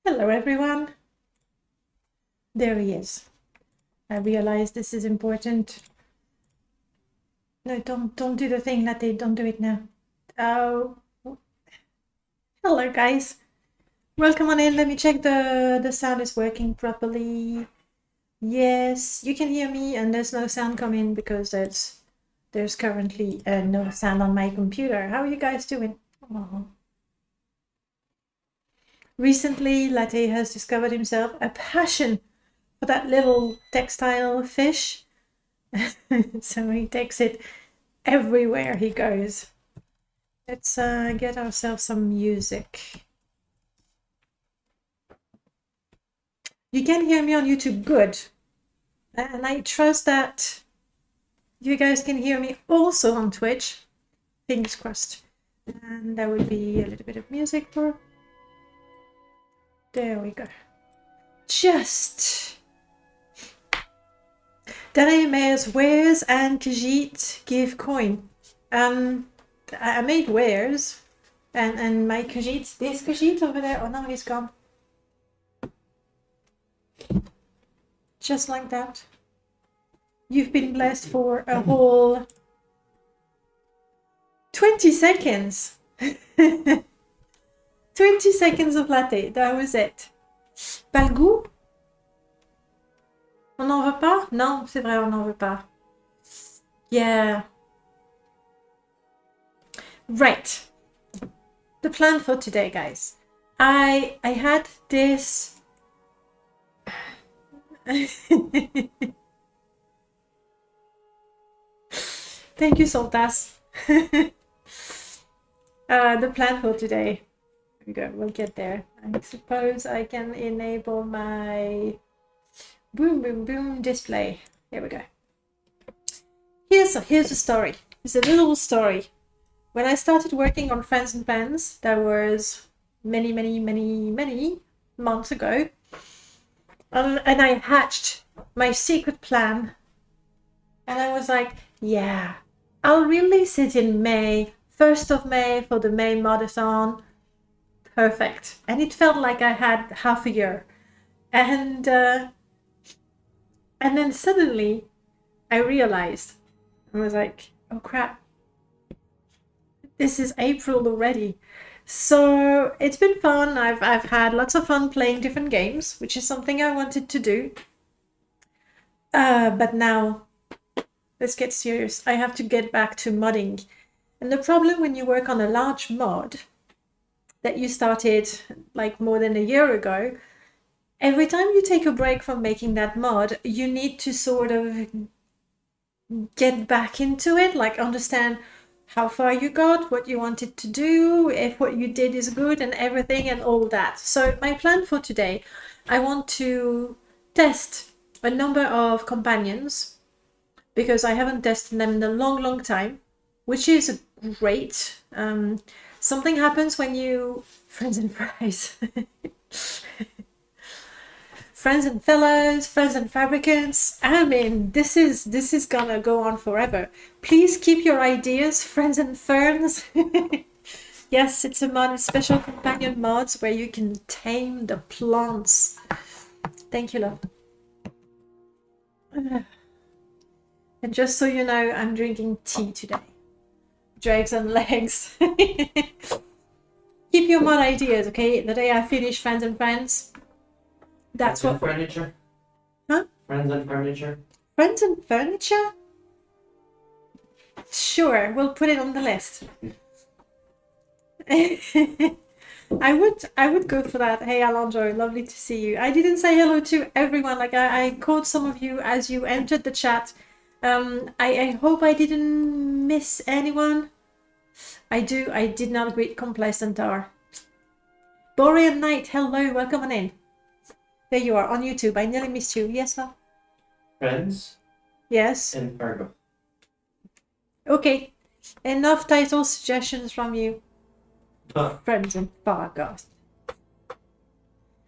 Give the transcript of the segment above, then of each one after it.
Hello everyone. There he is. I realize this is important. No, don't do the thing, Latte. Don't do it now. Oh, hello guys. Welcome on in. Let me check the sound is working properly. Yes, you can hear me, and there's no sound coming because there's currently no sound on my computer. How are you guys doing? Oh. Recently, Latte has discovered himself a passion for that little textile fish. So he takes it everywhere he goes. Let's get ourselves some music. You can hear me on YouTube, good. And I trust that you guys can hear me also on Twitch. Fingers crossed. And that would be a little bit of music for... There we go. Just... Danae Mayer's wares and Khajiit give coin. I made wares and my Khajiit, this Khajiit over there, oh no, he's gone. Just like that. You've been blessed for a whole 20 seconds. 20 seconds of latte, that was it. Pas le goût? On n'en veut pas? Non, c'est vrai, on n'en veut pas. Yeah. Right. The plan for today, guys. I had this... Thank you, Soltas. The plan for today. There we go, we'll get there. I suppose I can enable my boom, boom, boom display. Here we go. Here's a story. It's a little story. When I started working on Friends and Fans, that was many months ago, and I hatched my secret plan, and I was like, yeah, I'll release it in May, 1st of May for the May Modathon. Perfect. And it felt like I had half a year. And then suddenly I realized, I was like, oh crap, this is April already. So it's been fun. I've had lots of fun playing different games, which is something I wanted to do. But now, let's get serious. I have to get back to modding. And the problem when you work on a large mod that you started like more than a year ago, every time you take a break from making that mod, you need to sort of get back into it, like understand how far you got, what you wanted to do, if what you did is good and everything and all that. So my plan for today, I want to test a number of companions because I haven't tested them in a long time, which is great. Something happens when you... Friends and fries. Friends and fellows, friends and fabricants. I mean, this is gonna go on forever. Please keep your ideas, friends and ferns. Yes, it's a mod with special companion mods where you can tame the plants. Thank you, love. And just so you know, I'm drinking tea today. Dregs and legs. Keep your mod ideas, okay? The day I finish Friends and Friends, that's Friends what... furniture? Huh? Friends and furniture? Friends and furniture? Sure, we'll put it on the list. I would go for that. Hey Alondro, lovely to see you. I didn't say hello to everyone. Like I caught some of you as you entered the chat. I hope I didn't miss anyone. I did not greet Complacent are. Borean Knight, hello, welcome on in. There you are on YouTube. I nearly missed you. Yes, love? Friends Yes. and Fargo. Okay. Enough title suggestions from you. Huh. Friends and Fargo.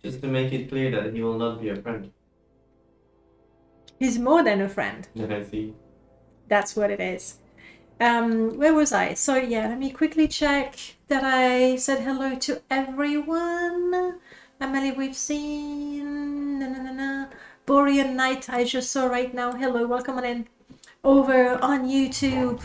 Just to make it clear that he will not be a friend. He's more than a friend. I see. That's what it is. Where was I? So yeah, let me quickly check that I said hello to everyone. Emily, we've seen Borean Night. I just saw right now. Hello, welcome on in. Over on YouTube.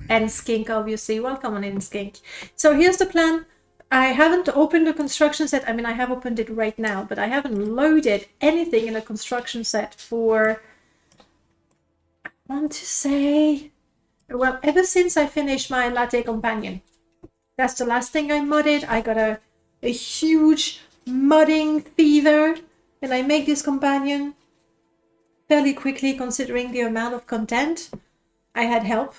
And Skink, obviously. Welcome on in, Skink. So here's the plan. I haven't opened the construction set. I mean, I have opened it right now, but I haven't loaded anything in a construction set for, I want to say, well, ever since I finished my Latte Companion. That's the last thing I modded. I got a huge modding fever, and I make this companion fairly quickly considering the amount of content. I had help,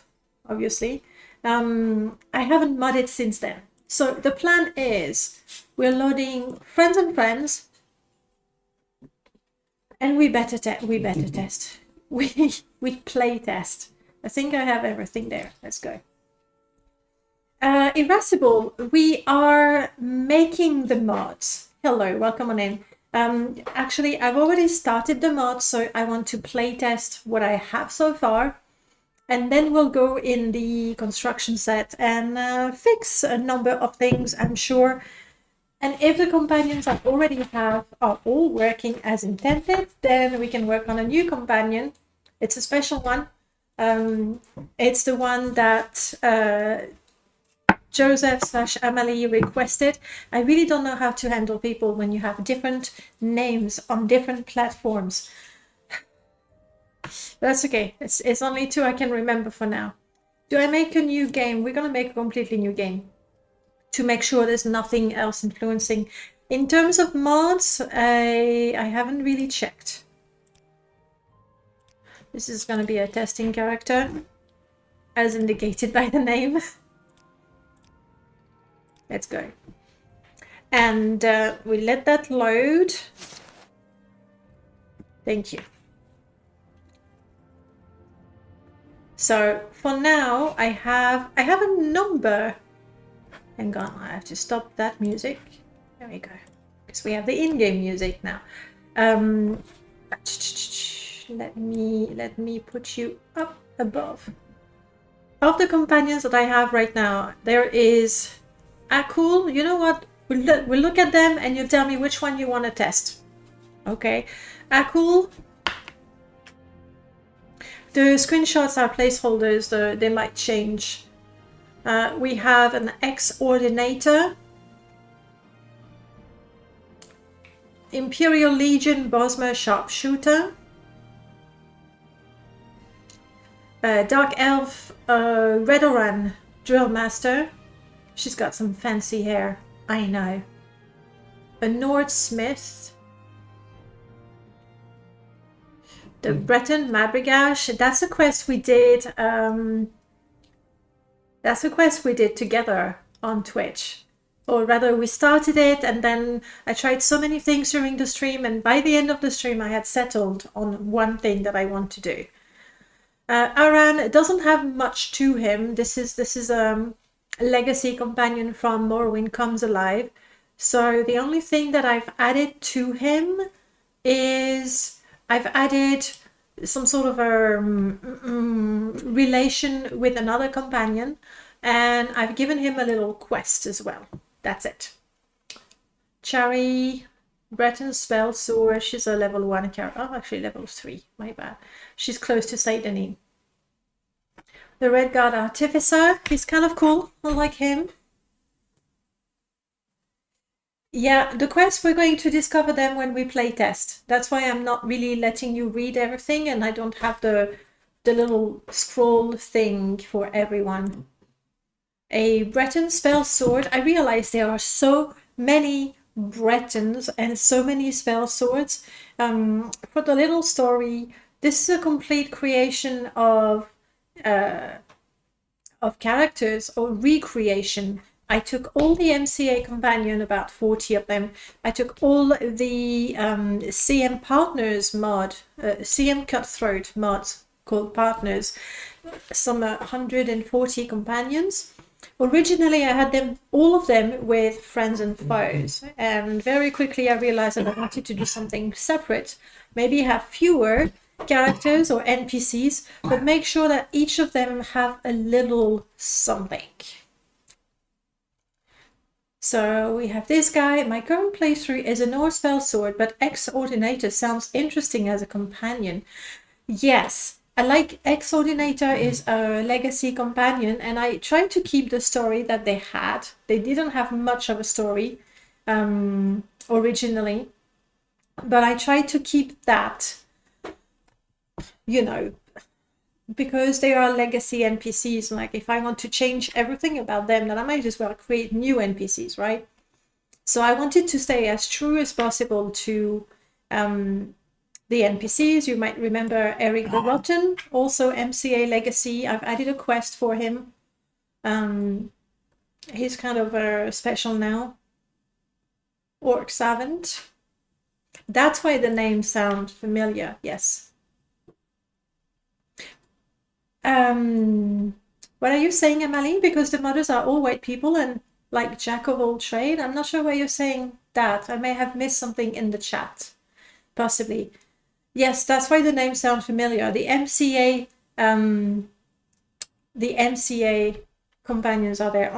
obviously. I haven't modded since then. So the plan is we're loading friends and friends, and we better test. We play test. I think I have everything there. Let's go. Irascible, we are making the mods. Hello, welcome on in. Actually, I've already started the mods, so I want to play test what I have so far. And then we'll go in the construction set and fix a number of things, I'm sure. And if the companions I already have are all working as intended, then we can work on a new companion. It's a special one. It's the one that Joseph/Emily requested. I really don't know how to handle people when you have different names on different platforms. That's okay. It's only 2 I can remember for now. Do I make a new game? We're gonna make a completely new game to make sure there's nothing else influencing. In terms of mods, I haven't really checked. This is gonna be a testing character, as indicated by the name. Let's go. And we let that load. Thank you. So for now, I have a number. Hang on, I have to stop that music. There we go. Because we have the in-game music now. Let me put you up above. Of the companions that I have right now, there is Akul. You know what? We'll look at them and you tell me which one you want to test. Okay. Akul. The screenshots are placeholders, they might change. We have an ex-ordinator. Imperial Legion Bosmer Sharpshooter. Dark Elf Redoran Drill Master. She's got some fancy hair, I know. A Nord Smith. The Breton Madrigash. That's a quest we did. That's a quest we did together on Twitch. Or rather, we started it and then I tried so many things during the stream, and by the end of the stream I had settled on one thing that I want to do. Aran doesn't have much to him. This is a legacy companion from Morrowind Comes Alive. So the only thing that I've added to him is I've added some sort of a relation with another companion, and I've given him a little quest as well. That's it. Chari, Breton Spell Sword. She's a level 1 character. Oh, actually level 3. My bad. She's close to Saint Denis. The Red Guard Artificer. He's kind of cool. I like him. Yeah, the quests, we're going to discover them when we play test. That's why I'm not really letting you read everything, and I don't have the little scroll thing for everyone. A Breton Spell Sword. I realize there are so many Bretons and so many spell swords. For the little story, this is a complete creation of characters, or recreation. I took all the MCA companion, about 40 of them. I took all the CM Partners mod, CM Cutthroat mods called Partners, some 140 companions. Originally, I had them, all of them, with friends and foes, and very quickly I realized that I wanted to do something separate. Maybe have fewer characters or NPCs, but make sure that each of them have a little something. So we have this guy. My current playthrough is a Norse Sword, but Ex-Ordinator sounds interesting as a companion. Yes, I like Ex-Ordinator is a legacy companion, and I tried to keep the story that they had. They didn't have much of a story originally, but I tried to keep that, you know, because they are legacy NPCs. Like, if I want to change everything about them, then I might as well create new NPCs, right? So I wanted to stay as true as possible to the NPCs. You might remember Eric the Rotten, also MCA Legacy. I've added a quest for him. He's kind of special now. Orc Savant. That's why the names sound familiar, yes. What are you saying, Amalie? Because the modders are all white people and like jack of all trade? I'm not sure why you're saying that. I may have missed something in the chat, possibly. Yes, that's why the names sound familiar. The MCA companions are there.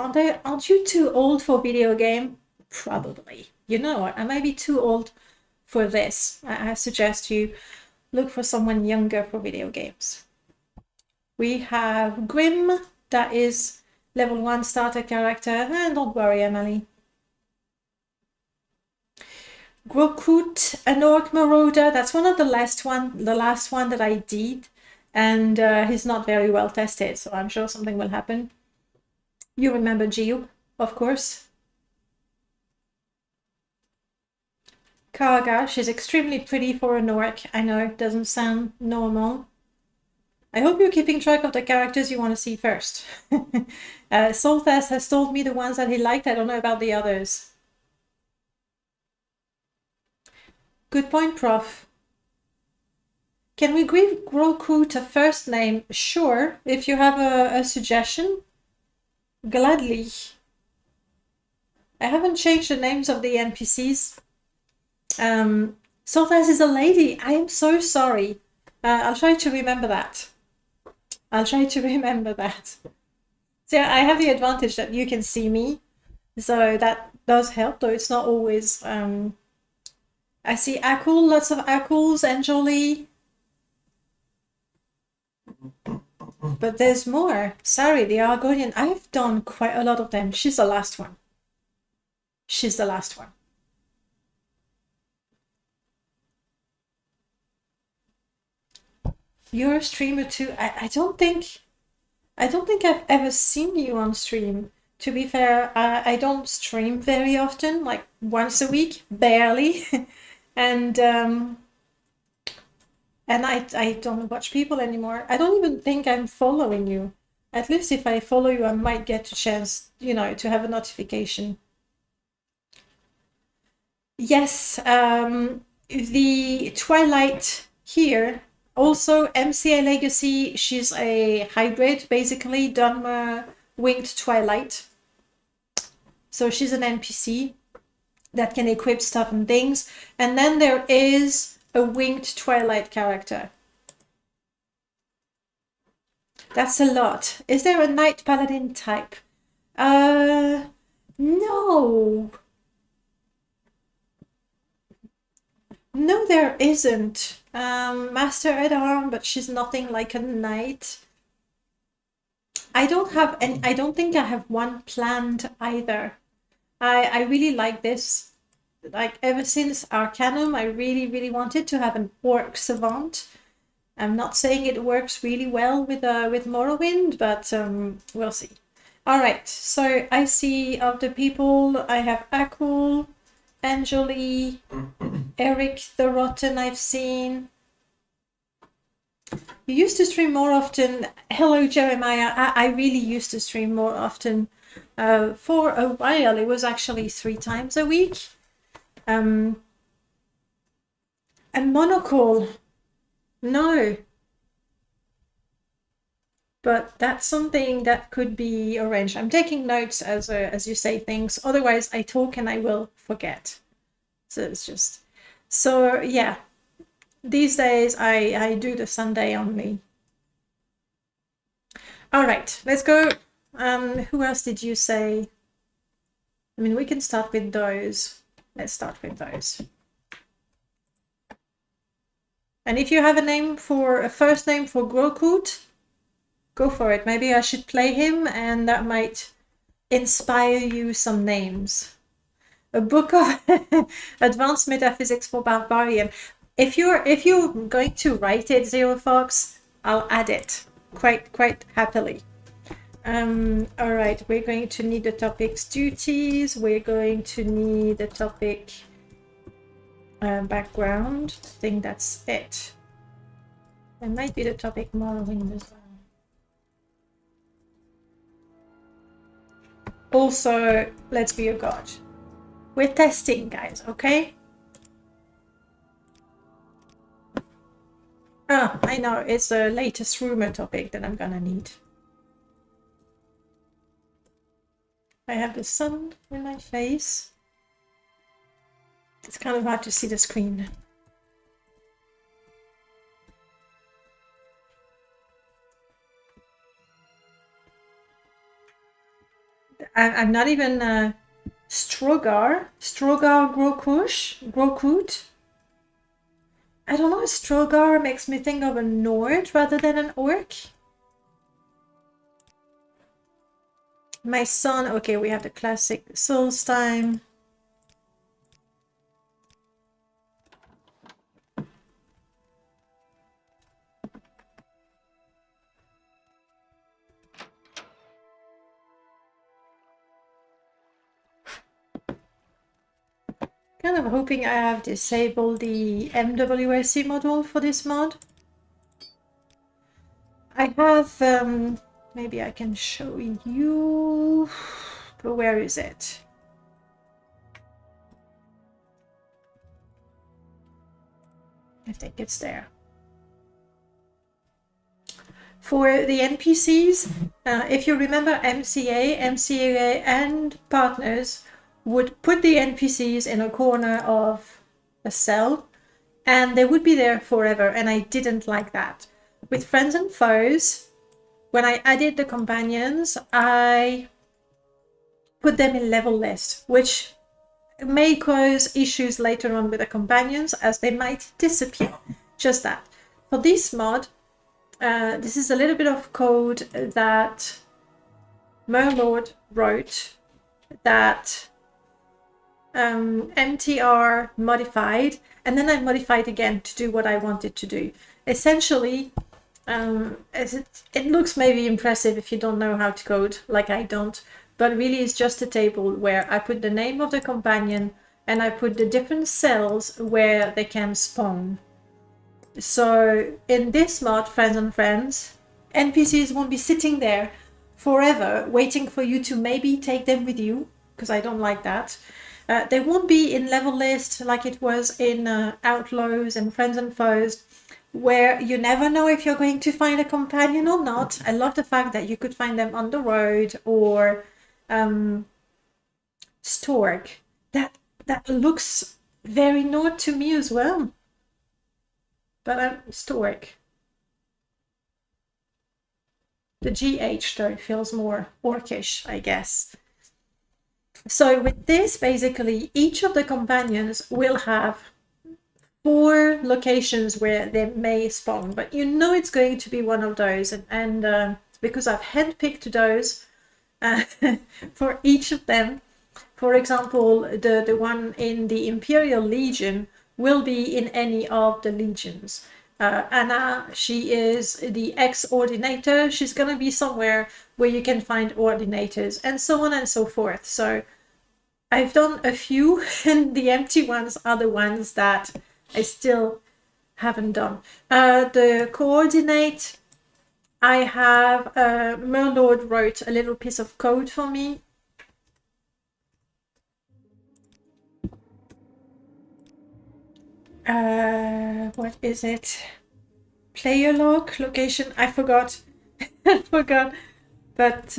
Aren't you too old for video game? Probably. You know what? I might be too old for this. I suggest you look for someone younger for video games. We have Grim, that is level 1 starter character. And don't worry, Emily. Grokut, an Orc Marauder, that's one of the last one that I did. And he's not very well tested, so I'm sure something will happen. You remember Geo, of course. Karga, she's extremely pretty for an orc. I know, it doesn't sound normal. I hope you're keeping track of the characters you want to see first. Solthas has told me the ones that he liked. I don't know about the others. Good point, Prof. Can we give Grokut a first name? Sure, if you have a suggestion. Gladly. I haven't changed the names of the NPCs. Solthas is a lady. I am so sorry. I'll try to remember that. So yeah, I have the advantage that you can see me. So that does help, though it's not always... I see Akul, lots of Akuls, and Jolie. But there's more. Sorry, the Argonian. I've done quite a lot of them. She's the last one. You're a streamer too. I don't think I've ever seen you on stream. To be fair, I don't stream very often, like once a week, barely. And I don't watch people anymore. I don't even think I'm following you. At least if I follow you, I might get a chance, to have a notification. Yes, the Twilight here, also MCA Legacy, she's a hybrid, basically, Dunmer Winged Twilight. So she's an NPC that can equip stuff and things. And then there is a Winged Twilight character. That's a lot. Is there a Knight Paladin type? No. No, there isn't. Master at Arm, but she's nothing like a knight. I don't think I have one planned either. I really like this. Like, ever since Arcanum, I really, really wanted to have an Orc Savant. I'm not saying it works really well with Morrowind, but we'll see. All right, so I see of the people, I have Akul, Angeli, Eric the Rotten I've seen. You used to stream more often. Hello, Jeremiah. I really used to stream more often. For a while, it was actually 3 times a week. And Monocle, no. But that's something that could be arranged. I'm taking notes as you say things. Otherwise, I talk and I will forget. So it's just... So, yeah. These days, I do the Sunday only. All right, let's go. Who else did you say? I mean, we can start with those. Let's start with those. And if you have a first name for Grokut, go for it. Maybe I should play him, and that might inspire you some names. A book of advanced metaphysics for barbarian. If you're going to write it, Zero Fox, I'll add it quite happily. All right, we're going to need the topic's duties. We're going to need the topic background. I think that's it. It might be the topic Morrowind as well. Also, let's be a god. We're testing, guys, okay? Ah, I know, it's the latest rumor topic that I'm gonna need. I have the sun in my face. It's kind of hard to see the screen. I'm not even Strogar Grokut. I don't know, Strogar makes me think of a Nord rather than an orc. My son, okay, we have the classic Souls time. Kind of hoping I have disabled the MWSC module for this mod. I have, maybe I can show you, but where is it? I think it's there. For the NPCs, if you remember MCA and partners would put the NPCs in a corner of a cell and they would be there forever, and I didn't like that. With friends and foes, when I added the companions, I put them in level list, which may cause issues later on with the companions as they might disappear. Just that. For this mod, this is a little bit of code that Merlord wrote that MTR modified, and then I modified again to do what I wanted to do. Essentially, it looks maybe impressive if you don't know how to code, like I don't, but really it's just a table where I put the name of the companion and I put the different cells where they can spawn. So in this mod, Friends and Friends, NPCs won't be sitting there forever waiting for you to maybe take them with you, because I don't like that. They won't be in level list like it was in Outlaws and Friends and Foes, where you never know if you're going to find a companion or not. I love the fact that you could find them on the road or Stork. That looks very Nord to me as well. But I'm Stork. The GH though feels more orcish, I guess. So with this, basically, each of the companions will have 4 locations where they may spawn, but you know it's going to be one of those, and because I've handpicked those for each of them. For example, the one in the Imperial Legion will be in any of the legions. Anna, she is the ex-ordinator. She's going to be somewhere where you can find ordinators, and so on and so forth. So I've done a few, and the empty ones are the ones that I still haven't done. The coordinate, I have Merlord wrote a little piece of code for me. What is it? Player log, location, I forgot. I forgot. But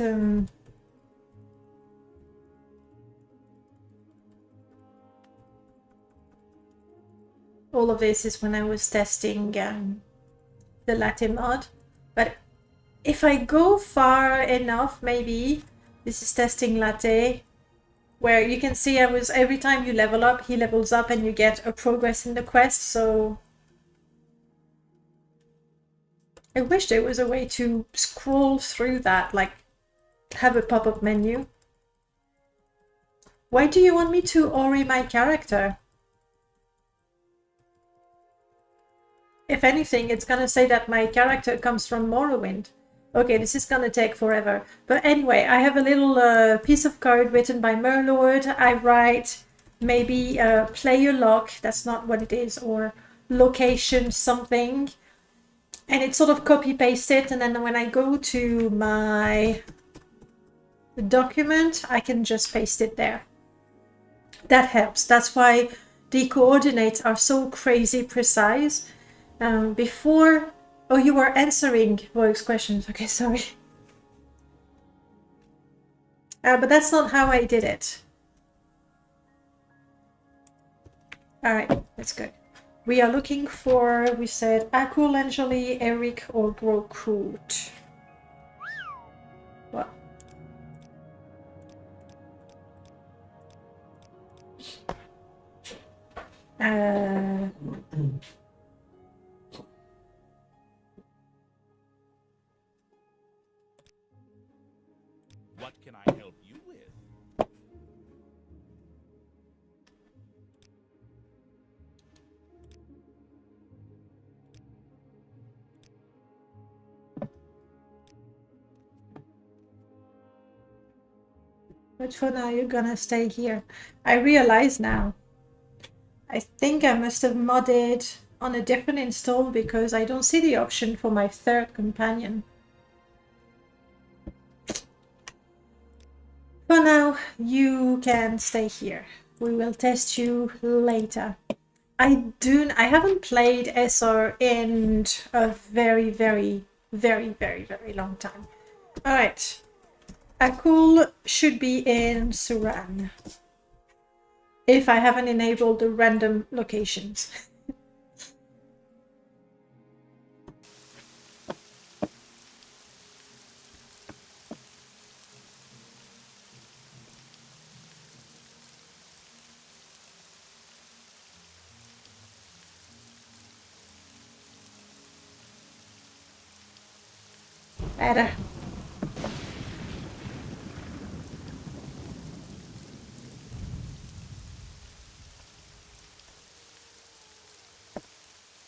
all of this is when I was testing the latte mod. But if I go far enough, maybe this is testing latte. where you can see every time you level up, he levels up and you get a progress in the quest. So I wish there was a way to scroll through that, like have a pop-up menu. Why do you want me to Ori my character? If anything, it's gonna say that my character comes from Morrowind. Okay, this is gonna take forever. But anyway, I have a little piece of code written by Murlord. I write maybe player lock, that's not what it is, or location something. And it sort of copy-paste it, and then when I go to my document, I can just paste it there. That helps. That's why the coordinates are so crazy precise. Before... Oh, you were answering Voig's questions. Okay, sorry. But that's not how I did it. Alright, that's good. We are looking for, we said, Akul, Angeli, Eric, or Grokut. What? What can I help you with? But for now, you're gonna stay here. I realize now. I think I must have modded on a different install because I don't see the option for my third companion. For now, you can stay here. We will test you later. I haven't played SR in a very, very, very, very, very long time. Alright. Akul should be in Suran. If I haven't enabled the random locations. Better.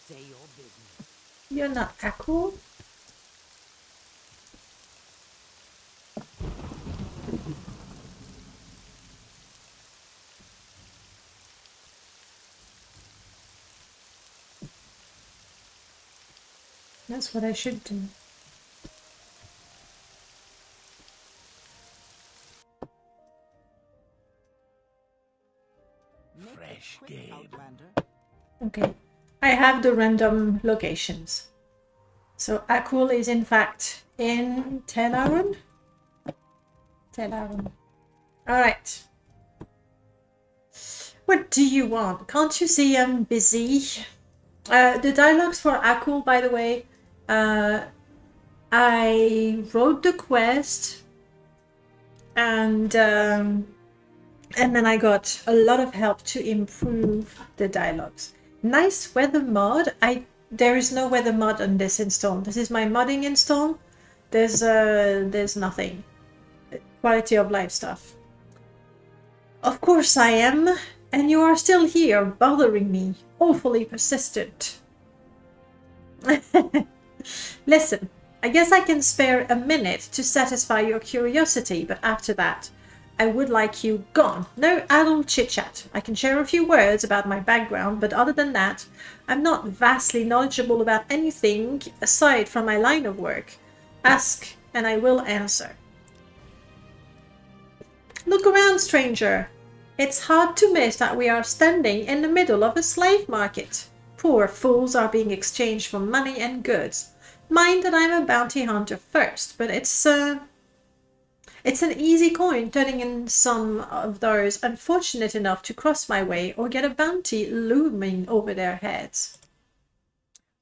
Say your business. You're not Akul. That's what I should do. Fresh game. Outlander. Okay. I have the random locations. So Akul is in fact in Telaran. Telaran. Alright. What do you want? Can't you see I'm busy? The dialogues for Akul, by the way, I wrote the quest and then I got a lot of help to improve the dialogues. Nice weather mod. There is no weather mod on this install. This is my modding install. There's nothing. Quality of life stuff. Of course I am, and you are still here bothering me. Awfully persistent. Listen, I guess I can spare a minute to satisfy your curiosity, but after that, I would like you gone. No adult chit-chat. I can share a few words about my background, but other than that, I'm not vastly knowledgeable about anything aside from my line of work. Ask, and I will answer. Look around, stranger. It's hard to miss that we are standing in the middle of a slave market. Poor fools are being exchanged for money and goods. Mind that I'm a bounty hunter first, but it's an easy coin turning in some of those unfortunate enough to cross my way or get a bounty looming over their heads.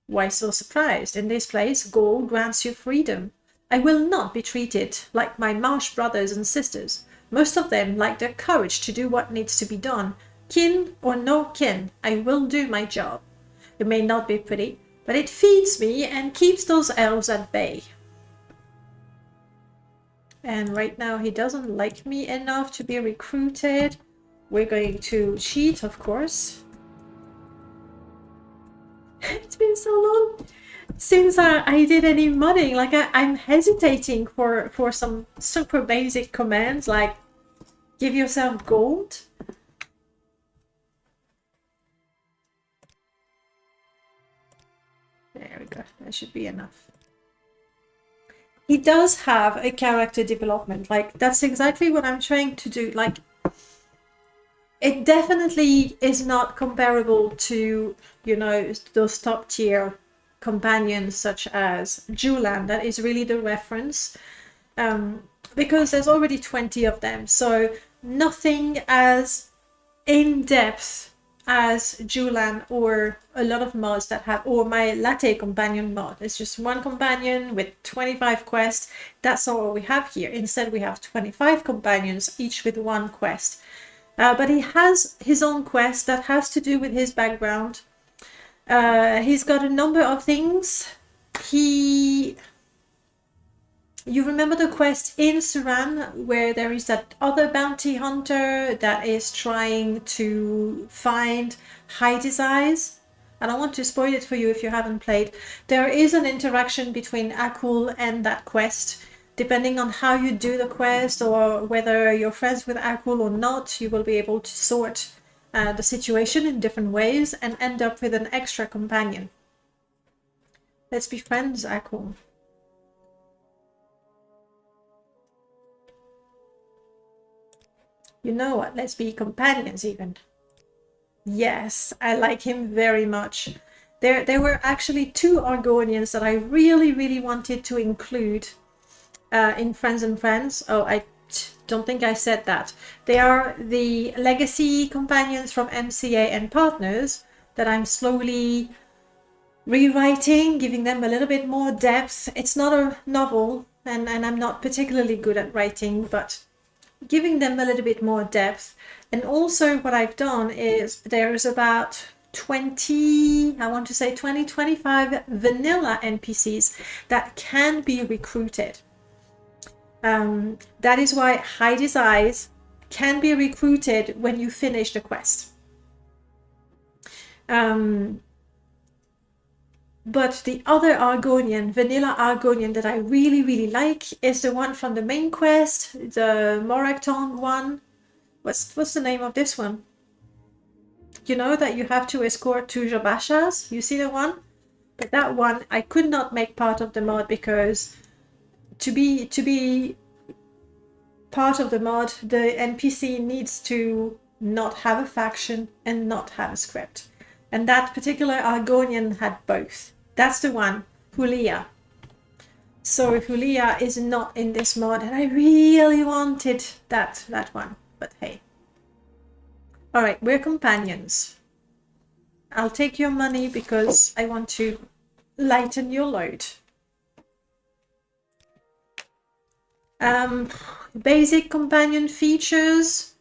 Why so surprised? In this place, gold grants you freedom. I will not be treated like my marsh brothers and sisters. Most of them lack the courage to do what needs to be done. Kin or no kin, I will do my job. It may not be pretty, but it feeds me and keeps those elves at bay. And right now he doesn't like me enough to be recruited. We're going to cheat, of course. It's been so long since I did any modding. Like I'm hesitating for some super basic commands like give yourself gold. There we go. That should be enough. He does have a character development. Like that's exactly what I'm trying to do. Like it definitely is not comparable to, you know, those top tier companions such as Julan. That is really the reference, because there's already 20 of them. So nothing as in-depth as Julan or a lot of mods that have, or my latte companion mod. It's just one companion with 25 quests. That's all we have here. Instead we have 25 companions, each with one quest. But he has his own quest that has to do with his background. He's got a number of things. You remember the quest in Suran where there is that other bounty hunter that is trying to find Heidi's eyes? I don't want to spoil it for you if you haven't played. There is an interaction between Akul and that quest. Depending on how you do the quest or whether you're friends with Akul or not, you will be able to sort the situation in different ways and end up with an extra companion. Let's be friends, Akul. You know what? Let's be companions even. Yes, I like him very much. There were actually 2 Argonians that I really wanted to include in Friends and Friends. Oh, I don't think I said that. They are the legacy companions from MCA and Partners that I'm slowly rewriting, giving them a little bit more depth. It's not a novel, and I'm not particularly good at writing, but giving them a little bit more depth. And also what I've done is there's about 20, I want to say 20, 25 vanilla NPCs that can be recruited. That is why Heidi's eyes can be recruited when you finish the quest. But the other Argonian, vanilla Argonian that I really like is the one from the main quest, the Morectong one. What's the name of this one? You know that you have to escort 2 Jabashas? You see the one? But that one I could not make part of the mod because to be part of the mod, the NPC needs to not have a faction and not have a script. And that particular Argonian had both. That's the one, Hulia. So Hulia is not in this mod, and I really wanted that one. But hey. Alright, we're companions. I'll take your money because I want to lighten your load. Basic companion features.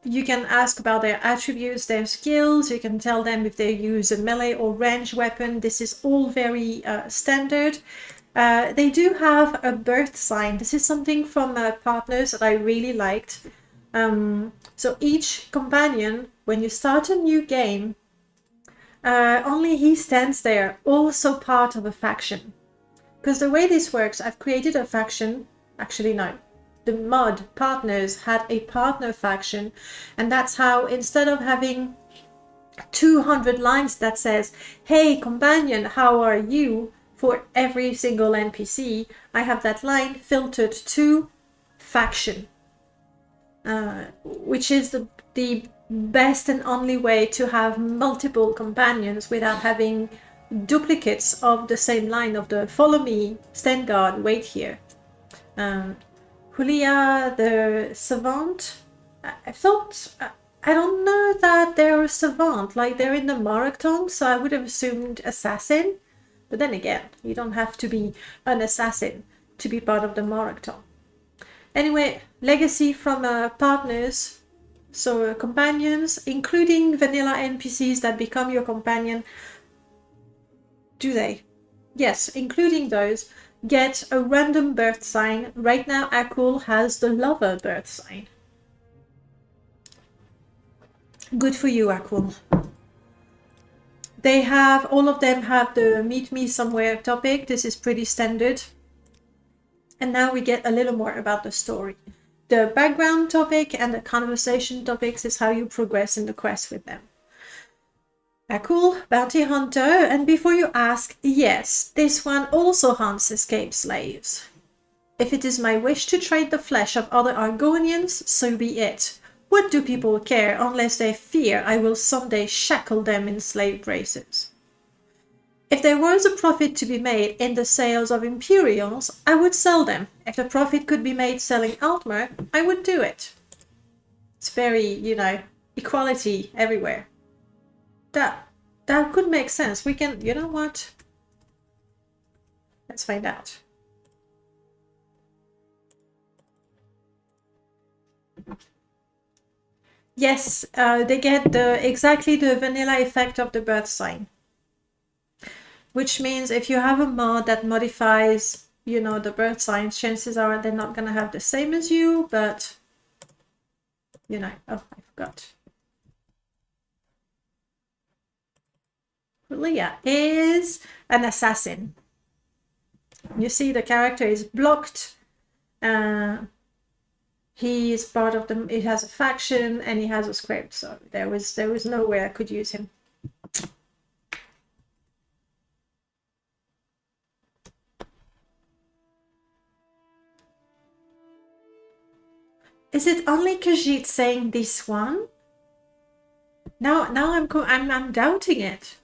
You can ask about their attributes, their skills. You can tell them if they use a melee or ranged weapon. This is all very standard. They do have a birth sign. This is something from Partners that I really liked. So each companion, when you start a new game, only he stands there, also part of a faction. Because the way this works, I've created a faction. Actually, no. The mod Partners had a partner faction, and that's how, instead of having 200 lines that says, hey companion, how are you, for every single NPC, I have that line filtered to faction, which is the best and only way to have multiple companions without having duplicates of the same line of the follow me, stand guard, wait here. Hulia, the savant, I thought, I don't know that they're a savant, like they're in the Morectong, so I would have assumed assassin. But then again, you don't have to be an assassin to be part of the marathon. Anyway, legacy from partners, so companions, including vanilla NPCs that become your companion. Do they? Yes, including those, get a random birth sign. Right now, Akul has the lover birth sign. Good for you, Akul. They have, all of them have the meet me somewhere topic. This is pretty standard. And now we get a little more about the story. The background topic and the conversation topics is how you progress in the quest with them. Cool, bounty hunter, and before you ask, yes, this one also hunts escaped slaves. If it is my wish to trade the flesh of other Argonians, so be it. What do people care unless they fear I will someday shackle them in slave races? If there was a profit to be made in the sales of Imperials, I would sell them. If the profit could be made selling Altmer, I would do it. It's very, you know, equality everywhere. That could make sense. We can, you know what? Let's find out. Yes, they get exactly the vanilla effect of the birth sign. Which means if you have a mod that modifies, you know, the birth signs, chances are they're not going to have the same as you, but, you know, oh, I forgot. Leah is an assassin. You see the character is blocked. He is part of the, it has a faction and he has a script, so there was no way I could use him. Is it only Khajiit saying this one? Now I'm doubting it.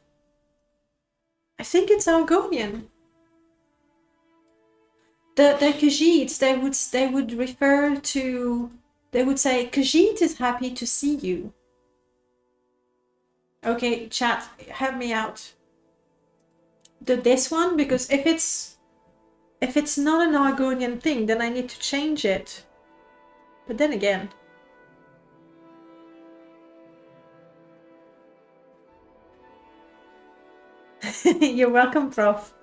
I think it's Argonian. The Khajiits, they would refer to, they would say Khajiit is happy to see you. Okay, chat, help me out. This one, because if it's not an Argonian thing, then I need to change it. But then again, you're welcome, Prof.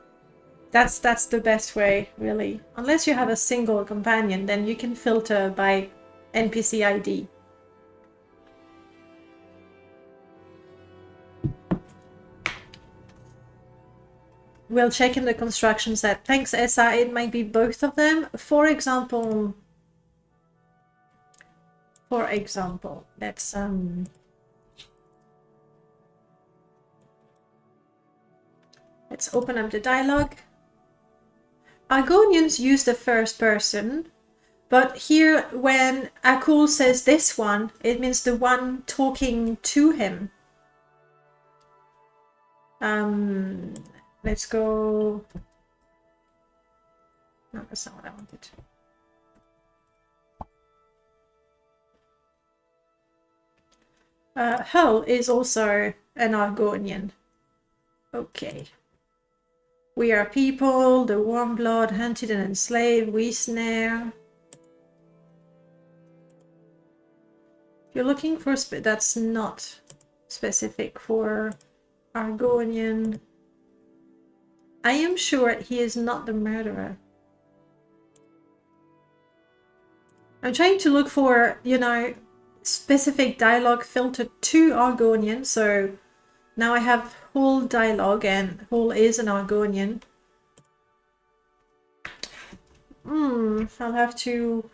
That's the best way, really. Unless you have a single companion, then you can filter by NPC ID. We'll check in the construction set. Thanks, Essa. It might be both of them. For example, let's open up the dialogue. Argonians use the first person, but here when Akul says this one, it means the one talking to him. Let's go. No, that's not what I wanted. Hull is also an Argonian. Okay. We are people, the warm blood, hunted and enslaved, we snare. If you're looking for that's not specific for Argonian. I am sure he is not the murderer. I'm trying to look for, you know, specific dialogue filtered to Argonian, so now I have whole dialogue and Hull is an Argonian. I'll have to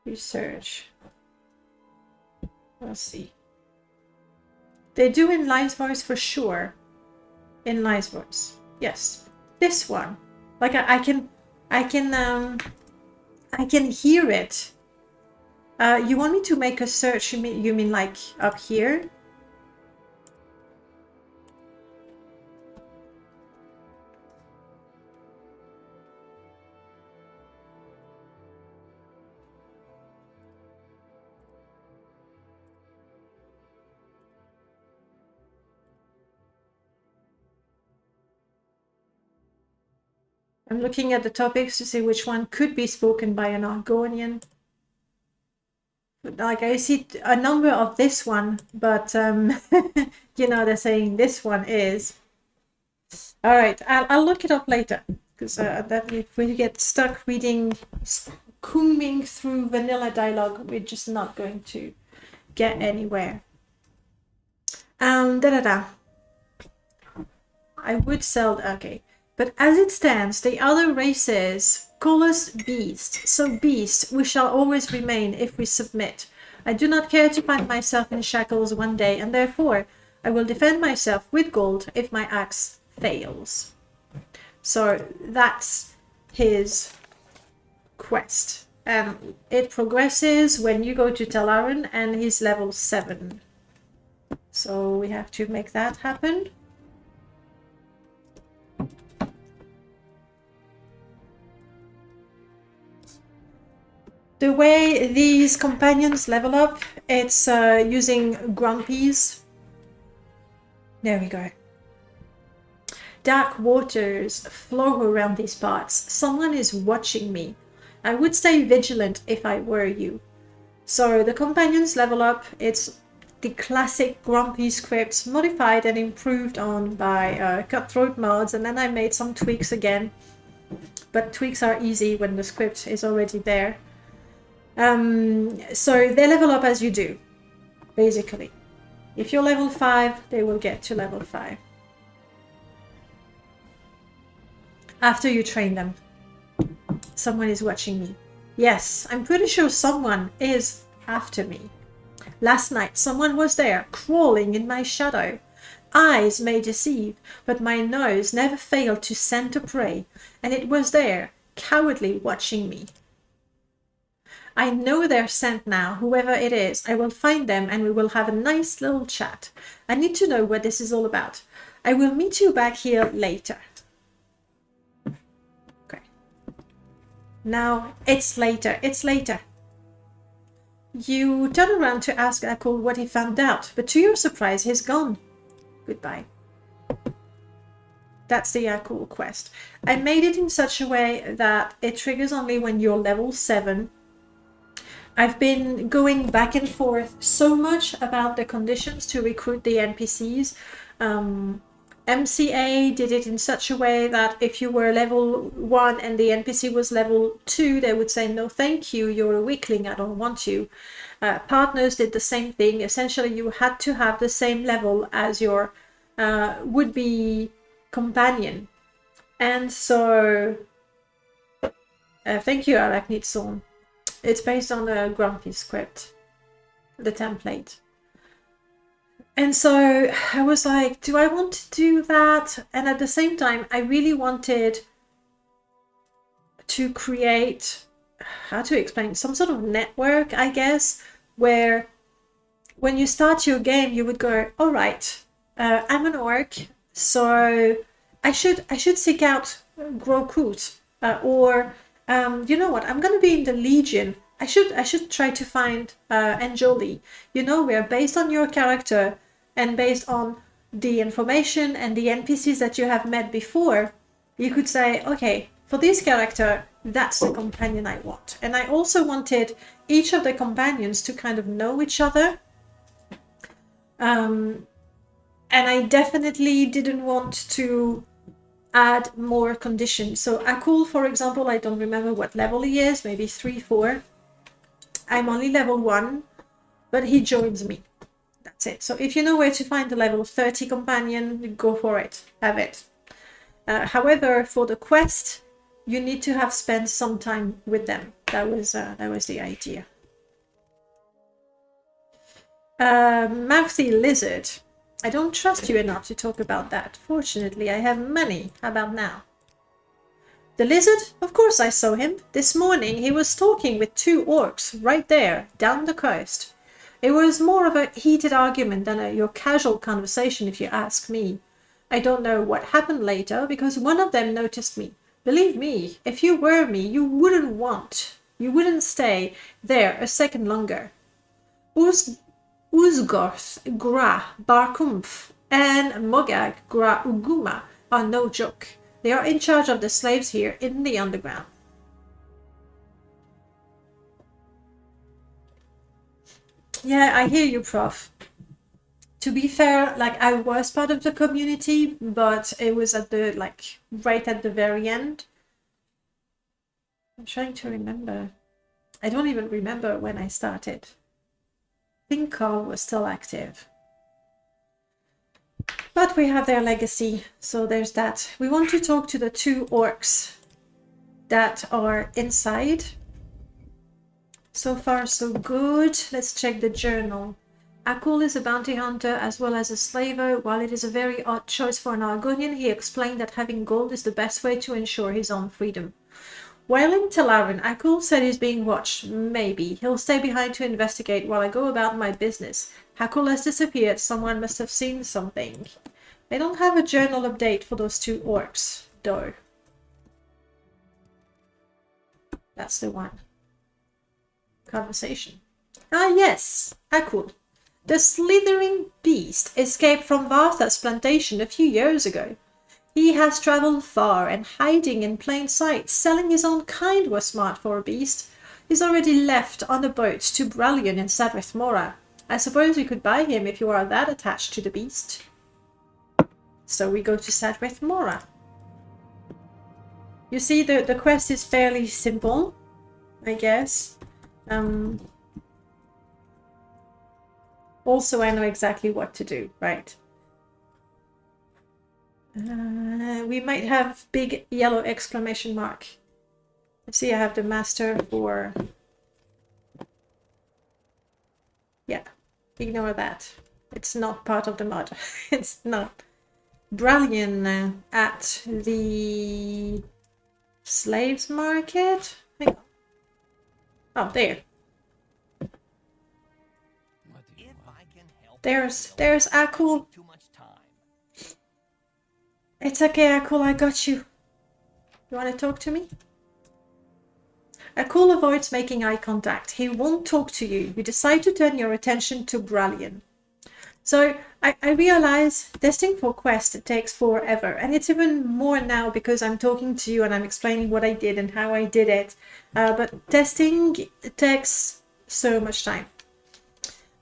research. Let's see. They do in Line's voice for sure. In Line's voice. Yes. This one. Like I can hear it. You want me to make a search? You mean like up here? I'm looking at the topics to see which one could be spoken by an Argonian. Like I see a number of this one, but you know, they're saying this one is. All right, I'll look it up later, because that if we get stuck combing through vanilla dialogue, we're just not going to get anywhere. I would sell, okay. But as it stands, the other races call us beasts. So beasts, we shall always remain if we submit. I do not care to find myself in shackles one day, and therefore I will defend myself with gold if my axe fails. So that's his quest. It progresses when you go to Talaran, and he's level 7. So we have to make that happen. The way these companions level up, it's using grumpies. There we go. Dark waters flow around these parts. Someone is watching me. I would stay vigilant if I were you. So the companions level up. It's the classic grumpy scripts modified and improved on by Cutthroat mods, and then I made some tweaks again. But tweaks are easy when the script is already there. So they level up as you do, basically. If you're level 5, they will get to level 5. After you train them. Someone is watching me. Yes, I'm pretty sure someone is after me. Last night, someone was there, crawling in my shadow. Eyes may deceive, but my nose never failed to scent a prey, and it was there, cowardly watching me. I know their scent now, whoever it is. I will find them and we will have a nice little chat. I need to know what this is all about. I will meet you back here later. Okay. Now, it's later. It's later. You turn around to ask Akul what he found out, but to your surprise, he's gone. Goodbye. That's the Akul quest. I made it in such a way that it triggers only when you're level 7. I've been going back and forth so much about the conditions to recruit the NPCs. MCA did it in such a way that if you were level 1 and the NPC was level 2, they would say, no thank you, you're a weakling, I don't want you. Partners did the same thing. Essentially, you had to have the same level as your would-be companion. And so, thank you, Arachnid. It's based on the Grumpy script, the template. And so I was like, do I want to do that? And at the same time, I really wanted to create, how to explain, some sort of network, I guess, where when you start your game, you would go, all right, I'm an orc, so I should seek out Grokut, or you know what? I'm gonna be in the Legion. I should try to find Anjoli. You know, where based on your character and based on the information and the NPCs that you have met before, you could say, okay, for this character, that's the companion I want. And I also wanted each of the companions to kind of know each other. And I definitely didn't want to add more conditions. So Akul, for example, I don't remember what level he is, maybe 3, 4. I'm only level 1, but he joins me. That's it. So if you know where to find the level 30 companion, go for it. Have it. However, for the quest, you need to have spent some time with them. That was the idea. Mouthy lizard. I don't trust you enough to talk about that. Fortunately, I have money. How about now? The lizard? Of course I saw him. This morning he was talking with 2 orcs right there, down the coast. It was more of a heated argument than your casual conversation, if you ask me. I don't know what happened later, because one of them noticed me. Believe me, if you were me, you wouldn't stay there a second longer. Uzgorth, Gra, Barkumpf, and Mogag, Gra Uguma are no joke. They are in charge of the slaves here in the underground. Yeah, I hear you, Prof. To be fair, like, I was part of the community, but it was at the, like, right at the very end. I'm trying to remember. I don't even remember when I started. I think Carl was still active. But we have their legacy, so there's that. We want to talk to the 2 orcs that are inside. So far, so good. Let's check the journal. Akul is a bounty hunter as well as a slaver. While it is a very odd choice for an Argonian, he explained that having gold is the best way to ensure his own freedom. While in Talaran, Akul said he's being watched. Maybe. He'll stay behind to investigate while I go about my business. Akul has disappeared. Someone must have seen something. I don't have a journal update for those 2 orcs, though. That's the one. Conversation. Ah, yes. Akul. The slithering beast escaped from Vartha's plantation a few years ago. He has traveled far and hiding in plain sight. Selling his own kind was smart for a beast. He's already left on a boat to Brallion in Sadrith Mora. I suppose we could buy him if you are that attached to the beast. So we go to Sadrith Mora. You see, the quest is fairly simple, I guess. Also, I know exactly what to do, right? We might have big yellow exclamation mark. Let's see, I have the master for... Yeah, ignore that. It's not part of the mod. It's not. Brallion at the slaves market? Hang on. Oh, there. There's Akul. It's okay, Akul, I got you. You want to talk to me? Akul avoids making eye contact. He won't talk to you. You decide to turn your attention to Brallion. So I realize testing for quest takes forever, and it's even more now because I'm talking to you and I'm explaining what I did and how I did it. But testing takes so much time.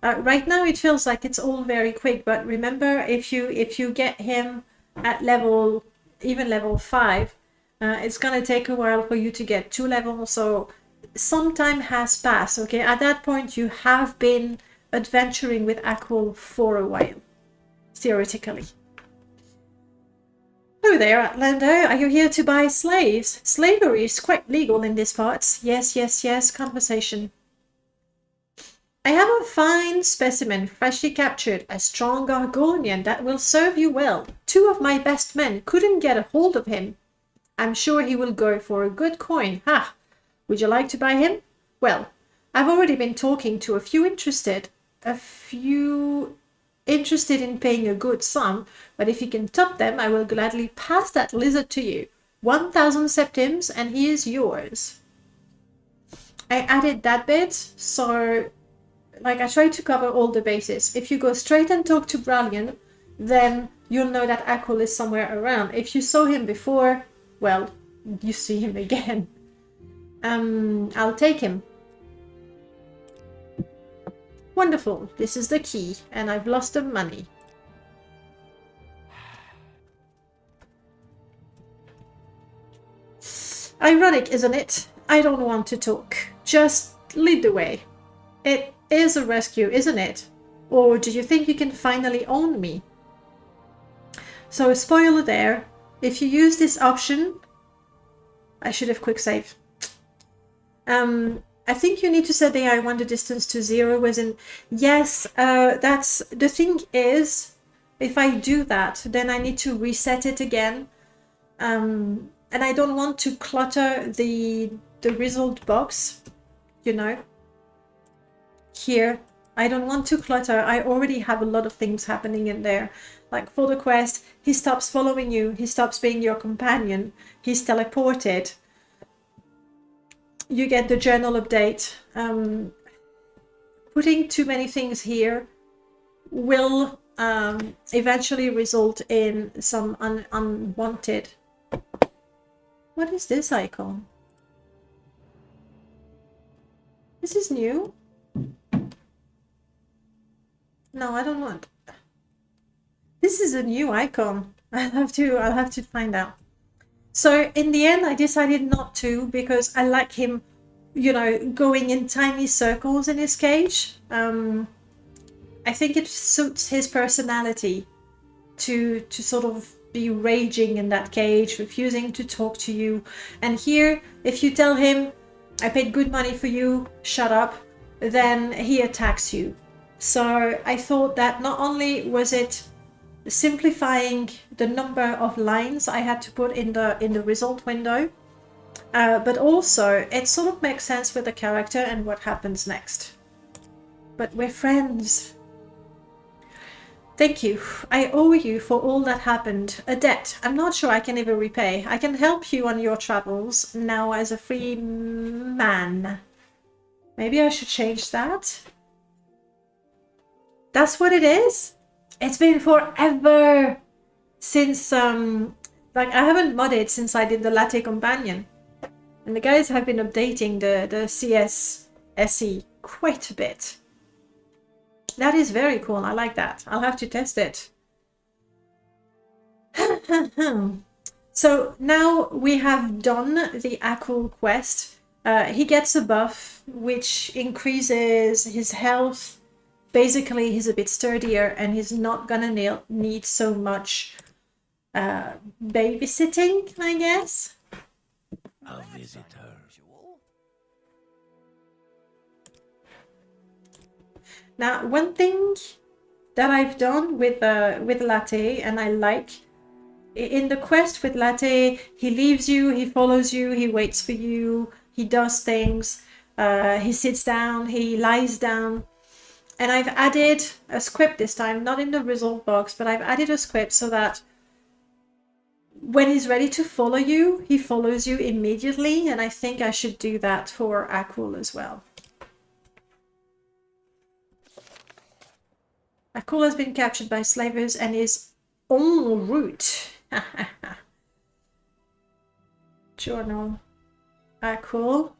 Right now it feels like it's all very quick, but remember, if you get him at level, even level 5, it's gonna take a while for you to get 2 levels, so some time has passed. Okay, at that point you have been adventuring with Akul for a while, theoretically. Oh there, Outlander, are you here to buy slaves? Slavery is quite legal in these parts. Yes, yes, yes, conversation. I have a fine specimen, freshly captured, a strong Argonian that will serve you well. 2 of my best men couldn't get a hold of him. I'm sure he will go for a good coin. Ha! Would you like to buy him? Well, I've already been talking to a few interested in paying a good sum, but if you can top them, I will gladly pass that lizard to you. 1,000 septims, and he is yours. I added that bit, so... like, I tried to cover all the bases. If you go straight and talk to Brallion, then you'll know that Akul is somewhere around. If you saw him before, well, you see him again. I'll take him. Wonderful. This is the key, and I've lost the money. Ironic, isn't it? I don't want to talk. Just lead the way. It is a rescue, isn't it? Or do you think you can finally own me? So, a spoiler there. If you use this option... I should have quick save. I think you need to set the I wander distance to 0, as in... Yes, that's... The thing is, if I do that, then I need to reset it again. And I don't want to clutter the result box, you know. Here, I don't want to clutter. I already have a lot of things happening in there. Like for the quest, he stops following you, he stops being your companion, he's teleported. You get the journal update. Putting too many things here will eventually result in some unwanted What is this icon? This is new? No, I don't want. This is a new icon. I'll have to find out. So in the end, I decided not to because I like him, you know, going in tiny circles in his cage. I think it suits his personality to sort of be raging in that cage, refusing to talk to you. And here, if you tell him, I paid good money for you, shut up, then he attacks you. So I thought that not only was it simplifying the number of lines I had to put in the result window, but also it sort of makes sense with the character and what happens next. But we're friends. Thank you. I owe you for all that happened. A debt I'm not sure I can ever repay. I can help you on your travels now as a free man. Maybe I should change that. That's what it is? It's been forever since, like, I haven't modded since I did the Latte Companion. And the guys have been updating the CS SE quite a bit. That is very cool. I like that. I'll have to test it. So now we have done the Akul quest. He gets a buff, which increases his health. Basically, he's a bit sturdier and he's not gonna need so much babysitting, I guess. A visitor. Now, one thing that I've done with Latte, and I like, in the quest with Latte, he leaves you, he follows you, he waits for you, he does things, he sits down, he lies down. And I've added a script this time, not in the result box, but I've added a script so that when he's ready to follow you, he follows you immediately. And I think I should do that for Akul as well. Akul has been captured by slavers and is en route. Journal. Akul.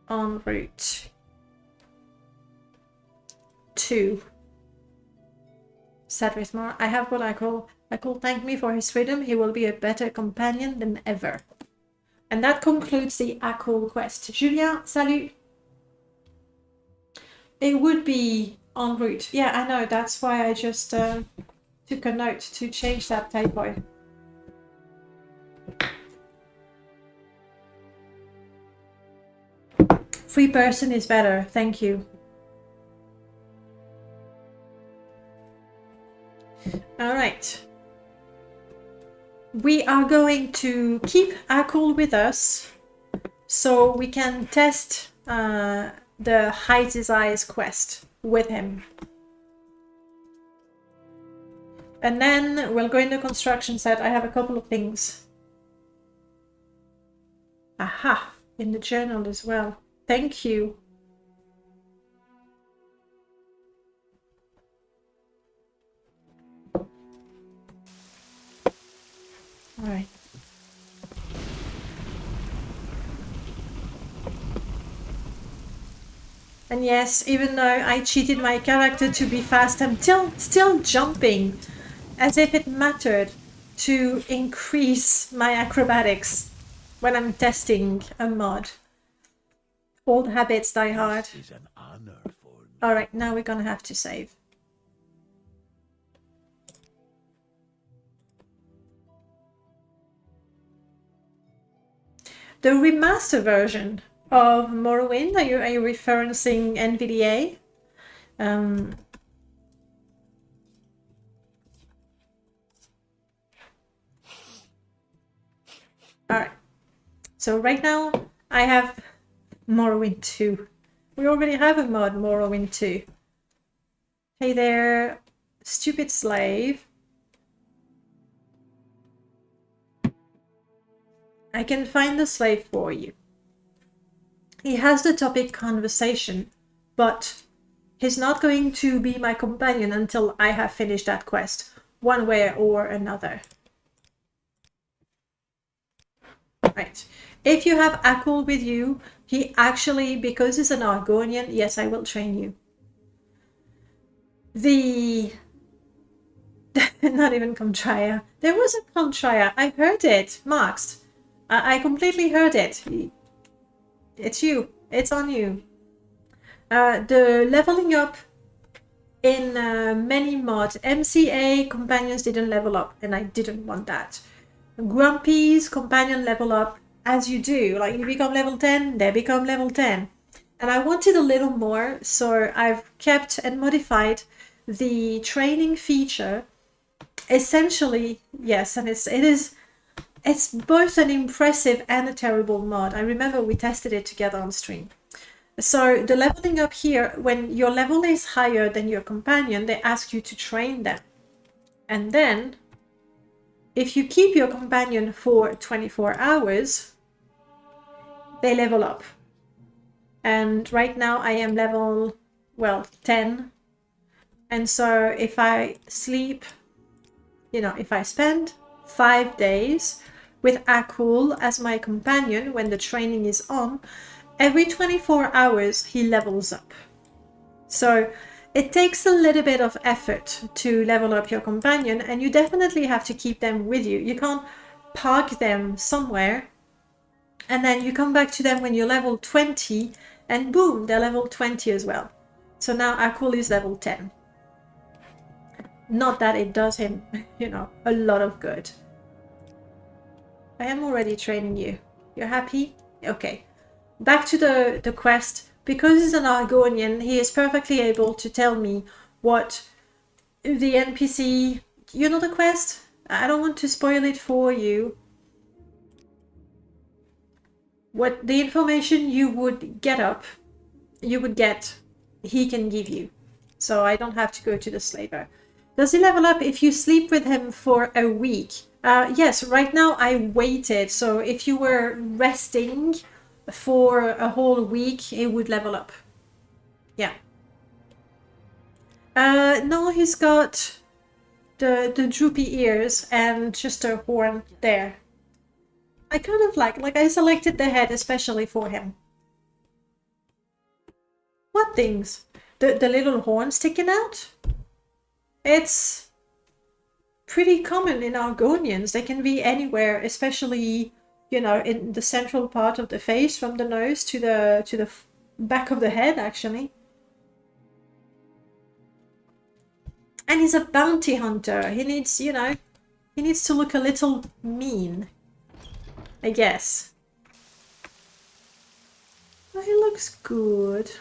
En route to Sadrismar. I have what Akul thanked me for his freedom. He will be a better companion than ever. And that concludes the Akul quest. Julien, salut. It would be en route. Yeah, I know. That's why I just took a note to change that typo. Free person is better. Thank you. All right. We are going to keep Akul with us so we can test the Hide His Eyes quest with him. And then we'll go in the construction set. I have a couple of things. Aha, in the journal as well. Thank you. All right. And yes, even though I cheated my character to be fast, I'm still jumping as if it mattered to increase my acrobatics when I'm testing a mod. Old habits die hard. This is an honor for me. All right, now we're gonna have to save. The remaster version of Morrowind, are you referencing NVDA? Alright, so right now I have Morrowind 2. We already have a mod, Morrowind 2. Hey there, stupid slave. I can find the slave for you. He has the topic conversation, but he's not going to be my companion until I have finished that quest. one way or another. Right. If you have Akul with you, he actually, because he's an Argonian, yes, I will train you. The not even Contraya. There was a Contraya. I heard it, Max. I completely heard it. It's you. It's on you. The leveling up in many mods, MCA companions didn't level up, and I didn't want that. Grumpy's companion level up as you do. Like you become level 10, they become level 10. And I wanted a little more, so I've kept and modified the training feature. Essentially, yes, and it's both an impressive and a terrible mod. I remember we tested it together on stream. So the leveling up here, when your level is higher than your companion, they ask you to train them. And then, if you keep your companion for 24 hours, they level up. And right now I am level, well, 10. And so if I sleep, if I spend 5 days with Akul as my companion when the training is on, every 24 hours he levels up. So it takes a little bit of effort to level up your companion, and you definitely have to keep them with you. You can't park them somewhere and then you come back to them when you're level 20 and boom, they're level 20 as well. So now Akul is level 10. Not that it does him, a lot of good. I am already training you. You're happy? Okay. Back to the quest. Because he's an Argonian, he is perfectly able to tell me what the NPC... You know the quest? I don't want to spoil it for you. What the information you would get, he can give you. So I don't have to go to the slaver. Does he level up if you sleep with him for a week? Yes, right now I waited. So if you were resting for a whole week, it would level up. Yeah. No, he's got the droopy ears and just a horn there. I kind of like I selected the head especially for him. What things? The little horn sticking out? It's pretty common in Argonians. They can be anywhere, especially, in the central part of the face, from the nose to the back of the head, actually. And he's a bounty hunter. He needs, he needs to look a little mean, I guess. Oh, he looks good.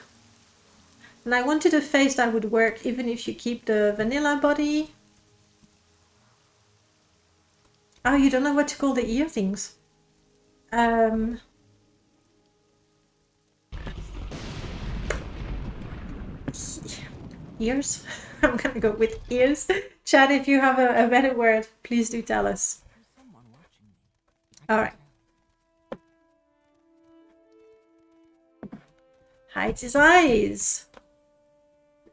And I wanted a face that would work even if you keep the vanilla body. Oh, you don't know what to call the ear things. Ears? I'm gonna go with ears. Chad, if you have a better word, please do tell us. Alright. Hides his eyes.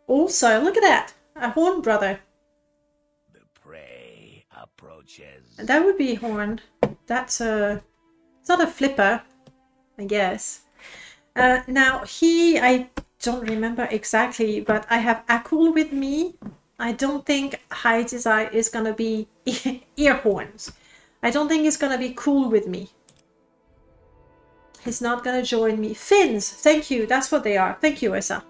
Also, look at that. A horn brother. The prey approaches. That would be horn. That's a... It's not a flipper, I guess. Now, I don't remember exactly, but I have Akul with me. I don't think Hides his eye is gonna be ear horns. I don't think he's gonna be cool with me. He's not gonna join me. Fins! Thank you, that's what they are. Thank you, Issa.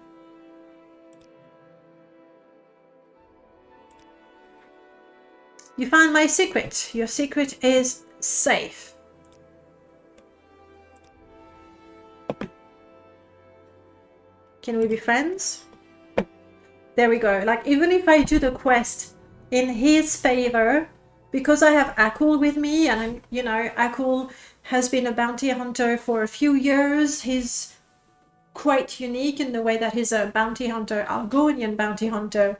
You found my secret. Your secret is safe. Can we be friends? There we go. Like, even if I do the quest in his favor, because I have Akul with me, and I'm, Akul has been a bounty hunter for a few years. He's quite unique in the way that he's a bounty hunter, Argonian bounty hunter,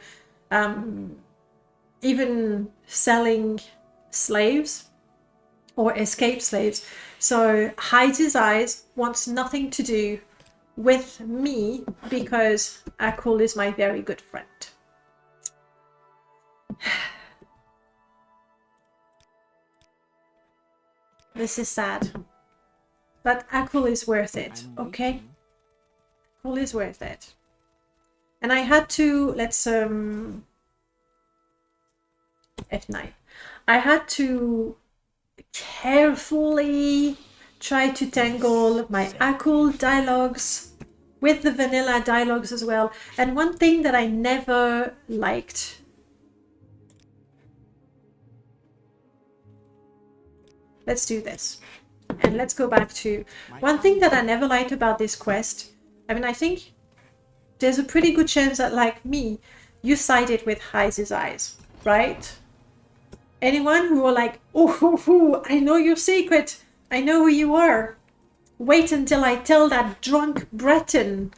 even selling slaves or escaped slaves. So Hides his eyes, wants nothing to do with me because Akul is my very good friend. This is sad. But Akul is worth it, I'm okay? waiting. Akul is worth it. And I had to, let's, F9. I had to carefully try to tangle my Akul dialogues with the vanilla dialogues as well. And one thing that I never liked, let's do this. And let's go back to one thing that I never liked about this quest. I mean, I think there's a pretty good chance that, like me, you sided with Heiz's eyes, right? Anyone who are like, oh, I know your secret. I know who you are. Wait until I tell that drunk Breton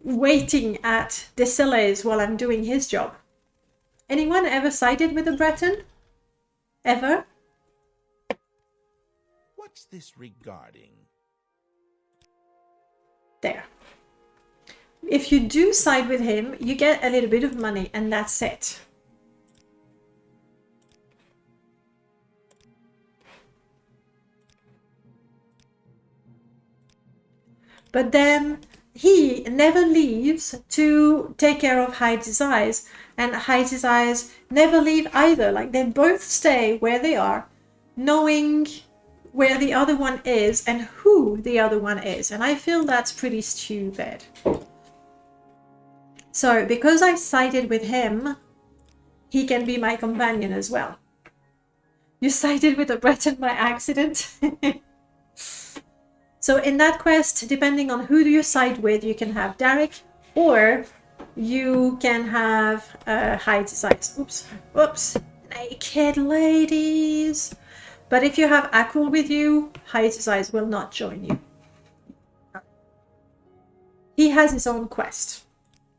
waiting at Desiles while I'm doing his job. Anyone ever sided with a Breton? Ever? What's this regarding? There. If you do side with him, you get a little bit of money and that's it. But then he never leaves to take care of Heidi's eyes, and Heidi's eyes never leave either. Like, they both stay where they are, knowing where the other one is and who the other one is. And I feel that's pretty stupid. So because I sided with him, he can be my companion as well. You sided with a Breton by accident. So in that quest, depending on who you side with, you can have Derek, or you can have Heidi's eyes. Oops, naked ladies. But if you have Akul with you, Heidi's eyes will not join you. He has his own quest.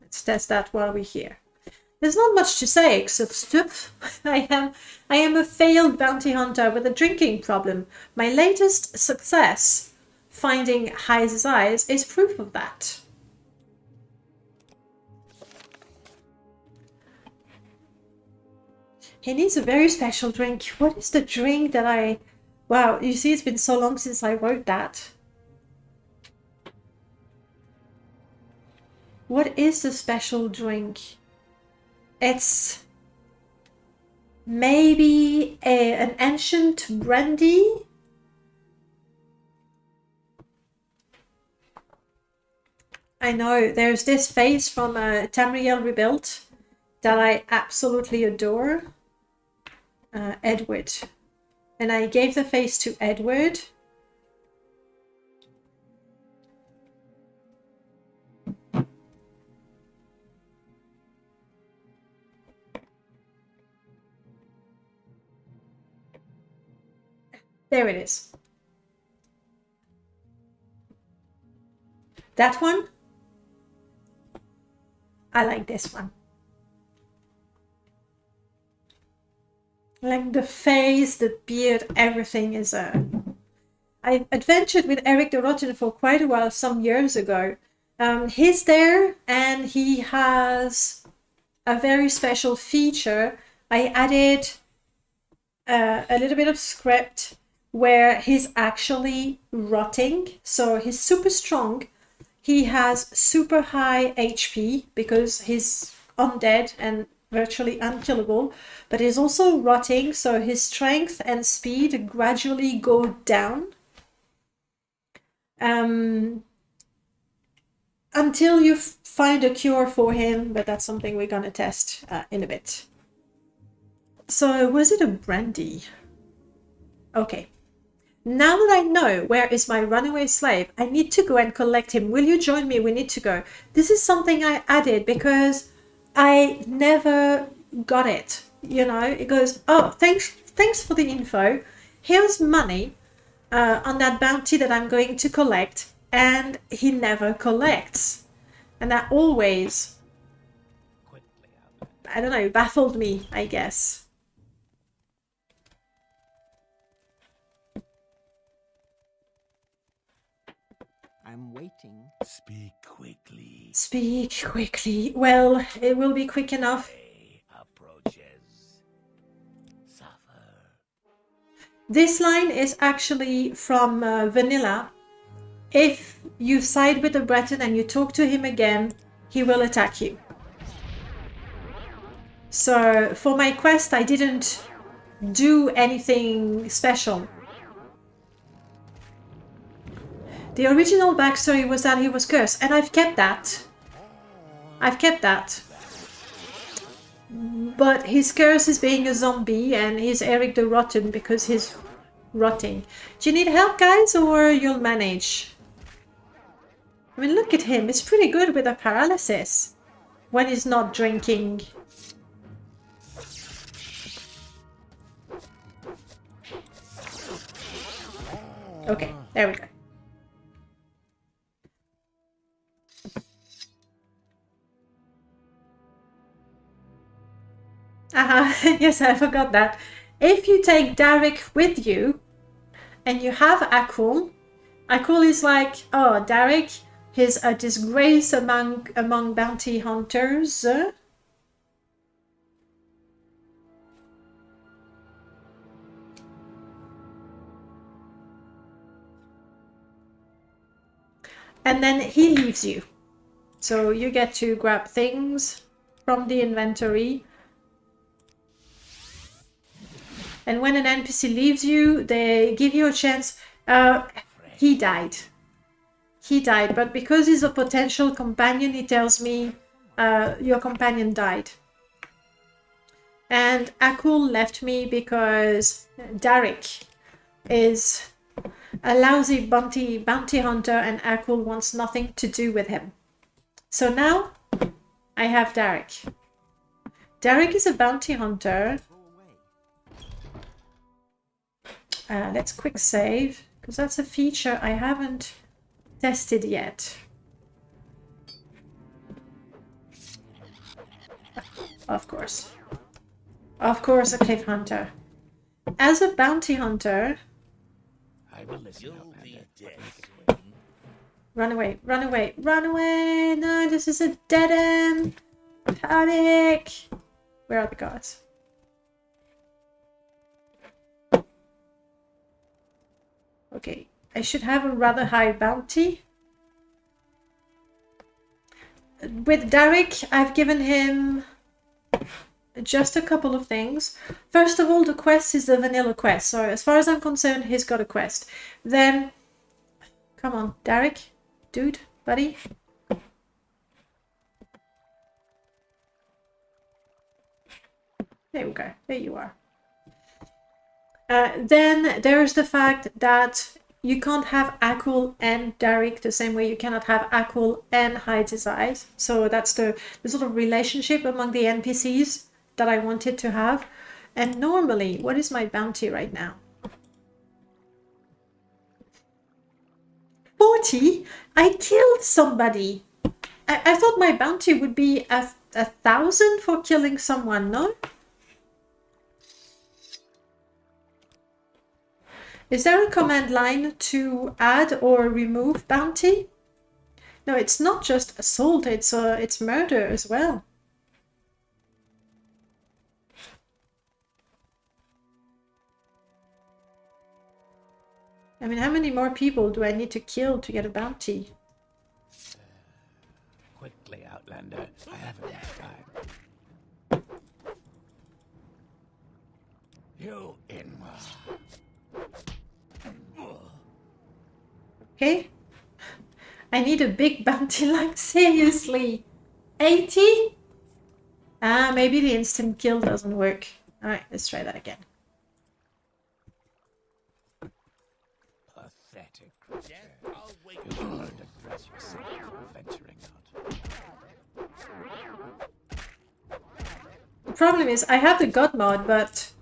Let's test that while we're here. There's not much to say except stuff. I am a failed bounty hunter with a drinking problem. My latest success, finding Heidi's eyes, is proof of that. He needs a very special drink. What is the drink that I... Wow, you see, it's been so long since I wrote that. What is the special drink? It's maybe an ancient brandy. I know, there's this face from Tamriel Rebuilt that I absolutely adore. Edward. And I gave the face to Edward. There it is. That one? I like this one. Like the face, the beard, everything is I adventured with Eric the Rotten for quite a while, some years ago. He's there and he has a very special feature. I added a little bit of script where he's actually rotting. So he's super strong. He has super high HP because he's undead and virtually unkillable, but he's also rotting, so his strength and speed gradually go down until you find a cure for him, but that's something we're gonna test in a bit. So was it a brandy? Okay. Now that I know where is my runaway slave, I need to go and collect him. Will you join me? We need to go. This is something I added because I never got it. You know, it goes, oh, thanks for the info. Here's money on that bounty that I'm going to collect. And he never collects. And that always, I don't know, baffled me, I guess. I'm waiting. Speak quickly. Speak quickly. Well, it will be quick enough. Prey approaches. Suffer. This line is actually from Vanilla. If you side with the Breton and you talk to him again, he will attack you. So for my quest, I didn't do anything special. The original backstory was that he was cursed, and I've kept that. I've kept that. But his curse is being a zombie, and he's Eric the Rotten because he's rotting. Do you need help, guys, or you'll manage? I mean, look at him. He's pretty good with a paralysis when he's not drinking. Okay, there we go. Yes, I forgot that. If you take Derek with you and you have Akul, Akul is like, oh, Derek is a disgrace among bounty hunters. And then he leaves you. So you get to grab things from the inventory. And when an NPC leaves you, they give you a chance. He died. He died, but because he's a potential companion, he tells me your companion died. And Akul left me because Derek is a lousy bounty hunter and Akul wants nothing to do with him. So now I have Derek. Derek is a bounty hunter. Let's quick save, because that's a feature I haven't tested yet. Of course. Of course, a cliff hunter. As a bounty hunter... I will listen. You'll be dead soon. Run away, run away, run away! No, this is a dead end! Panic! Where are the guards? Okay, I should have a rather high bounty. With Derek, I've given him just a couple of things. First of all, the quest is the vanilla quest. So as far as I'm concerned, he's got a quest. Then, come on, Derek, dude, buddy. There we go, there you are. Then there's the fact that you can't have Akul and Derek the same way you cannot have Akul and Hide His Eyes. So that's the sort of relationship among the NPCs that I wanted to have. And normally, what is my bounty right now? 40? I killed somebody. I thought my bounty would be 1,000 for killing someone, no? Is there a command line to add or remove bounty? No, it's not just assault, it's murder as well. I mean, how many more people do I need to kill to get a bounty? Quickly, Outlander. I haven't much time. You inward. Okay. I need a big bounty, like seriously. 80? Ah, maybe the instant kill doesn't work. Alright, let's try that again. Pathetic creature. Death, I'll wait. You can learn to dress yourself before venturing out. The problem is, I have the God mod, but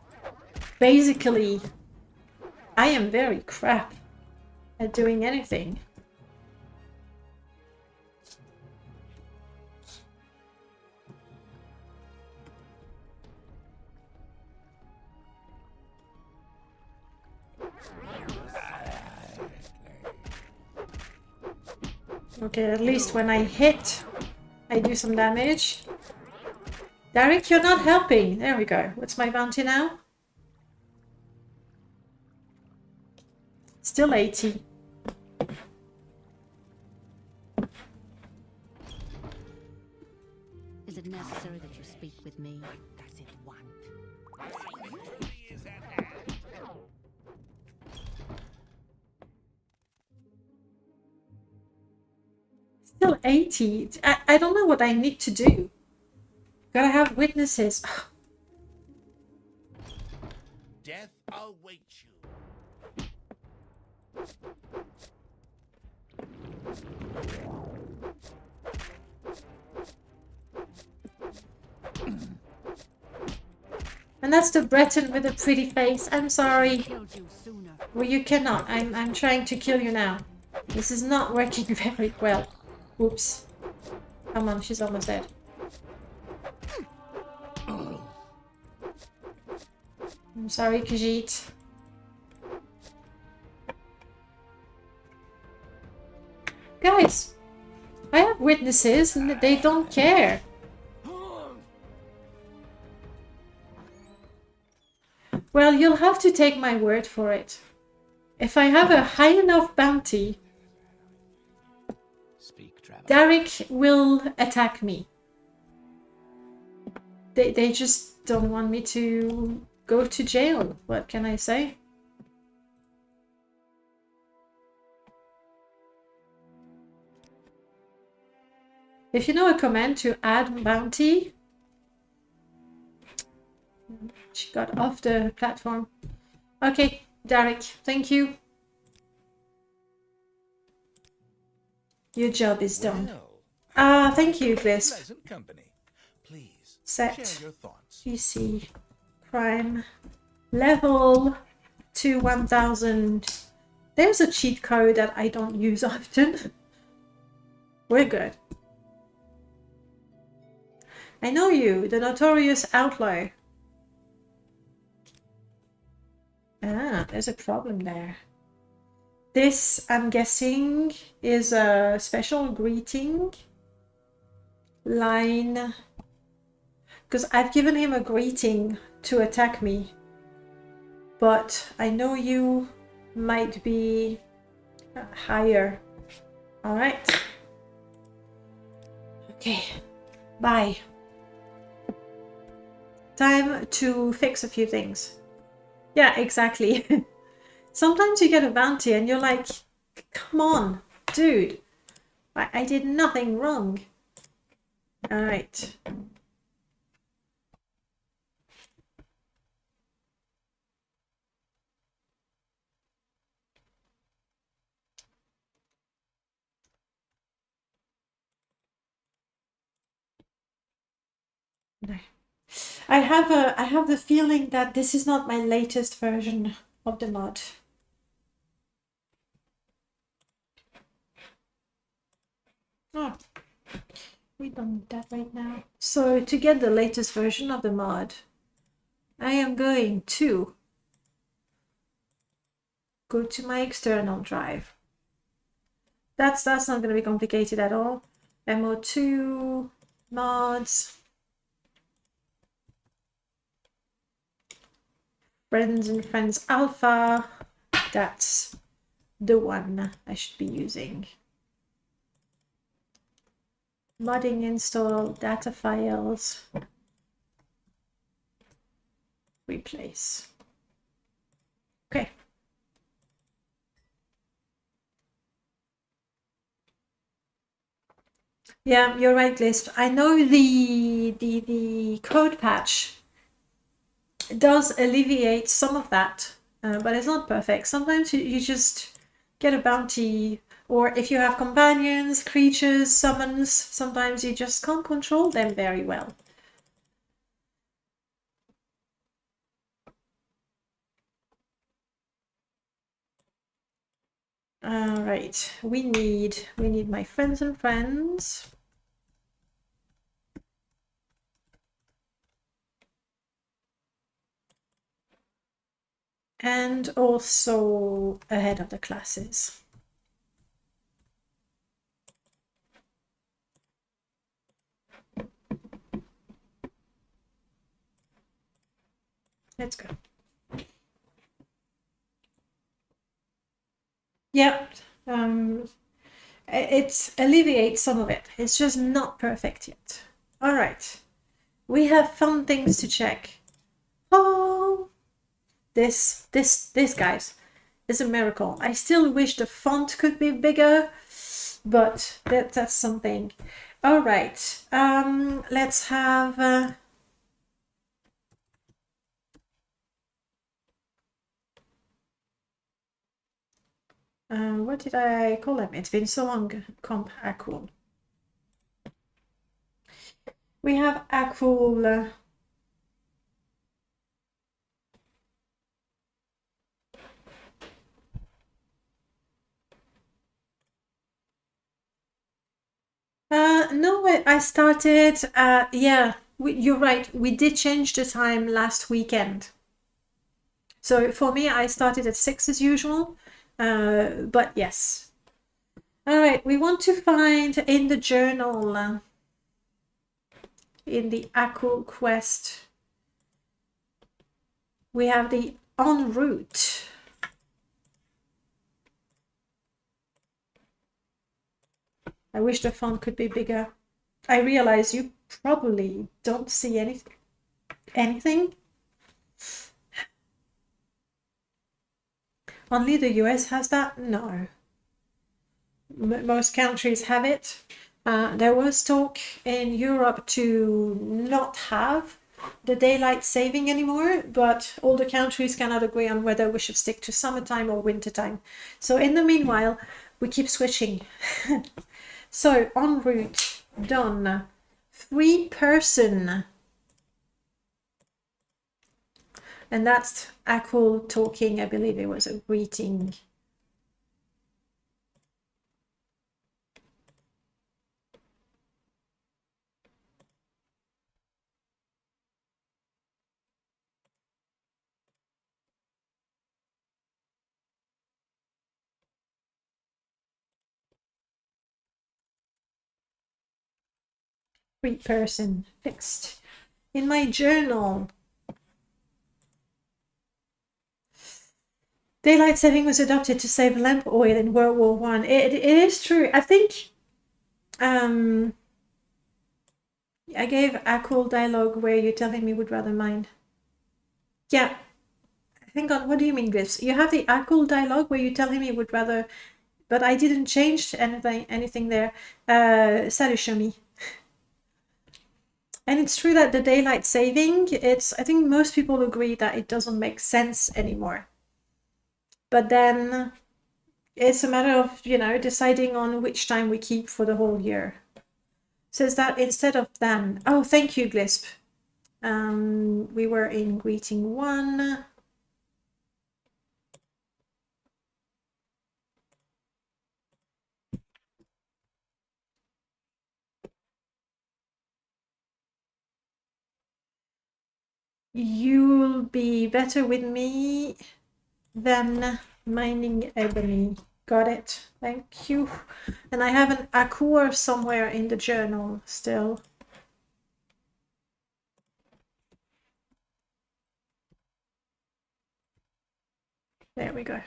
basically, I am very crap at doing anything. Okay, at least when I hit, I do some damage. Derek, you're not helping. There we go. What's my bounty now? Still 80. Is it necessary that you speak with me? What does it want? Victory is at hand. Still 80. I don't know what I need to do. Gotta have witnesses. Death awaits you. And that's the Breton with a pretty face. I'm sorry. Killed you sooner. Well, you cannot. I'm trying to kill you now. This is not working very well. Oops. Come on, she's almost dead. I'm sorry, Khajiit. Guys, I have witnesses and they don't care. Well, you'll have to take my word for it. If I have a high enough bounty, Speak, traveler. Derek will attack me. They just don't want me to go to jail. What can I say? If you know a command to add bounty... She got off the platform. Okay, Derek, thank you. Your job is done. Well, Thank you, Glisp. pleasant company. Please Set. share your thoughts. PC. Crime. Level to 1000. There's a cheat code that I don't use often. We're good. I know you, the notorious outlaw. Ah, there's a problem there. This, I'm guessing, is a special greeting line. Because I've given him a greeting to attack me. But I know you might be higher. Alright. Okay. Bye. Time to fix a few things. Yeah, exactly. Sometimes you get a bounty and you're like, come on, dude. I did nothing wrong. Alright. No. I have the feeling that this is not my latest version of the mod. Oh, we don't need that right now. So to get the latest version of the mod, I am going to go to my external drive. That's not going to be complicated at all. MO2 mods. Friends and Friends Alpha. That's the one I should be using. Modding install, data files. Replace. Okay. Yeah, you're right, Lisp. I know the code patch does alleviate some of that, but it's not perfect. Sometimes you just get a bounty, or if you have companions, creatures, summons, sometimes you just can't control them very well. All right, we need my friends and friends. And also ahead of the classes. Let's go. Yeah, it alleviates some of it. It's just not perfect yet. All right, we have fun things to check. Oh, this guys is a miracle. I still wish the font could be bigger, but that's something. All right, let's have. What did I call him? It's been so long. Comp Akul. We have Akul. No, I started. Yeah, you're right. We did change the time last weekend. So for me, I started at 6 as usual. But yes. All right, we want to find in the journal, in the Akul quest, we have the en route. I wish the font could be bigger. I realize you probably don't see anything. Only the US has that? No. Most countries have it. There was talk in Europe to not have the daylight saving anymore, but all the countries cannot agree on whether we should stick to summertime or wintertime. So in the meanwhile, we keep switching. So en route, done. 3-person. And that's Akul talking. I believe it was a greeting. Person fixed. In my journal, daylight saving was adopted to save lamp oil in World War One. It is true. I think I gave a cool dialogue where you tell him you would rather mine. Yeah. Hang on, what do you mean, Griffs? You have the Akul dialogue where you tell him you would rather, but I didn't change anything there. Salut, Shami. And it's true that the daylight saving, I think most people agree that it doesn't make sense anymore. But then it's a matter of, deciding on which time we keep for the whole year. Says that instead of then. Oh, thank you, Glisp. We were in greeting 1. You'll be better with me than mining ebony. Got it. Thank you. And I have an Akur somewhere in the journal still. There we go.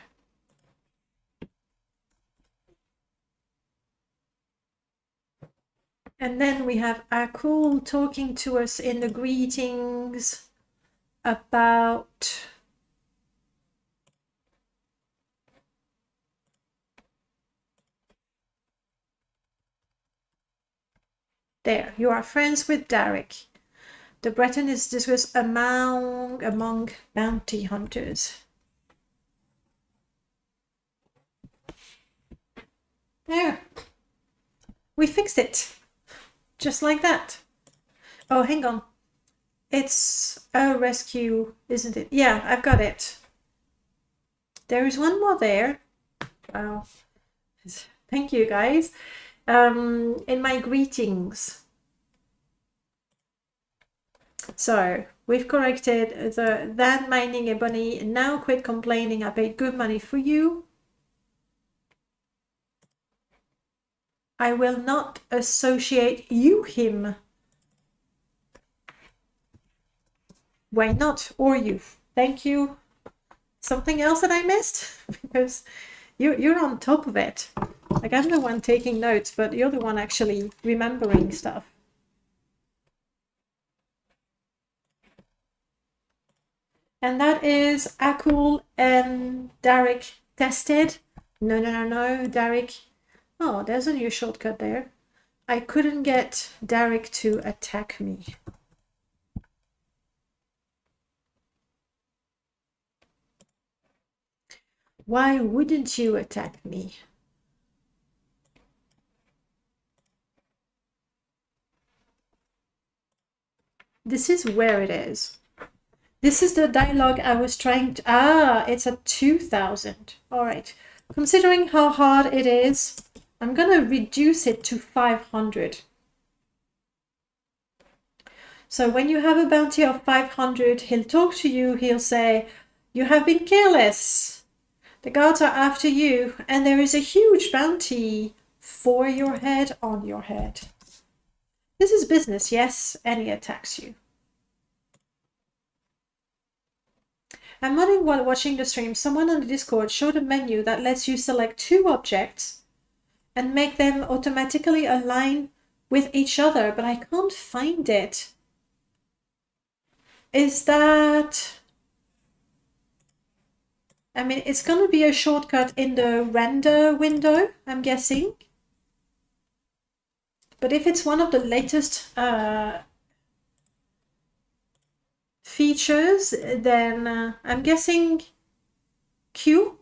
And then we have Akul talking to us in the greetings about there. You are friends with Derek. The Breton is discussed among bounty hunters. There. We fixed it. Just like that. Oh, hang on. It's a rescue, isn't it? Yeah, I've got it. There is one more there. Wow. Thank you, guys. In my greetings. So we've corrected the then mining ebony. Now quit complaining. I paid good money for you. I will not associate him. Why not? Or you. Thank you. Something else that I missed? Because You're on top of it. Like, I'm the one taking notes, but you're the one actually remembering stuff. And that is Akul and Derek tested. No, Derek. Oh, there's a new shortcut there. I couldn't get Derek to attack me. Why wouldn't you attack me? This is where it is. This is the dialogue I was trying to... Ah, it's at 2,000. All right. Considering how hard it is, I'm going to reduce it to 500. So when you have a bounty of 500, he'll talk to you. He'll say, you have been careless. The guards are after you, and there is a huge bounty for your head on your head. This is business, yes, and he attacks you. I'm modding while watching the stream. Someone on the Discord showed a menu that lets you select 2 objects and make them automatically align with each other, but I can't find it. Is that... I mean, it's going to be a shortcut in the render window, I'm guessing. But if it's one of the latest features, then I'm guessing Q.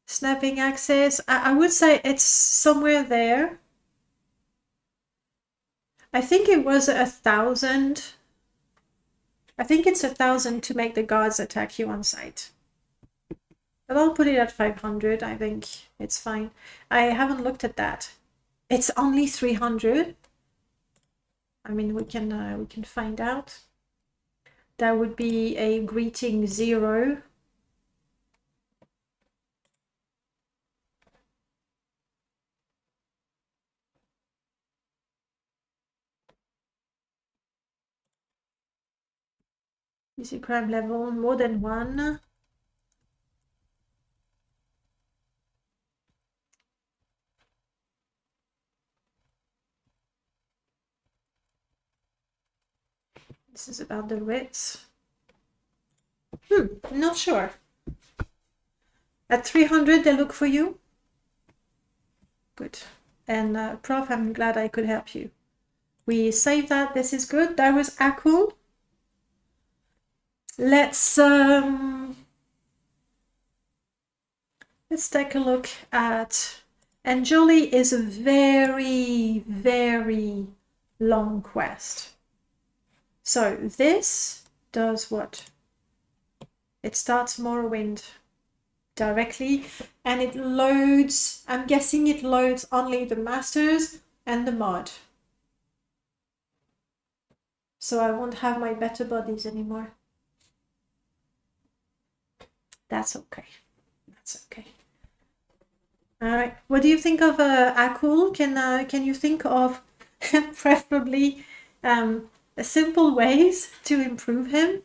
Snapping access. I would say it's somewhere there. I think it was 1,000. I think it's 1,000 to make the guards attack you on sight. But I'll put it at 500. I think it's fine. I haven't looked at that. It's only 300. I mean, we can find out. That would be a greeting 0. Easy crime level, more than 1. This is about the wits. Not sure. At 300 they look for you? Good. And Prof, I'm glad I could help you. We saved that. This is good. That was Akul. Let's take a look at... Anjali is a very, very long quest. So this does what? It starts Morrowind directly, and it loads, I'm guessing it loads only the masters and the mod. So I won't have my better bodies anymore. That's okay. That's okay. All right. What do you think of Akul? Can you think of preferably simple ways to improve him?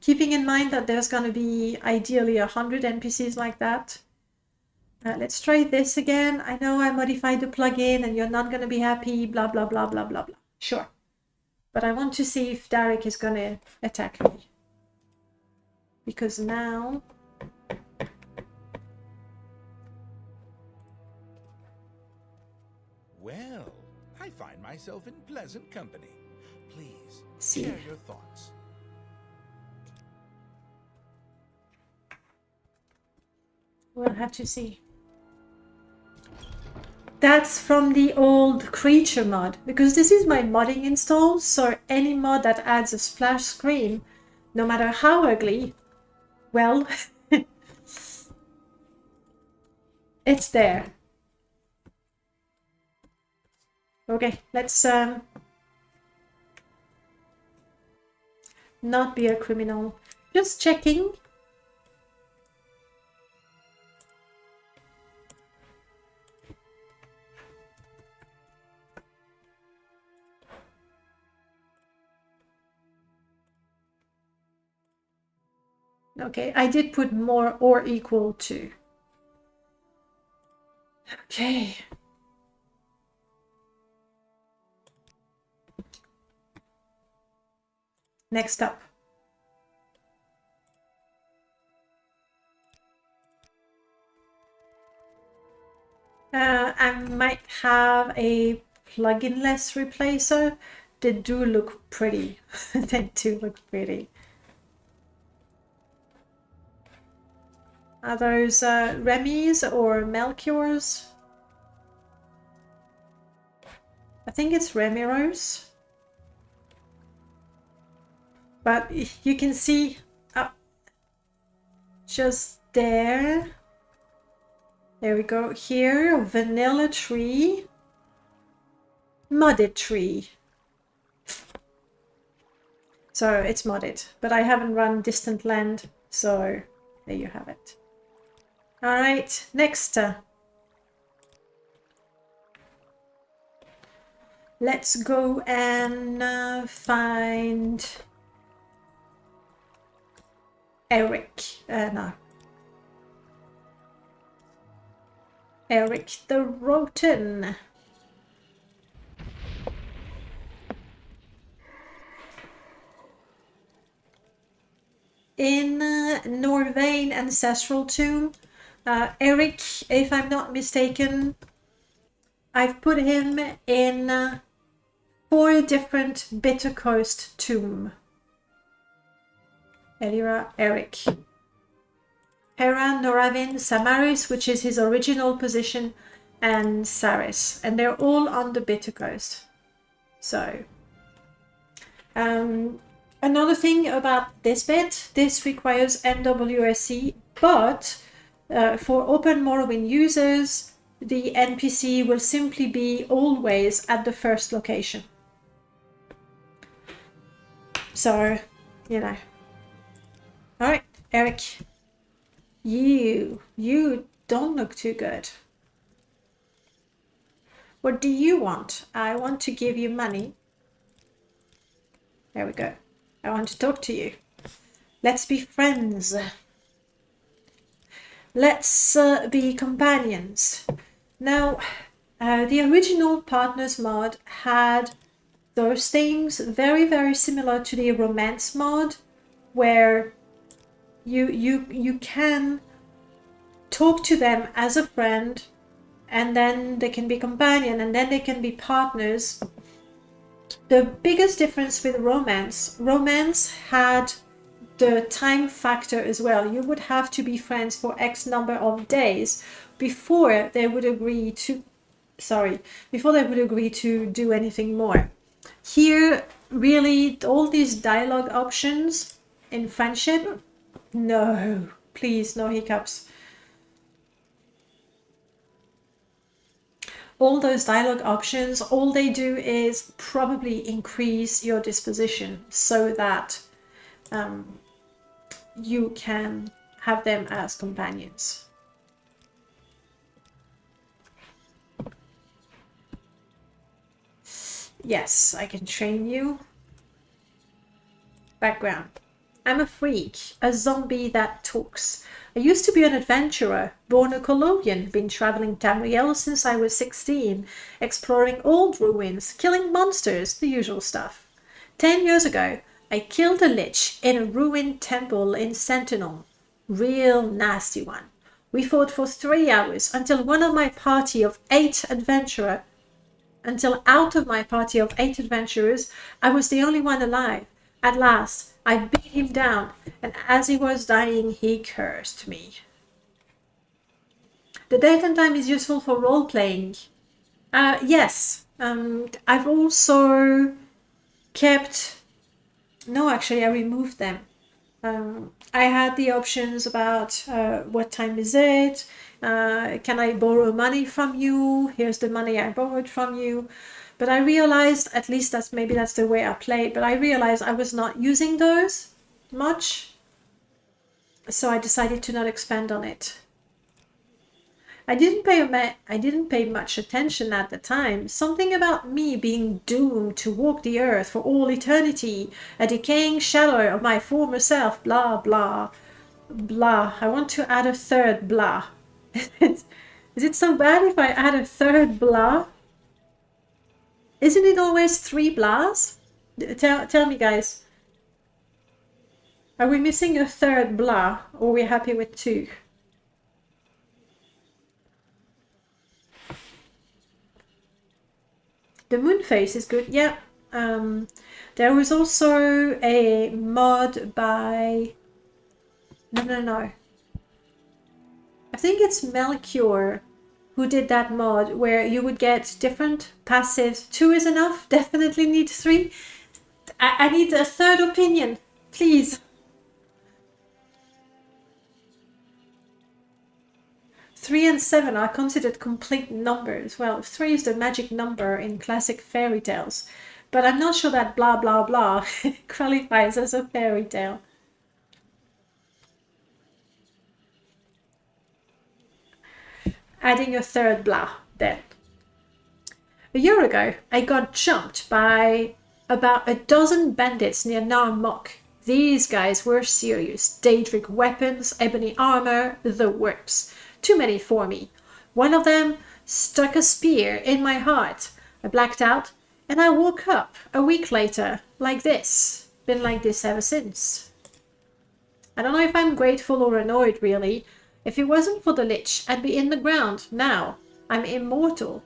Keeping in mind that there's going to be ideally 100 NPCs like that. Let's try this again. I know I modified the plugin and you're not going to be happy, blah, blah, blah, blah, blah, blah. Sure. But I want to see if Derek is going to attack me. Because now... Well, I find myself in pleasant company. Please, See. share your thoughts. We'll have to see. That's from the old creature mod, because this is my modding install, so any mod that adds a splash screen, no matter how ugly, well, it's there. Okay, let's not be a criminal. Just checking. Okay, I did put more or equal to. Okay. Next up. I might have a plugin-less replacer. They do look pretty. They do look pretty. Are those Remy's or Melchior's? I think it's Remiro's. But you can see just there. There we go. Here, vanilla tree, modded tree. So it's modded, but I haven't run Distant Land, so there you have it. All right, next. Let's go and find Eric. No. Eric the Roten. In Norvain Ancestral Tomb, Eric, if I'm not mistaken, I've put him in 4 different Bitter Coast tomb. Elira, Eric. Hera, Noravin, Samaris, which is his original position, and Saris. And they're all on the Bitter Coast. So, another thing about this bit, this requires NWSC, but for Open Morrowind users, the NPC will simply be always at the first location. So, you know. Alright, Eric. You don't look too good. What do you want? I want to give you money. There we go. I want to talk to you. Let's be friends. Let's be companions. Now, the original Partners mod had those things very, very similar to the Romance mod, where you can talk to them as a friend, and then they can be companion, and then they can be partners. The biggest difference with romance had the time factor as well. You would have to be friends for X number of days before they would agree to do anything more. Here, really, all these dialogue options in friendship, no, please, no hiccups. All those dialogue options, all they do is probably increase your disposition so that you can have them as companions. Yes, I can train you. Background. I'm a freak, a zombie that talks. I used to be an adventurer, born a Colombian, been traveling Tamriel since I was 16, exploring old ruins, killing monsters, the usual stuff. 10 years ago, I killed a lich in a ruined temple in Sentinel. Real nasty one. We fought for 3 hours until out of my party of 8 adventurers, I was the only one alive. At last, I beat him down, and as he was dying, he cursed me. The date and time is useful for role-playing. Yes. I've also kept... No, actually, I removed them. I had the options about what time is it, can I borrow money from you, here's the money I borrowed from you. But I realized, at least that's the way I played, but I realized I was not using those much. So I decided to not expand on it. I didn't pay much attention at the time. Something about me being doomed to walk the earth for all eternity, a decaying shadow of my former self, blah blah. blah. I want to add a third blah. Is it so bad if I add a third blah? Isn't it always 3 blahs? Tell me, guys. Are we missing a third blah, or are we happy with 2? The moon face is good, yeah. There was also a mod by... No. I think it's Melchior who did that mod where you would get different passives. 2 is enough, definitely need 3. I need a third opinion, please. 3 and 7 are considered complete numbers. Well, 3 is the magic number in classic fairy tales, but I'm not sure that blah blah blah qualifies as a fairy tale. Adding a third blah then. A year ago, I got jumped by about a dozen bandits near Narmok. These guys were serious. Daedric weapons, ebony armor, the works. Too many for me. One of them stuck a spear in my heart. I blacked out and I woke up a week later like this. Been like this ever since. I don't know if I'm grateful or annoyed really. If it wasn't for the Lich, I'd be in the ground now. I'm immortal.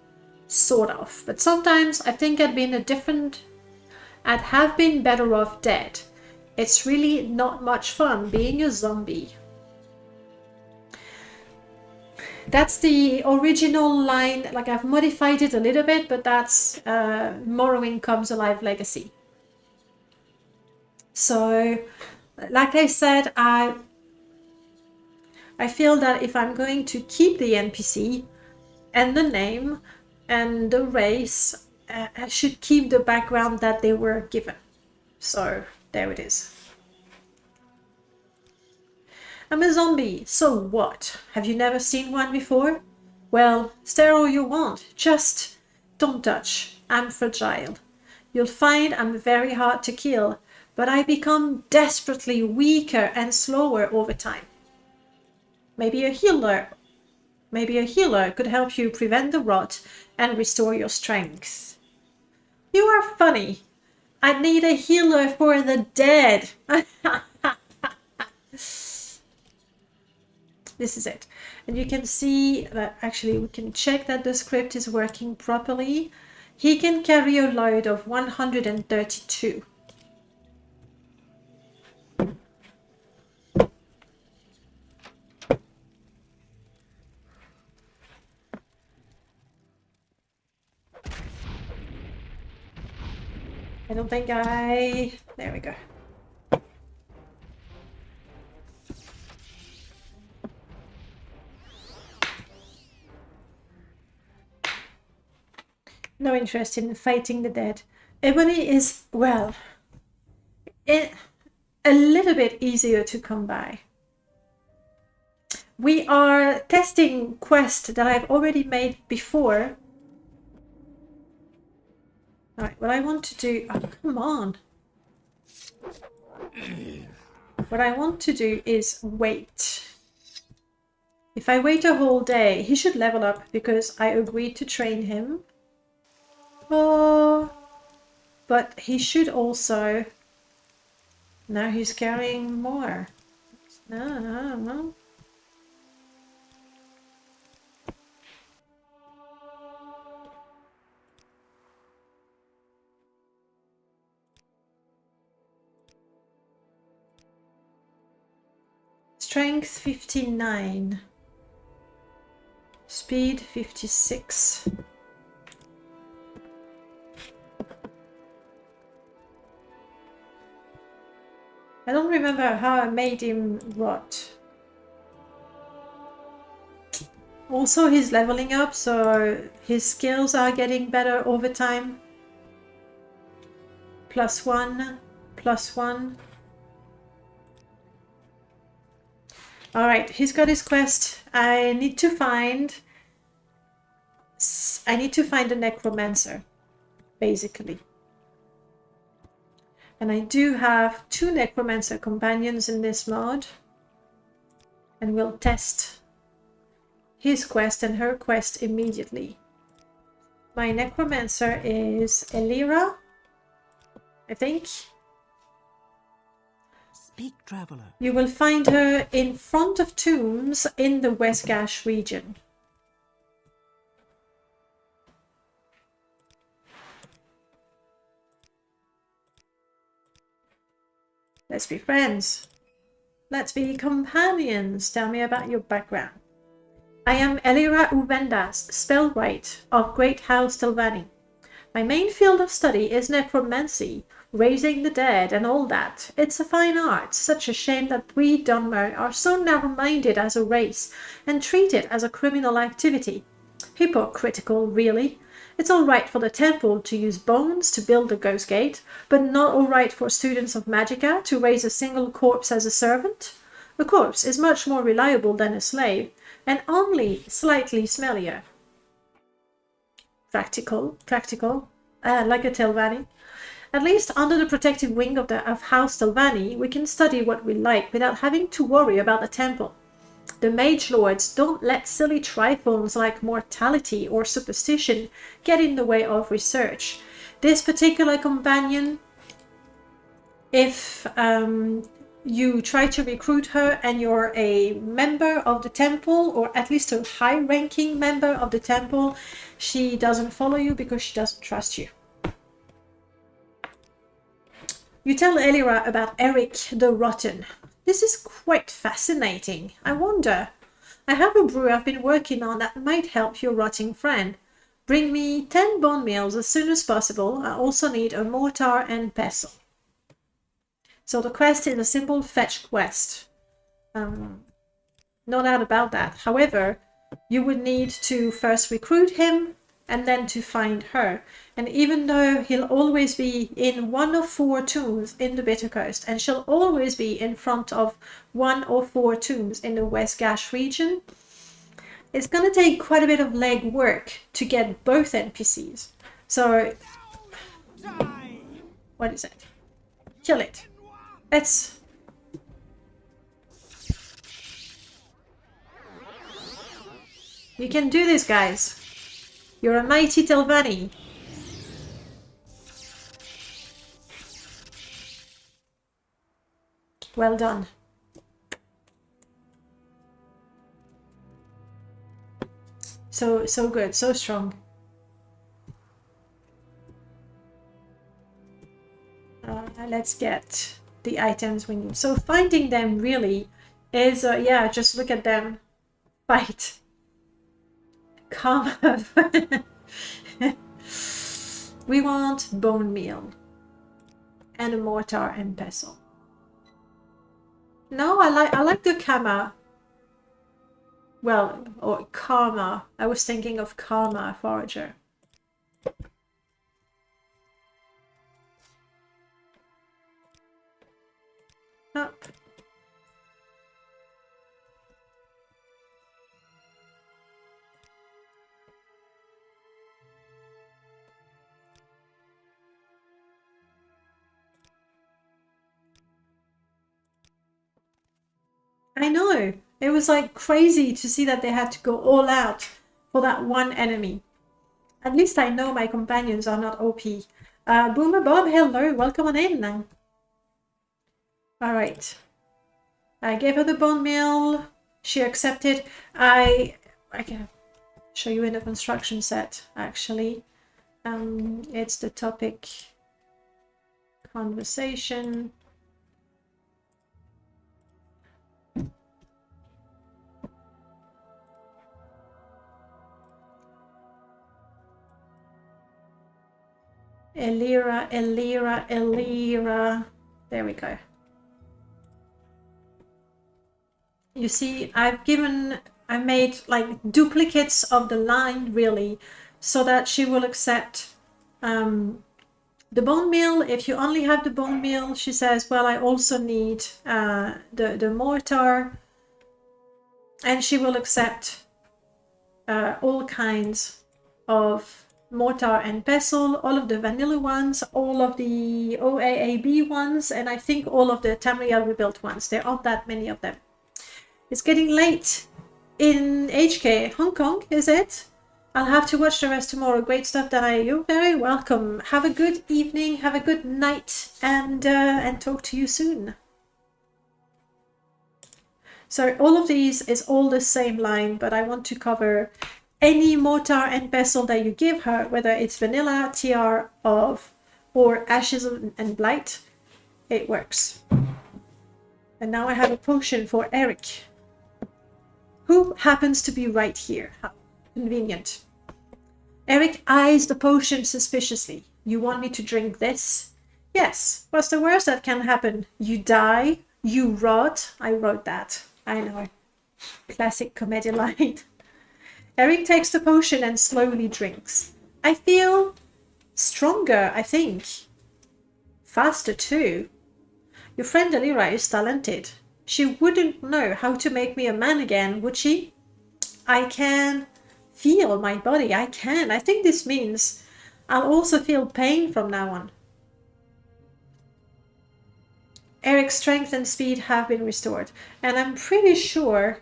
Sort of. But sometimes I think I'd have been better off dead. It's really not much fun being a zombie. That's the original line. Like, I've modified it a little bit, but that's Morrowind Comes Alive Legacy. So, like I said, I feel that if I'm going to keep the NPC and the name and the race, I should keep the background that they were given. So, there it is. I'm a zombie, so what? Have you never seen one before? Well, stare all you want, just don't touch. I'm fragile. You'll find I'm very hard to kill, but I become desperately weaker and slower over time. Maybe a healer could help you prevent the rot and restore your strength. You are funny. I need a healer for the dead. This is it. And you can see that actually we can check that the script is working properly. He can carry a load of 132. I don't think there we go. No interest in fighting the dead. Ebony is, well, a little bit easier to come by. We are testing quest that I've already made before. Alright, what I want to do... Oh, come on. What I want to do is wait. If I wait a whole day, he should level up because I agreed to train him. Oh, but he should also... Now he's carrying more. No. Strength 59. Speed 56. I don't remember how I made him rot. Also, he's leveling up, so his skills are getting better over time. +1, +1. Alright, he's got his quest. I need to find a necromancer, basically. And I do have 2 necromancer companions in this mod. And we'll test his quest and her quest immediately. My necromancer is Elira, I think. Speak, traveler. You will find her in front of tombs in the West Gash region. Let's be friends. Let's be companions. Tell me about your background. I am Elira Uvendas, Spellwright of Great House Tilvani. My main field of study is necromancy, raising the dead and all that. It's a fine art. Such a shame that we Dunmer are so narrow-minded as a race and treat it as a criminal activity. Hypocritical, really. It's all right for the temple to use bones to build a ghost gate, but not all right for students of Magicka to raise a single corpse as a servant. A corpse is much more reliable than a slave, and only slightly smellier. Practical, like a Tilvani. At least under the protective wing of House Tilvani, we can study what we like without having to worry about the temple. The mage lords don't let silly trifles like mortality or superstition get in the way of research. This particular companion, if you try to recruit her and you're a member of the temple, or at least a high-ranking member of the temple, she doesn't follow you because she doesn't trust you. You tell Elira about Eric the Rotten. This is quite fascinating. I wonder. I have a brew I've been working on that might help your rotting friend. Bring me 10 bone meals as soon as possible. I also need a mortar and pestle. So the quest is a simple fetch quest. No doubt about that. However, you would need to first recruit him and then to find her. And even though he'll always be in one of 4 tombs in the Bitter Coast, and she'll always be in front of 1 or 4 tombs in the West Gash region, it's going to take quite a bit of leg work to get both NPCs. So, what is it? Kill it. Let's... You can do this, guys. You're a mighty Tilvani. Well done. So good, so strong. Let's get the items we need. So finding them really is, yeah, just look at them fight. Come. We want bone meal and a mortar and pestle. No, I like the Kama. Well, or Karma. I was thinking of Karma Forager. Up. I know. It was like crazy to see that they had to go all out for that one enemy. At least I know my companions are not OP. Boomer Bob, hello, welcome on in now. Alright. I gave her the bone meal. She accepted. I can show you in the construction set, actually. It's the topic conversation. Elira. There we go. You see, I made like duplicates of the line, really, so that she will accept the bone meal. If you only have the bone meal, she says, well, I also need the mortar, and she will accept all kinds of mortar and pestle, all of the vanilla ones, all of the OAAB ones, and I think all of the Tamriel rebuilt ones. There aren't that many of them. It's getting late in HK, Hong Kong, is it? I'll have to watch the rest tomorrow. Great stuff, Danae. You're very welcome. Have a good evening, have a good night, and talk to you soon. So all of these is all the same line, but I want to cover any mortar and pestle that you give her, whether it's vanilla, TR of, or ashes and blight, it works. And now I have a potion for Eric, who happens to be right here. How convenient. Eric eyes the potion suspiciously. You want me to drink this? Yes. What's the worst that can happen? You die? You rot? I wrote that. I know. Classic comedy line. Eric takes the potion and slowly drinks. I feel stronger, I think. Faster too. Your friend Alira is talented. She wouldn't know how to make me a man again, would she? I can feel my body. I can. I think this means I'll also feel pain from now on. Eric's strength and speed have been restored. And I'm pretty sure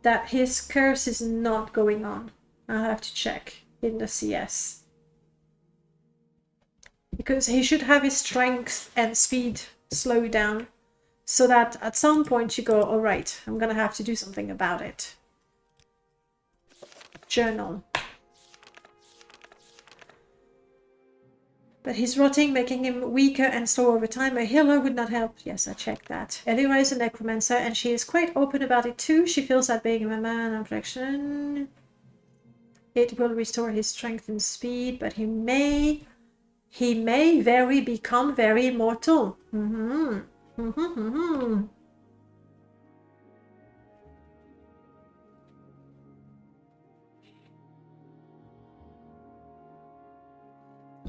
that his curse is not going on. I'll have to check in the CS. Because he should have his strength and speed slow down, so that at some point you go, all right, I'm gonna have to do something about it. Journal. But he's rotting, making him weaker and slow over time. A healer would not help. Yes, I checked that. Elira is a necromancer, and she is quite open about it too. She feels that being a man of affliction, it will restore his strength and speed, but he may become very mortal.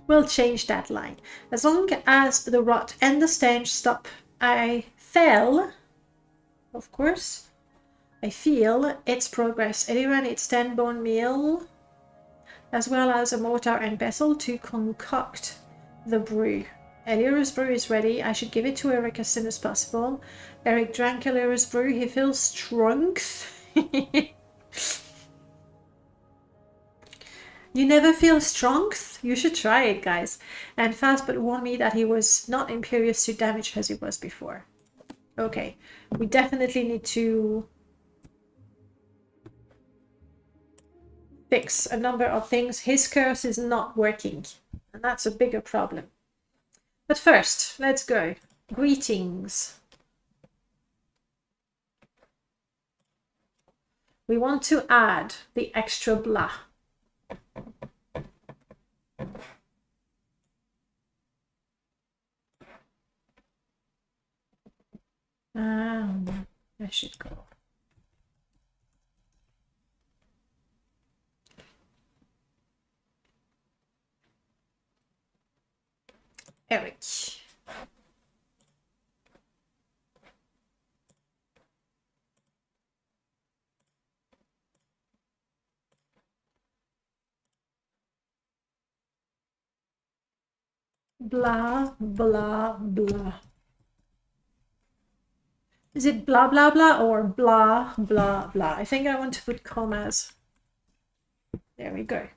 We'll change that line. As long as the rot and the stench stop. I fell, of course. I feel its progress. Elira needs 10 bone meal, as well as a mortar and pestle to concoct the brew. Elira's brew is ready. I should give it to Eric as soon as possible. Eric drank Elira's brew. He feels strength. You never feel strength? You should try it, guys. And fast, but warn me that he was not imperious to damage as he was before. Okay, we definitely need to fix a number of things. His curse is not working, and that's a bigger problem. But first, let's go. Greetings. We want to add the extra blah. I should go. Eric. Blah, blah, blah. Is it blah, blah, blah or blah, blah, blah? I think I want to put commas. There we go.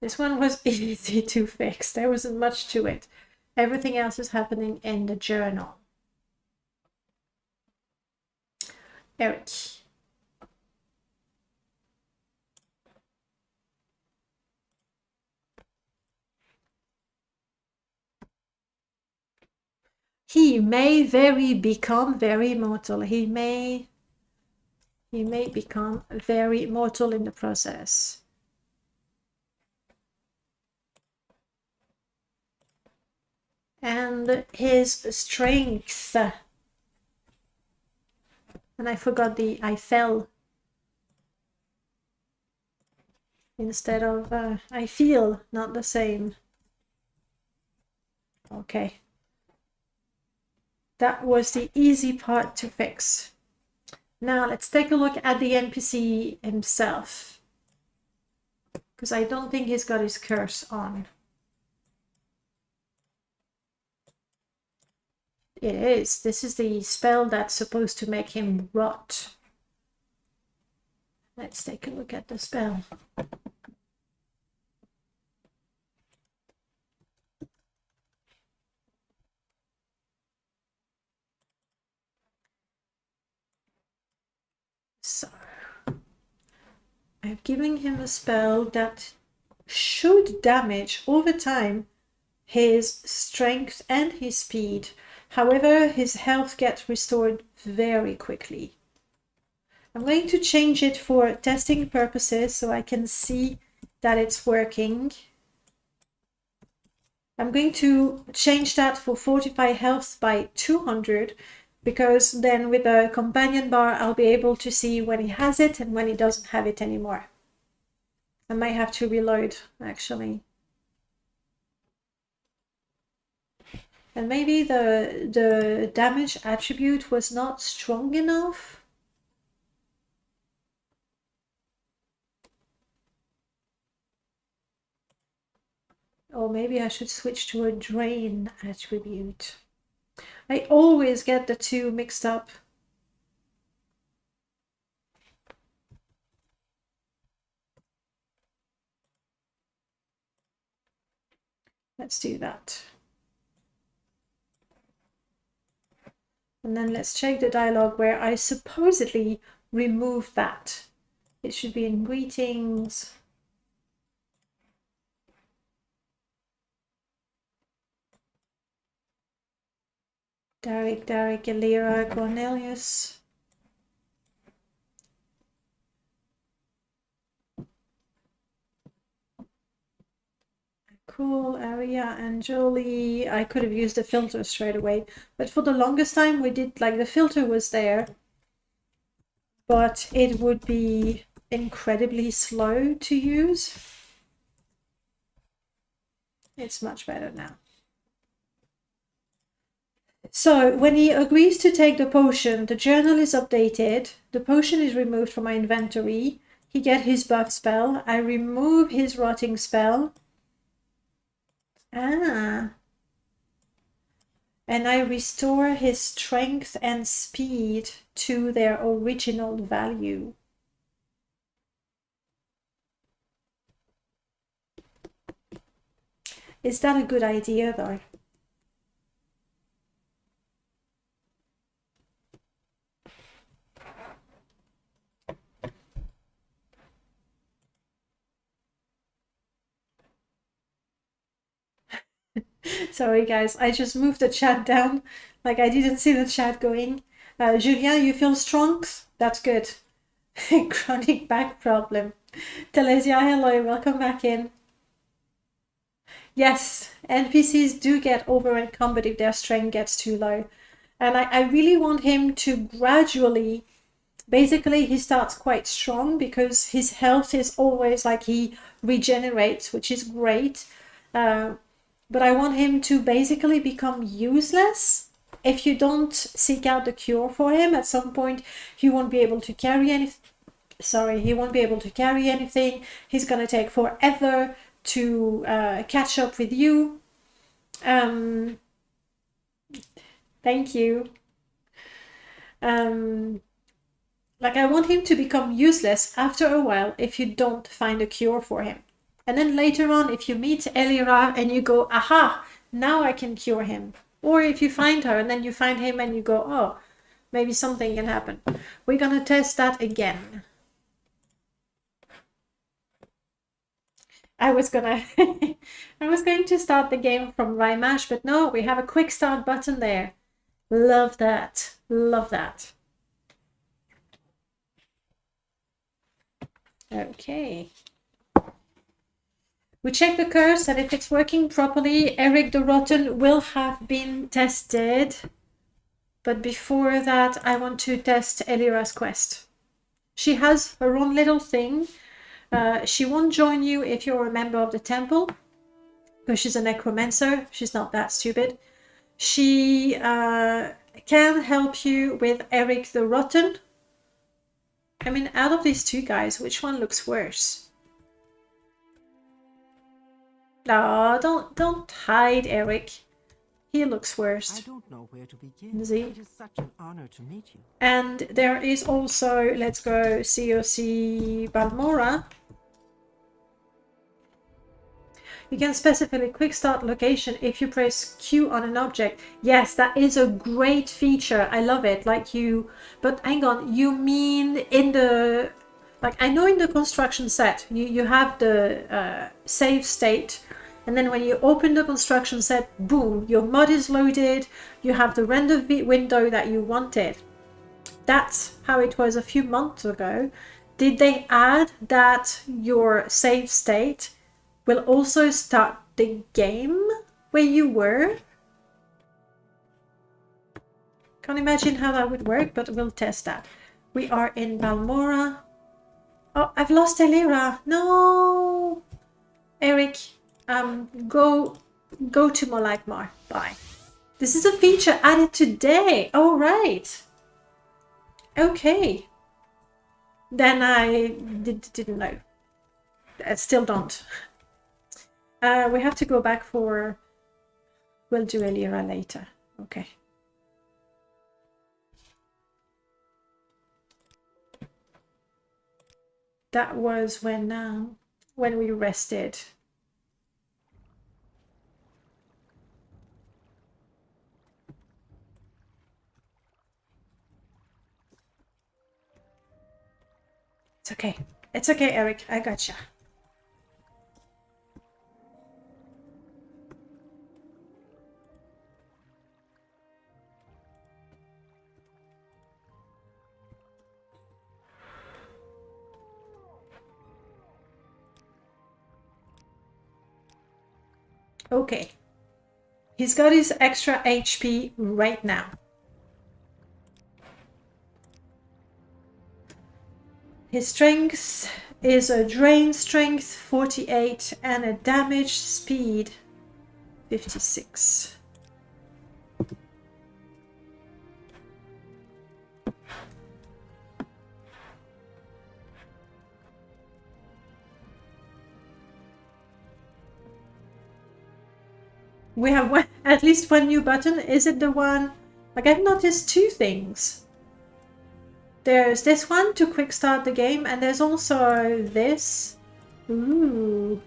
This one was easy to fix. There wasn't much to it. Everything else is happening in the journal. Eric. He may become very mortal. He may become very mortal in the process. And his strength. And I forgot I fell. Instead of I feel, not the same. Okay. That was the easy part to fix. Now let's take a look at the NPC himself. Because I don't think he's got his curse on. It is. This is the spell that's supposed to make him rot. Let's take a look at the spell. So, I'm giving him a spell that should damage over time his strength and his speed. However, his health gets restored very quickly. I'm going to change it for testing purposes so I can see that it's working. I'm going to change that for fortify health by 200 because then with the companion bar I'll be able to see when he has it and when he doesn't have it anymore. I might have to reload actually. And maybe the damage attribute was not strong enough. Or maybe I should switch to a drain attribute. I always get the two mixed up. Let's do that. And then let's check the dialogue where I supposedly removed that. It should be in greetings. Derek, Elira, Cornelius. Cool, Aria and Jolie. I could have used the filter straight away, but for the longest time we did, like, the filter was there, but it would be incredibly slow to use. It's much better now. So when he agrees to take the potion, the journal is updated, the potion is removed from my inventory, he gets his buff spell, I remove his rotting spell, and I restore his strength and speed to their original value. Is that a good idea though? Sorry guys, I just moved the chat down, like I didn't see the chat going. Julien, you feel strong? That's good. Chronic back problem. Telesia, hello, welcome back in. Yes, NPCs do get over encumbered if their strength gets too low. And I really want him to gradually, basically he starts quite strong because his health is always like he regenerates, which is great. But I want him to basically become useless. If you don't seek out the cure for him, at some point he won't be able to carry anything. Sorry, he won't be able to carry anything. He's gonna take forever to catch up with you. Thank you. Like I want him to become useless after a while if you don't find a cure for him. And then later on, if you meet Elira and you go, aha, now I can cure him. Or if you find her and then you find him and you go, oh, maybe something can happen. We're gonna test that again. I was going to start the game from Rymash, but no, we have a quick start button there. Love that. Love that. Okay. We check the curse, and if it's working properly, Eric the Rotten will have been tested. But before that, I want to test Elira's quest. She has her own little thing. She won't join you if you're a member of the temple, because she's a necromancer. She's not that stupid. She can help you with Eric the Rotten. I mean, out of these two guys, which one looks worse? No, don't hide, Eric. He looks I worse. don't know where to begin. Z. It is such an honor to meet you. And there is also, let's go COC Balmora. You can specify quick start location if you press Q on an object. Yes, that is a great feature. I love it. Like you, but hang on, you mean in the, like I know in the construction set, you have the save state, and then when you open the construction set, boom, your mod is loaded, you have the render window that you wanted. That's how it was a few months ago. Did they add that your save state will also start the game where you were? Can't imagine how that would work, but we'll test that. We are in Balmora. Oh, I've lost Elira. No, Eric. Go to Molagmar. Bye. This is a feature added today. Oh, right. Okay. Then I didn't know. I still don't. We have to go back for... We'll do Elira later. Okay. That was when we rested. It's okay. It's okay, Eric. I gotcha. Okay. He's got his extra HP right now. His strength is a drain strength 48 and a damage speed 56. We have at least one new button. Is it the one? Like, I've noticed two things. There's this one to quick start the game, and there's also this. Ooh.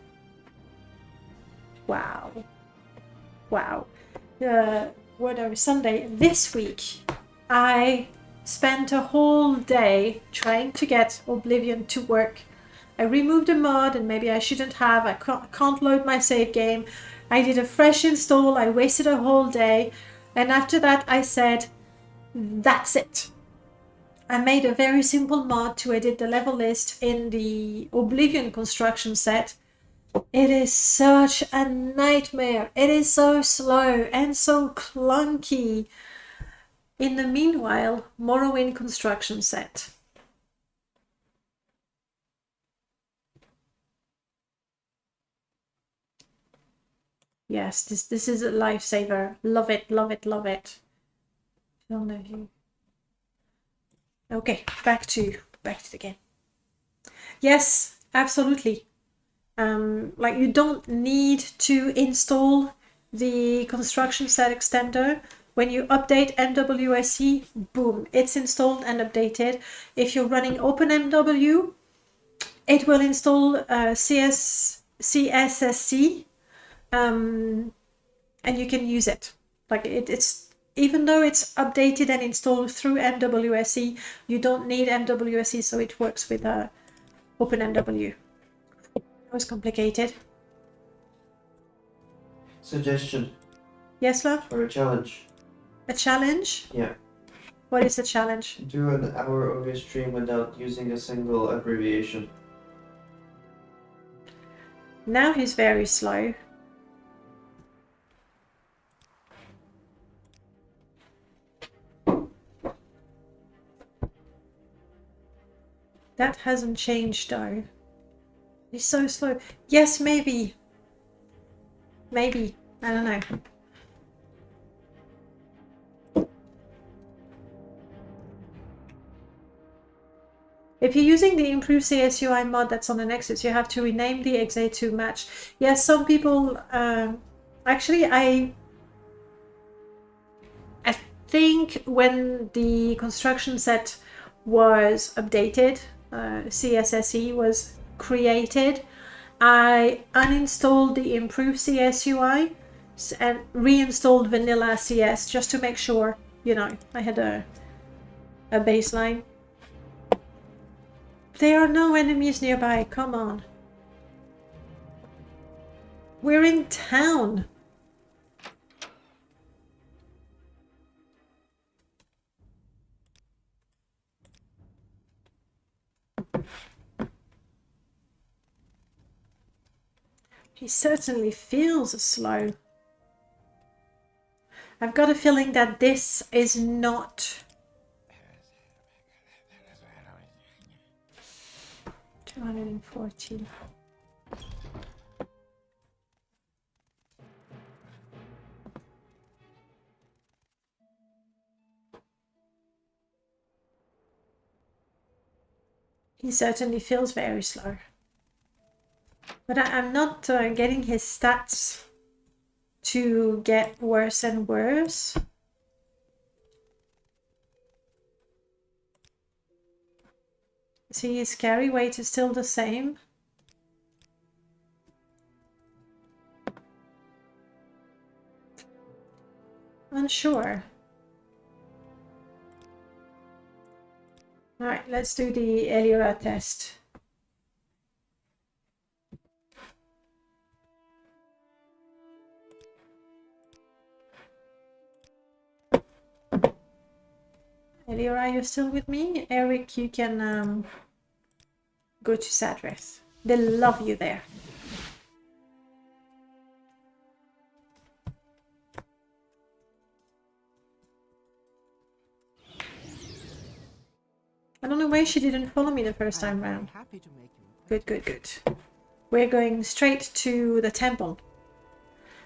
Wow. Wow. Sunday this week, I spent a whole day trying to get Oblivion to work. I removed a mod, and maybe I shouldn't have. I can't load my save game. I did a fresh install. I wasted a whole day. And after that, I said, that's it. I made a very simple mod to edit the level list in the Oblivion construction set. It is such a nightmare. It is so slow and so clunky. In the meanwhile, Morrowind construction set. Yes, this is a lifesaver. Love it, love it, love it. Okay, back to the game. Yes, absolutely. Like, you don't need to install the construction set extender. When you update MWSE, boom, it's installed and updated. If you're running OpenMW, it will install CSSC, and you can use it. Like, it's even though it's updated and installed through MWSE, you don't need MWSE, so it works with OpenMW. That was complicated. Suggestion Yes, love? for a challenge. A challenge? Yeah. What is the challenge? Do an hour of your stream without using a single abbreviation. Now he's very slow. That hasn't changed though. He's so slow. Yes, maybe. Maybe. I don't know. If you're using the improved CSUI mod that's on the Nexus, you have to rename the XA to match. Yes, some people... actually, think when the construction set was updated, CSSE was created, I uninstalled the improved CS UI and reinstalled vanilla CS just to make sure, you know, I had a baseline. There are no enemies nearby, come on. We're in town. He certainly feels slow. I've got a feeling that this is not 240. He certainly feels very slow. But I'm not getting his stats to get worse and worse. See, his carry weight is still the same. Unsure. Alright, let's do the Elira test. Elira, you're still with me? Eric, you can go to Sadrith. They love you there. I don't know why she didn't follow me the first time round. Happy to make you. Good, good, good. We're going straight to the temple.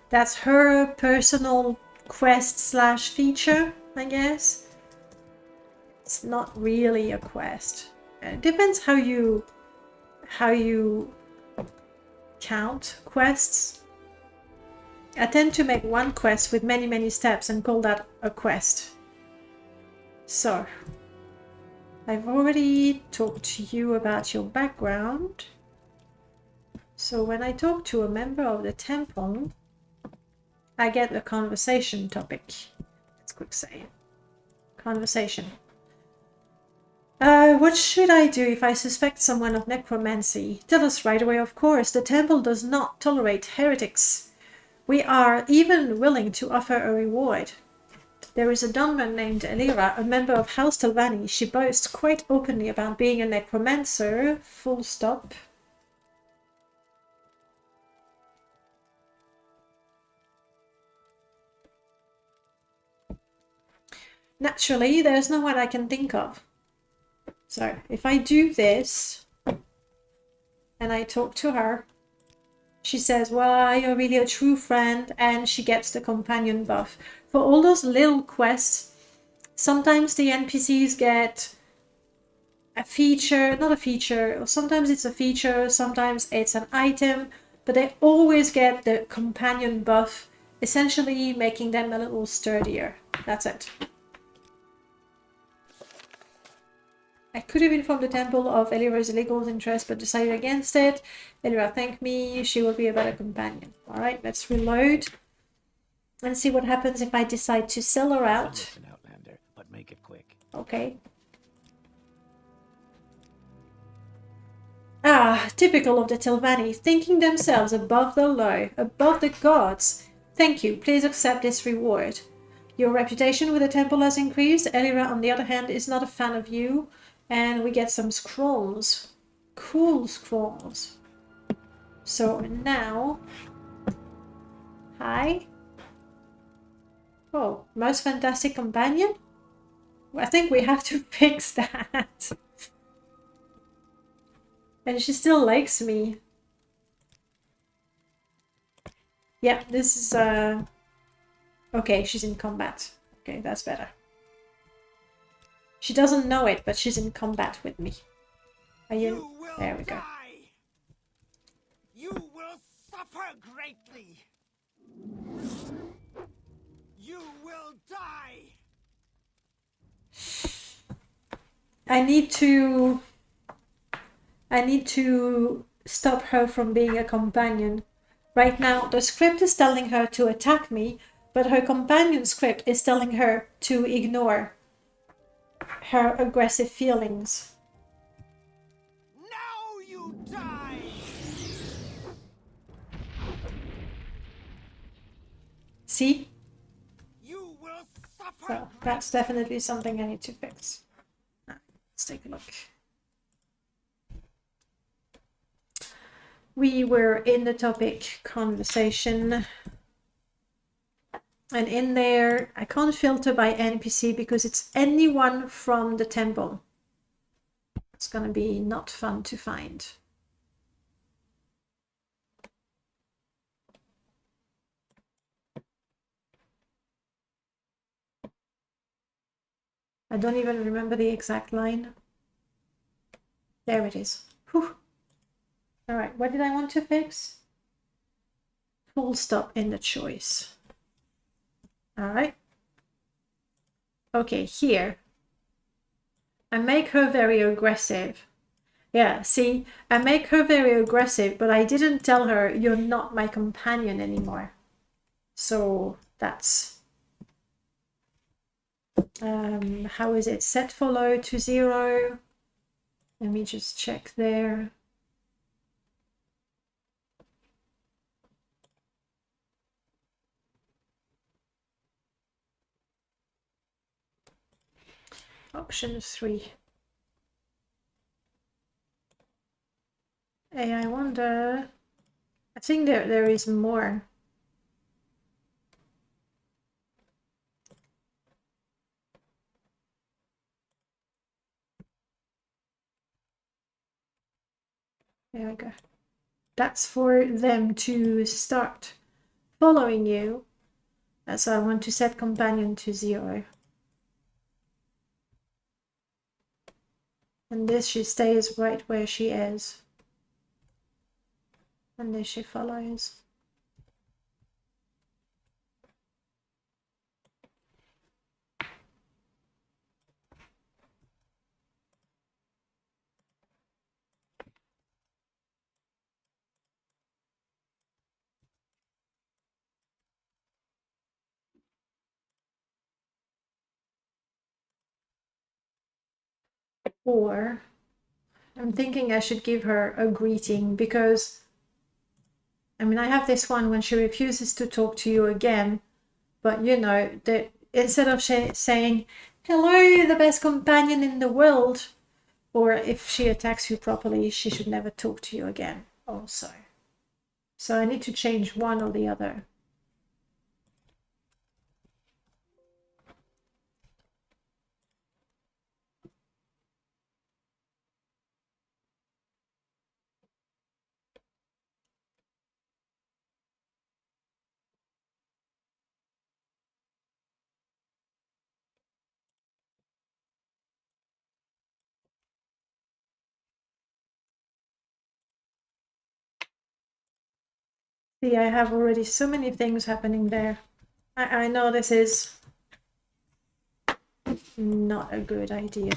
That's her personal quest slash feature, I guess. It's not really a quest. It depends how you count quests. I tend to make one quest with many steps and call that a quest. So, I've already talked to you about your background. So when I talk to a member of the temple, I get the conversation topic. Let's quick say it. Conversation. What should I do if I suspect someone of necromancy? Tell us right away, of course. The temple does not tolerate heretics. We are even willing to offer a reward. There is a Dunman named Elira, a member of House Telvanni. She boasts quite openly about being a necromancer. Full stop. Naturally, there's no one I can think of. So, if I do this, and I talk to her, she says, well, you're really a true friend, and she gets the companion buff. For all those little quests, sometimes the NPCs get a feature, not a feature, or sometimes it's a feature, sometimes it's an item, but they always get the companion buff, essentially making them a little sturdier. That's it. I could have informed the temple of Elira's illegal interest, but decided against it. Elira thanked me. She will be a better companion. Alright, let's reload. And see what happens if I decide to sell her out. Listen, Outlander, but make it quick. Okay. Ah, typical of the Telvanni, thinking themselves above the law, above the gods. Thank you. Please accept this reward. Your reputation with the temple has increased. Elira, on the other hand, is not a fan of you. And we get some scrolls. Cool scrolls. So now... Hi. Oh, most fantastic companion? I think we have to fix that. And she still likes me. Yeah, this is... Okay, she's in combat. Okay, that's better. She doesn't know it, but she's in combat with me. Are you? There we go. Die. You will suffer greatly. You will die. I need to stop her from being a companion. Right now, the script is telling her to attack me, but her companion script is telling her to ignore her aggressive feelings. Now you die! See? You will suffer! So that's definitely something I need to fix. Let's take a look. We were in the topic conversation. And in there, I can't filter by NPC because it's anyone from the temple. It's gonna be not fun to find. I don't even remember the exact line. There it is. Whew. All right, what did I want to fix? Full stop in the choice. All right. Okay, here. I make her very aggressive. Yeah, see, I make her very aggressive, but I didn't tell her you're not my companion anymore. So that's... how is it? Set follow to 0. Let me just check there. Option 3. Hey, I wonder... I think there is more. There we go. That's for them to start following you. So I want to set companion to 0. And this, she stays right where she is. And this she follows. Or I'm thinking I should give her a greeting because I mean, I have this one when she refuses to talk to you again, but you know, that instead of saying, hello, the best companion in the world, or if she attacks you properly, she should never talk to you again also. So I need to change one or the other. See, I have already so many things happening there. I know this is not a good idea.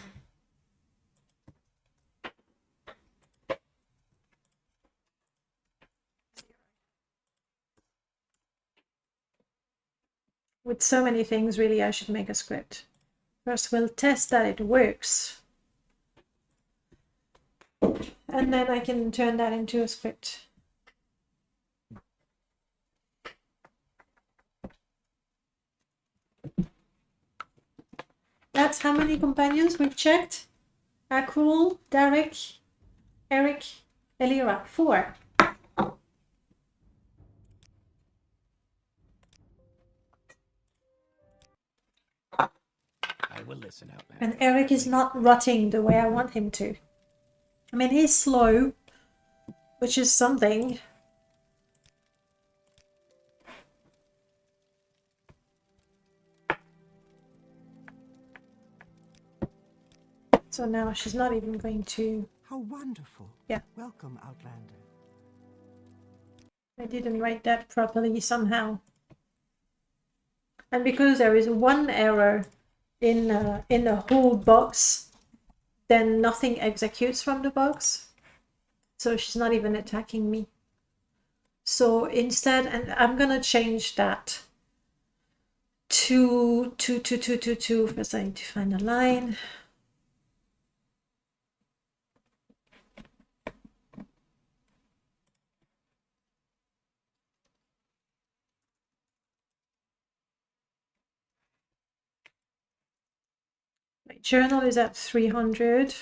With so many things, really, I should make a script. First, we'll test that it works. And then I can turn that into a script. That's how many companions we've checked. Akul, Derek, Eric, Elira. 4. I will listen out. And Eric is not rotting the way I want him to. I mean, he's slow, which is something. So now she's not even going to... How wonderful. Yeah. Welcome, Outlander. I didn't write that properly somehow. And because there is one error in the whole box, then nothing executes from the box. So she's not even attacking me. So instead, and I'm gonna change that to 2. First I need to find a line. My journal is at 300.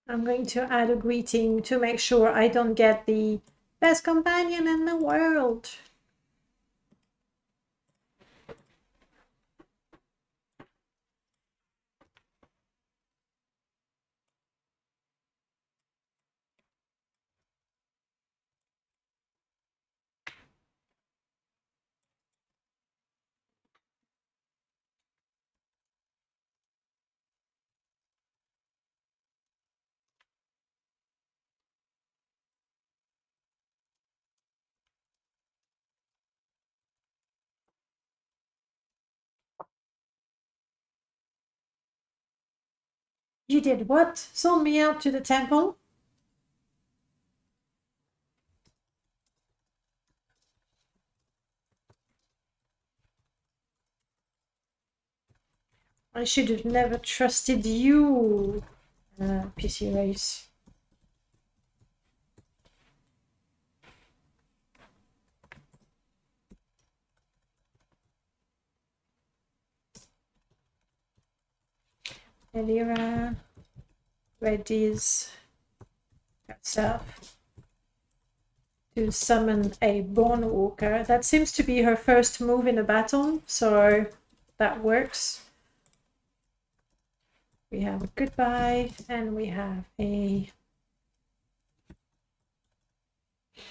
I'm going to add a greeting to make sure I don't get the best companion in the world. You did what? Sold me out to the temple? I should have never trusted you, PC race. Elira, readies herself to summon a Born Walker. That seems to be her first move in a battle, so that works. We have a goodbye, and we have a...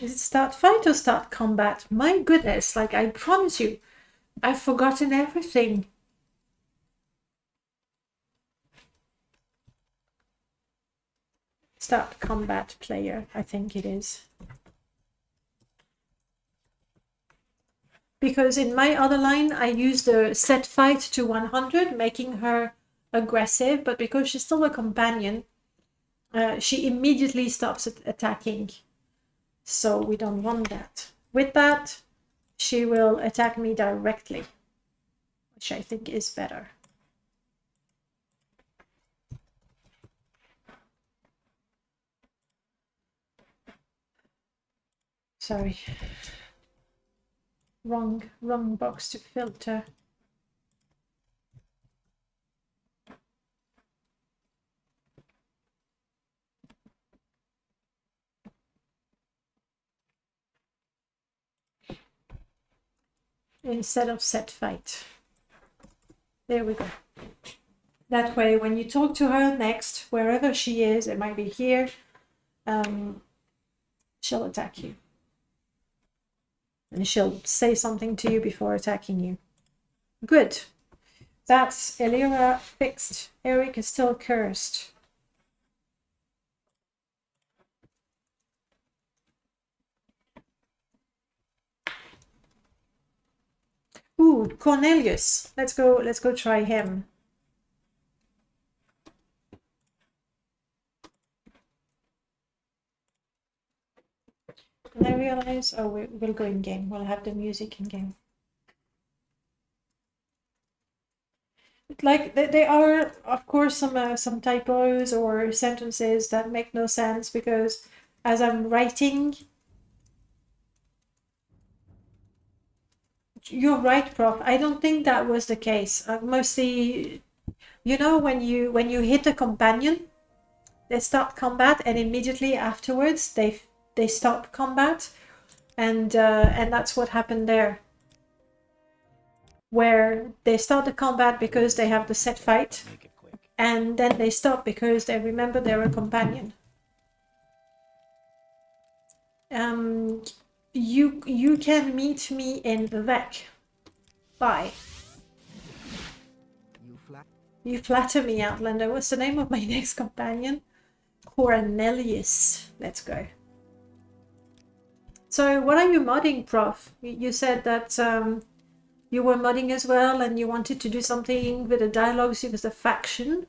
Is it start fight or start combat? My goodness, like I promise you, I've forgotten everything. Start combat player, I think it is. Because in my other line, I used the set fight to 100, making her aggressive, but because she's still a companion, she immediately stops attacking. So we don't want that. With that, she will attack me directly, which I think is better. Sorry. Wrong box to filter. Instead of set fight. There we go. That way, when you talk to her next, wherever she is, it might be here, she'll attack you. And she'll say something to you before attacking you. Good. That's Elira fixed. Eric is still cursed. Ooh, Cornelius. Let's go try him. And I realize, oh, we'll go in game. We'll have the music in game. Like there are, of course, some typos or sentences that make no sense because as I'm writing, you're right, Prof. I don't think that was the case. Mostly, you know, when you hit a companion, they start combat, and immediately afterwards they stop combat, and that's what happened there. Where they start the combat because they have the set fight, and then they stop because they remember they're a companion. You can meet me in the Vec. Bye. You flatter me, Outlander. What's the name of my next companion? Cornelius. Let's go. So what are you modding, Prof? You said that you were modding as well and you wanted to do something with the dialogues with the faction.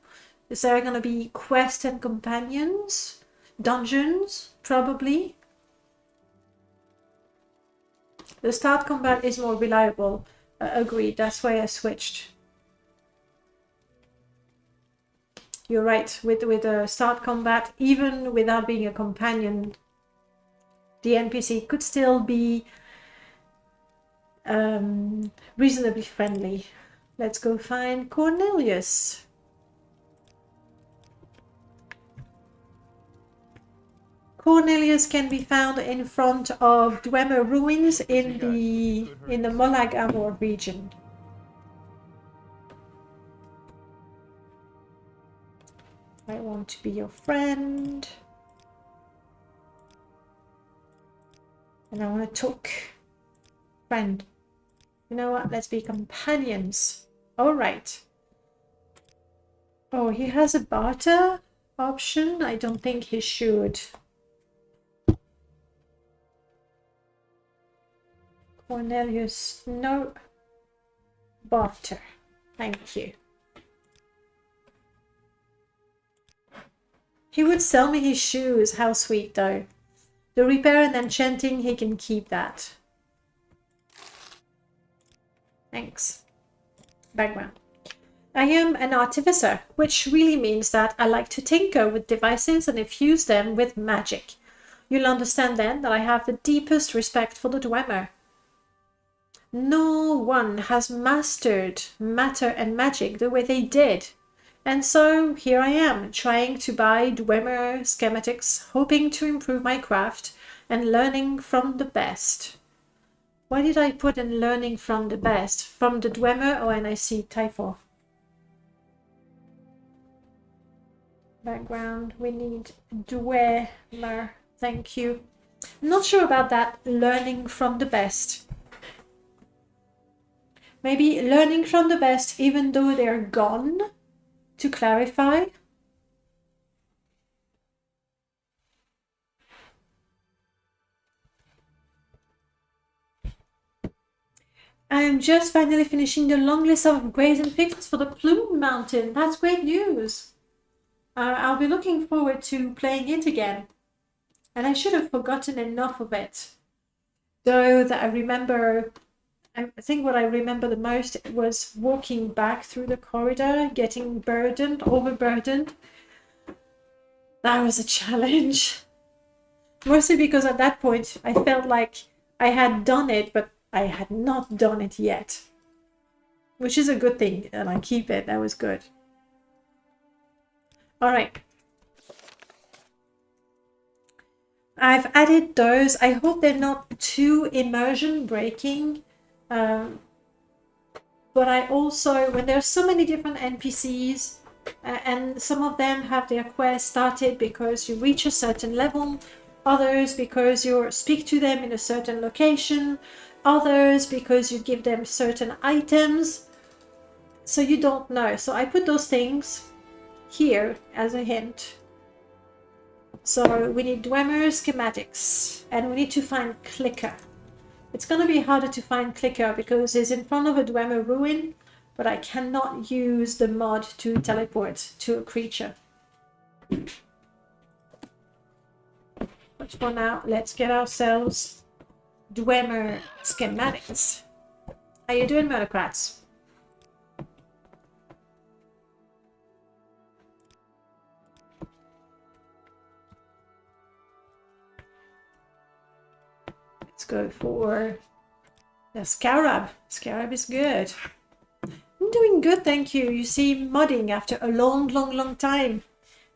Is there going to be quests and companions? Dungeons? Probably. The start combat is more reliable. Agreed, that's why I switched. You're right, with the start combat, even without being a companion, the NPC could still be reasonably friendly. Let's go find Cornelius. Cornelius can be found in front of Dwemer ruins in the Molag Amor region. I want to be your friend. And I want to talk. Friend. You know what? Let's be companions. Alright. Oh, he has a barter option? I don't think he should. Cornelius, no barter. Thank you. He would sell me his shoes. How sweet, though. The repair and enchanting, he can keep that. Thanks. Background. I am an artificer, which really means that I like to tinker with devices and infuse them with magic. You'll understand then that I have the deepest respect for the Dwemer. No one has mastered matter and magic the way they did. And so here I am, trying to buy Dwemer schematics, hoping to improve my craft and learning from the best. Why did I put in learning from the best? From the Dwemer? Oh, and I see typo. Background, we need Dwemer. Thank you. I'm not sure about that, learning from the best. Maybe learning from the best even though they're gone, to clarify. I'm just finally finishing the long list of upgrades and fixes for the Plume Mountain. That's great news. I'll be looking forward to playing it again. And I should have forgotten enough of it. Though that I remember, I think what I remember the most was walking back through the corridor, getting overburdened. That was a challenge. Mostly because at that point I felt like I had done it, but I had not done it yet. Which is a good thing, and I keep it. That was good. Alright. I've added those. I hope they're not too immersion breaking. But I also, when there's so many different NPCs, and some of them have their quest started because you reach a certain level, others because you speak to them in a certain location, others because you give them certain items, so you don't know. So I put those things here as a hint. So we need Dwemer schematics, and we need to find Clicker. It's going to be harder to find Clicker because he's in front of a Dwemer ruin, but I cannot use the mod to teleport to a creature. But for now, let's get ourselves Dwemer schematics. How you doing, Murdercrats? Let's go for the Scarab. Scarab is good. I'm doing good, thank you. You see, modding after a long time.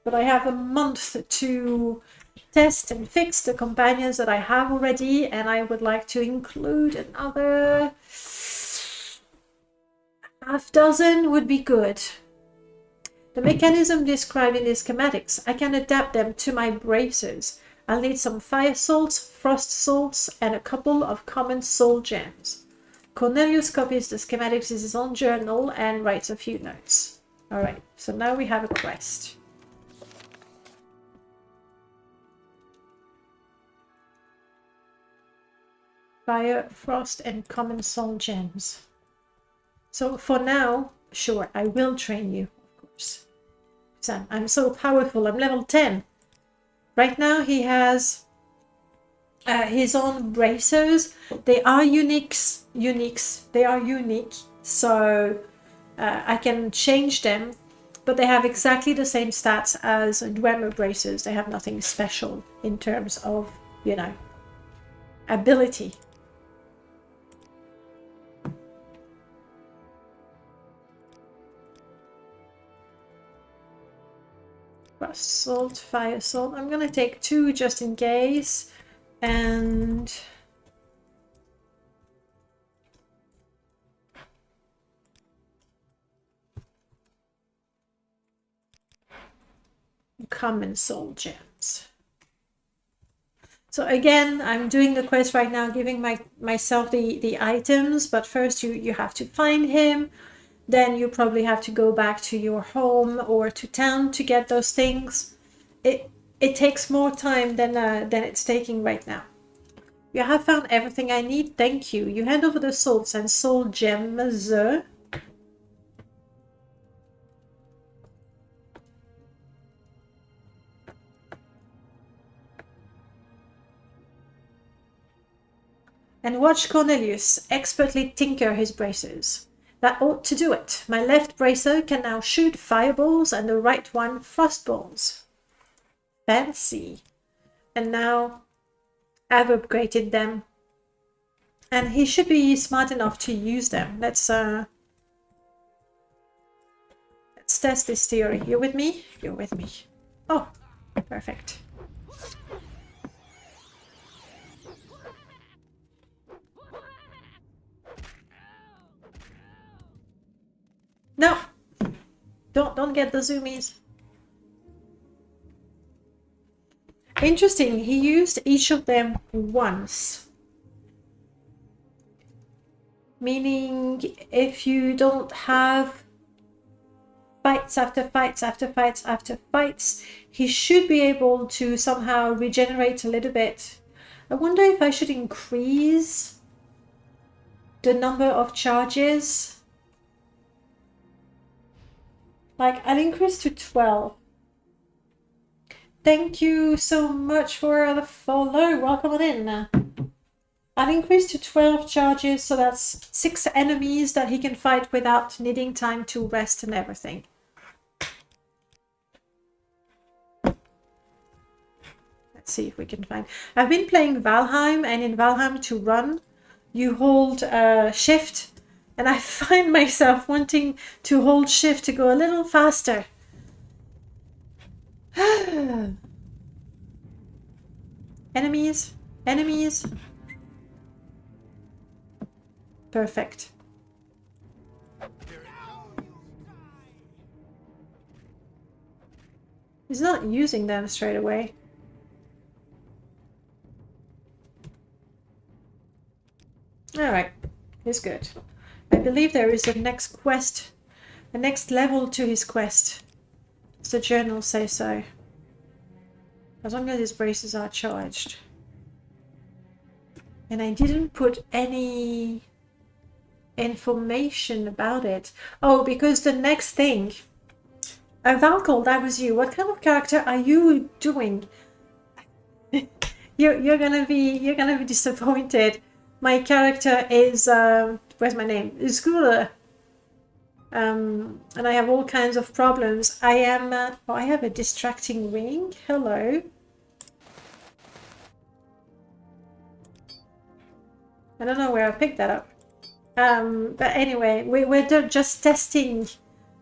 But I have a month to test and fix the companions that I have already, and I would like to include another half dozen would be good. The mechanism described in the schematics, I can adapt them to my bracers. I'll need some fire salts, frost salts, and a couple of common soul gems. Cornelius copies the schematics in his own journal and writes a few notes. Alright, so now we have a quest. Fire, frost, and common soul gems. So for now, sure, I will train you, of course. So I'm so powerful. I'm level 10. Right now he has his own bracers. They are uniques. They are unique. So I can change them, but they have exactly the same stats as Dwemer bracers. They have nothing special in terms of, you know, ability. Rust salt, fire salt. I'm gonna take 2 just in case. And common soul gems. So again, I'm doing the quest right now, giving myself the items, but first you have to find him. Then you probably have to go back to your home or to town to get those things. It takes more time than it's taking right now. You have found everything I need. Thank you. You hand over the salts and soul gems. And watch Cornelius expertly tinker his bracers. That ought to do it. My left bracer can now shoot fireballs and the right one frostballs. Fancy. And now I've upgraded them. And he should be smart enough to use them. Let's test this theory. You with me? You're with me. Oh, perfect. No! Don't get the zoomies. Interesting, he used each of them once. Meaning if you don't have fights after fights after fights after fights, he should be able to somehow regenerate a little bit. I wonder if I should increase the number of charges. Like, I'll increase to 12. Thank you so much for the follow. Welcome on in. I'll increase to 12 charges, so that's 6 enemies that he can fight without needing time to rest and everything. Let's see if we can find... I've been playing Valheim, and in Valheim to run, you hold shift, and I find myself wanting to hold shift to go a little faster. Enemies, enemies. Perfect. He's not using them straight away. Alright, he's good. I believe there is a next quest, a next level to his quest. As the journals say so. As long as his braces are charged. And I didn't put any information about it. Oh, because the next thing... Valkol, that was you. What kind of character are you doing? You're gonna be disappointed. My character is where's my name? Skula. And I have all kinds of problems. I am oh, I have a distracting ring. Hello. I don't know where I picked that up. But anyway, we're just testing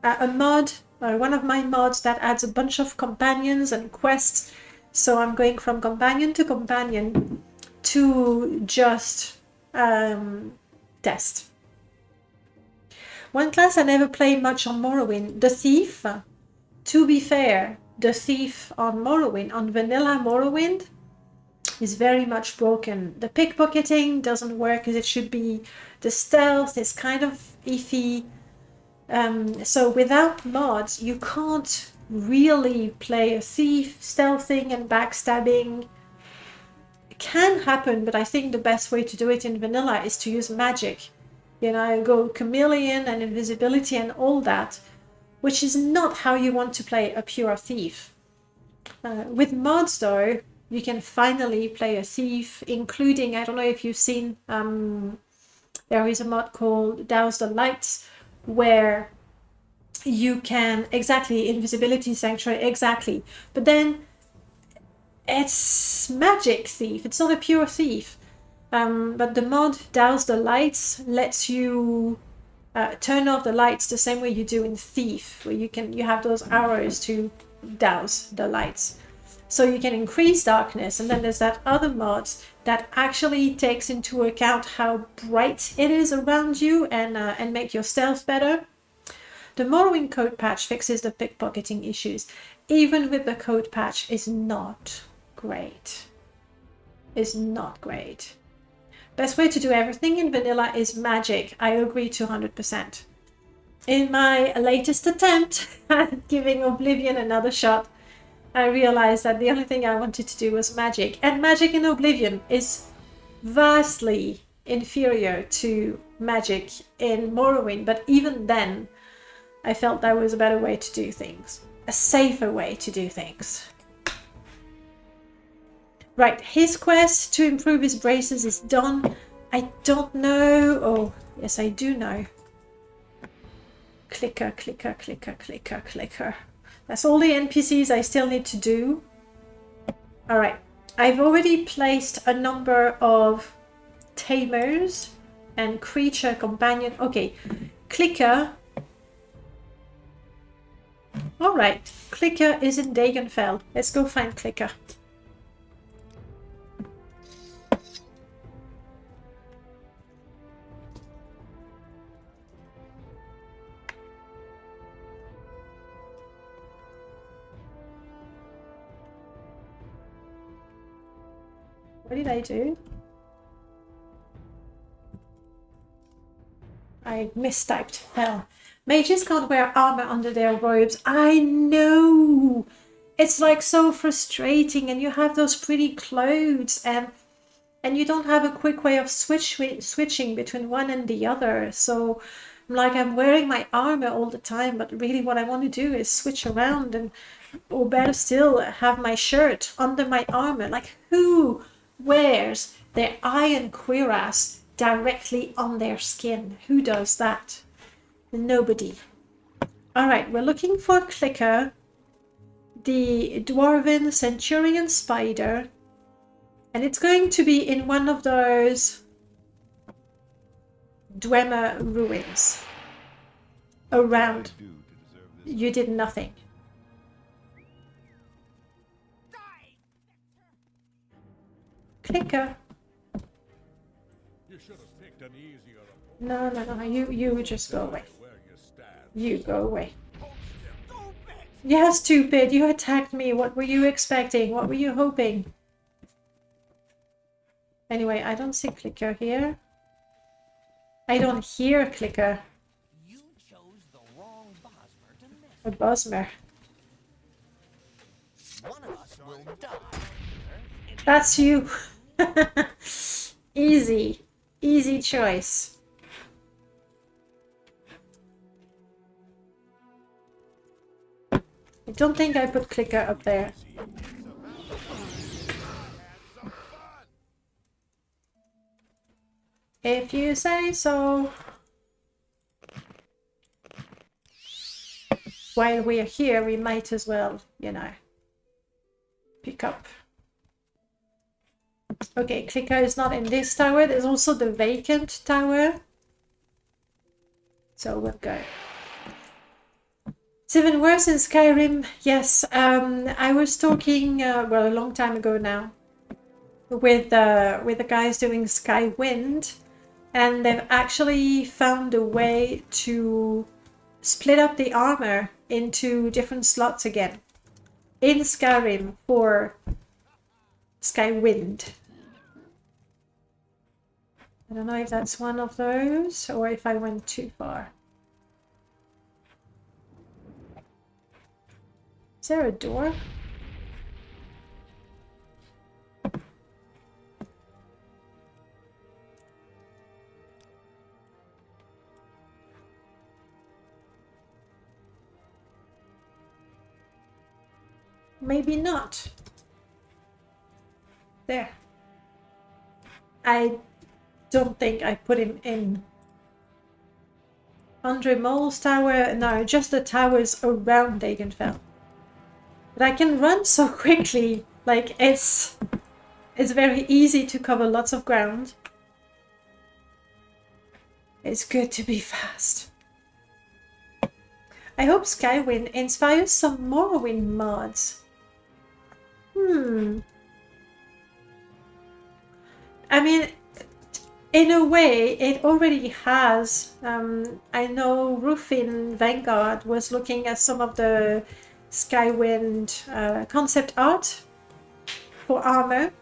a mod, one of my mods that adds a bunch of companions and quests. So I'm going from companion to just test. One class I never played much on Morrowind, the Thief. To be fair, the Thief on Morrowind, on vanilla Morrowind, is very much broken. The pickpocketing doesn't work as it should be. The stealth is kind of iffy. So without mods, you can't really play a thief, stealthing and backstabbing can happen, but I think the best way to do it in vanilla is to use magic. You know, go chameleon and invisibility and all that, which is not how you want to play a pure thief. With mods though, you can finally play a thief, including, I don't know if you've seen, there is a mod called Douse the Lights, where you can, exactly, invisibility sanctuary, exactly, but then it's magic thief, it's not a pure thief. But the mod Douse the Lights lets you turn off the lights the same way you do in Thief, where you have those arrows to douse the lights. So you can increase darkness, and then there's that other mod that actually takes into account how bright it is around you and make your stealth better. The Morrowind code patch fixes the pickpocketing issues. Even with the code patch, is not great. Is not great. Best way to do everything in vanilla is magic. I agree 200%. In my latest attempt at giving Oblivion another shot, I realized that the only thing I wanted to do was magic. And magic in Oblivion is vastly inferior to magic in Morrowind. But even then, I felt there was a better way to do things. A safer way to do things. Right, his quest to improve his braces is done. I don't know. Oh, yes, I do know. Clicker, clicker, clicker, clicker, clicker. That's all the NPCs I still need to do. Alright, I've already placed a number of tamers and creature companion. Okay, clicker. Alright, clicker is in Dagenfell. Let's go find clicker. What did I do? I mistyped. Hell. Mages can't wear armor under their robes. I know! It's like so frustrating, and you have those pretty clothes, and you don't have a quick way of switching between one and the other. So like I'm wearing my armor all the time, but really what I want to do is switch around and, or better still, have my shirt under my armor. Like, who wears their iron cuirass directly on their skin? Who does that? Nobody. Alright, we're looking for Clicker, the Dwarven Centurion Spider, and it's going to be in one of those Dwemer ruins around. You did nothing. Clicker. No, you just go away. You go away. Yeah, stupid. You attacked me. What were you expecting? What were you hoping? Anyway, I don't see Clicker here. I don't hear Clicker. You chose the wrong Bosmer to miss. A Bosmer. One of us will die. That's you. Easy. Easy choice. I don't think I put Clicker up there. If you say so. While we're here, we might as well, you know, pick up. Okay, Clicker is not in this tower. There's also the vacant tower. So we'll go. It's even worse in Skyrim. Yes, I was talking, well, a long time ago now, with the guys doing Skywind, and they've actually found a way to split up the armor into different slots again in Skyrim for Skywind. I don't know if that's one of those or if I went too far. Is there a door? Maybe not. There. I don't think I put him in. Andre Mole's tower? No, just the towers around Dagenfell. But I can run so quickly. Like, it's very easy to cover lots of ground. It's good to be fast. I hope Skywind inspires some Morrowind mods. I mean, in a way, it already has. I know Rufin Vanguard was looking at some of the Skywind concept art for armor.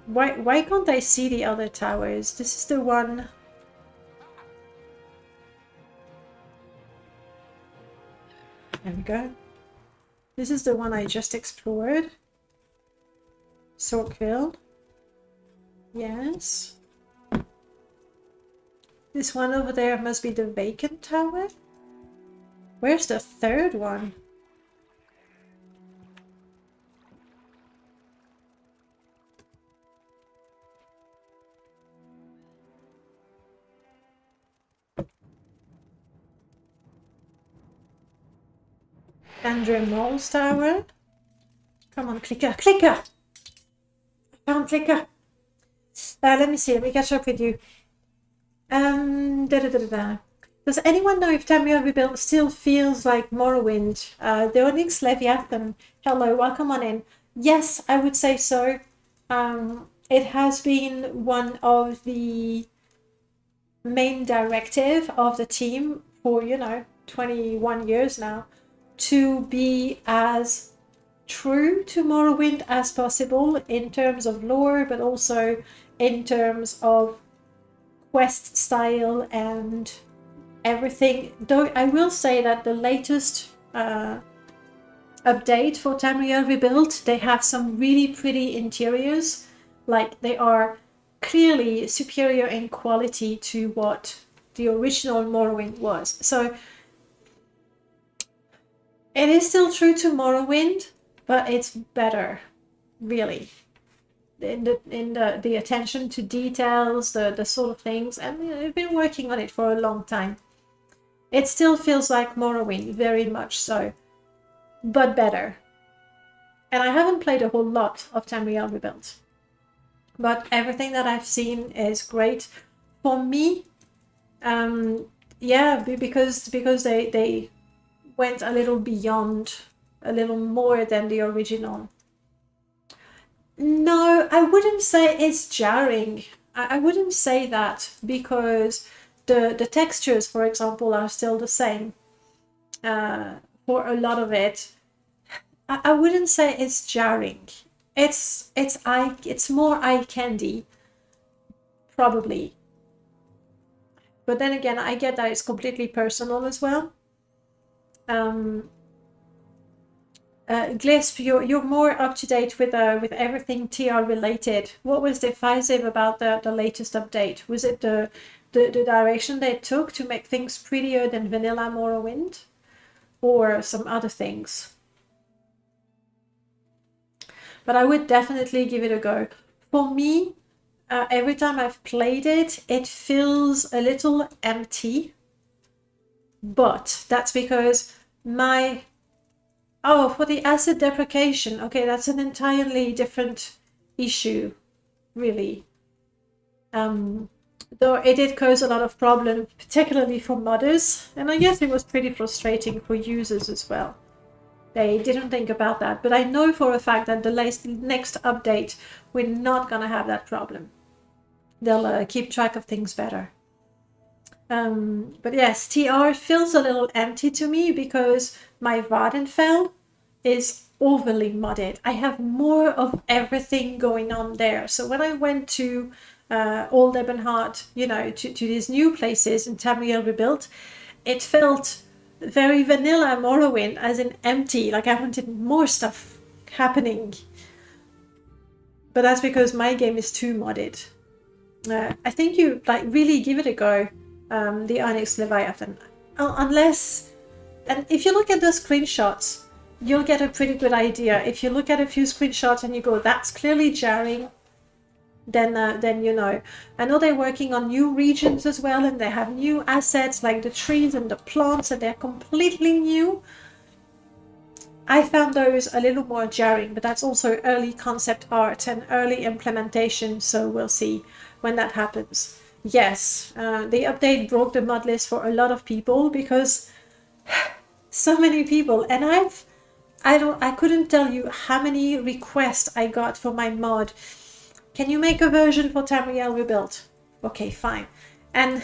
Why can't I see the other towers? This is the one. There we go. This is the one I just explored. Sorkville. Yes. This one over there must be the vacant tower. Where's the third one? Andre Mole's tower. Come on, clicker, clicker! I found clicker. Let me see, let me catch up with you. Does anyone know if Tamriel Rebuilt still feels like Morrowind? The Onyx Leviathan. Hello, welcome on in. Yes, I would say so. It has been one of the main directive of the team for, 21 years now, to be as true to Morrowind as possible in terms of lore, but also in terms of quest style and everything. Though I will say that the latest update for Tamriel Rebuilt, they have some really pretty interiors. Like, they are clearly superior in quality to what the original Morrowind was. So it is still true to Morrowind, but it's better, really. In the attention to details, the sort of things, and I've been working on it for a long time. It still feels like Morrowind, very much so, but better. And I haven't played a whole lot of Tamriel Rebuilt, but everything that I've seen is great. For me, yeah, because they went a little beyond, a little more than the original. No, I wouldn't say it's jarring. I wouldn't say that, because the textures, for example, are still the same for a lot of it. I wouldn't say it's jarring. It's more eye candy, probably. But then again, I get that it's completely personal as well. Glisp, you're more up to date with everything TR related. What was divisive about the latest update? Was it the direction they took to make things prettier than vanilla Morrowind, or some other things? But I would definitely give it a go. For me, every time I've played it, it feels a little empty. But that's because for the asset deprecation, okay, that's an entirely different issue, really. Though it did cause a lot of problems, particularly for modders, and I guess it was pretty frustrating for users as well. They didn't think about that, but I know for a fact that the next update, we're not gonna have that problem. They'll keep track of things better. But yes, TR feels a little empty to me because my Vardenfell is overly modded. I have more of everything going on there. So when I went to Old Ebonheart, to these new places in Tamriel Rebuilt, it felt very vanilla Morrowind, as in empty. Like, I wanted more stuff happening. But that's because my game is too modded. I think you really give it a go. The Onyx Leviathan, unless And if you look at the screenshots, you'll get a pretty good idea. If you look at a few screenshots and you go, that's clearly jarring, then you know. I know they're working on new regions as well, and they have new assets like the trees and the plants, and they're completely new. I found those a little more jarring, but that's also early concept art and early implementation, so we'll see when that happens. Yes, the update broke the mod list for a lot of people because so many people, and I couldn't tell you how many requests I got for my mod. Can you make a version for Tamriel Rebuilt? Okay, fine. And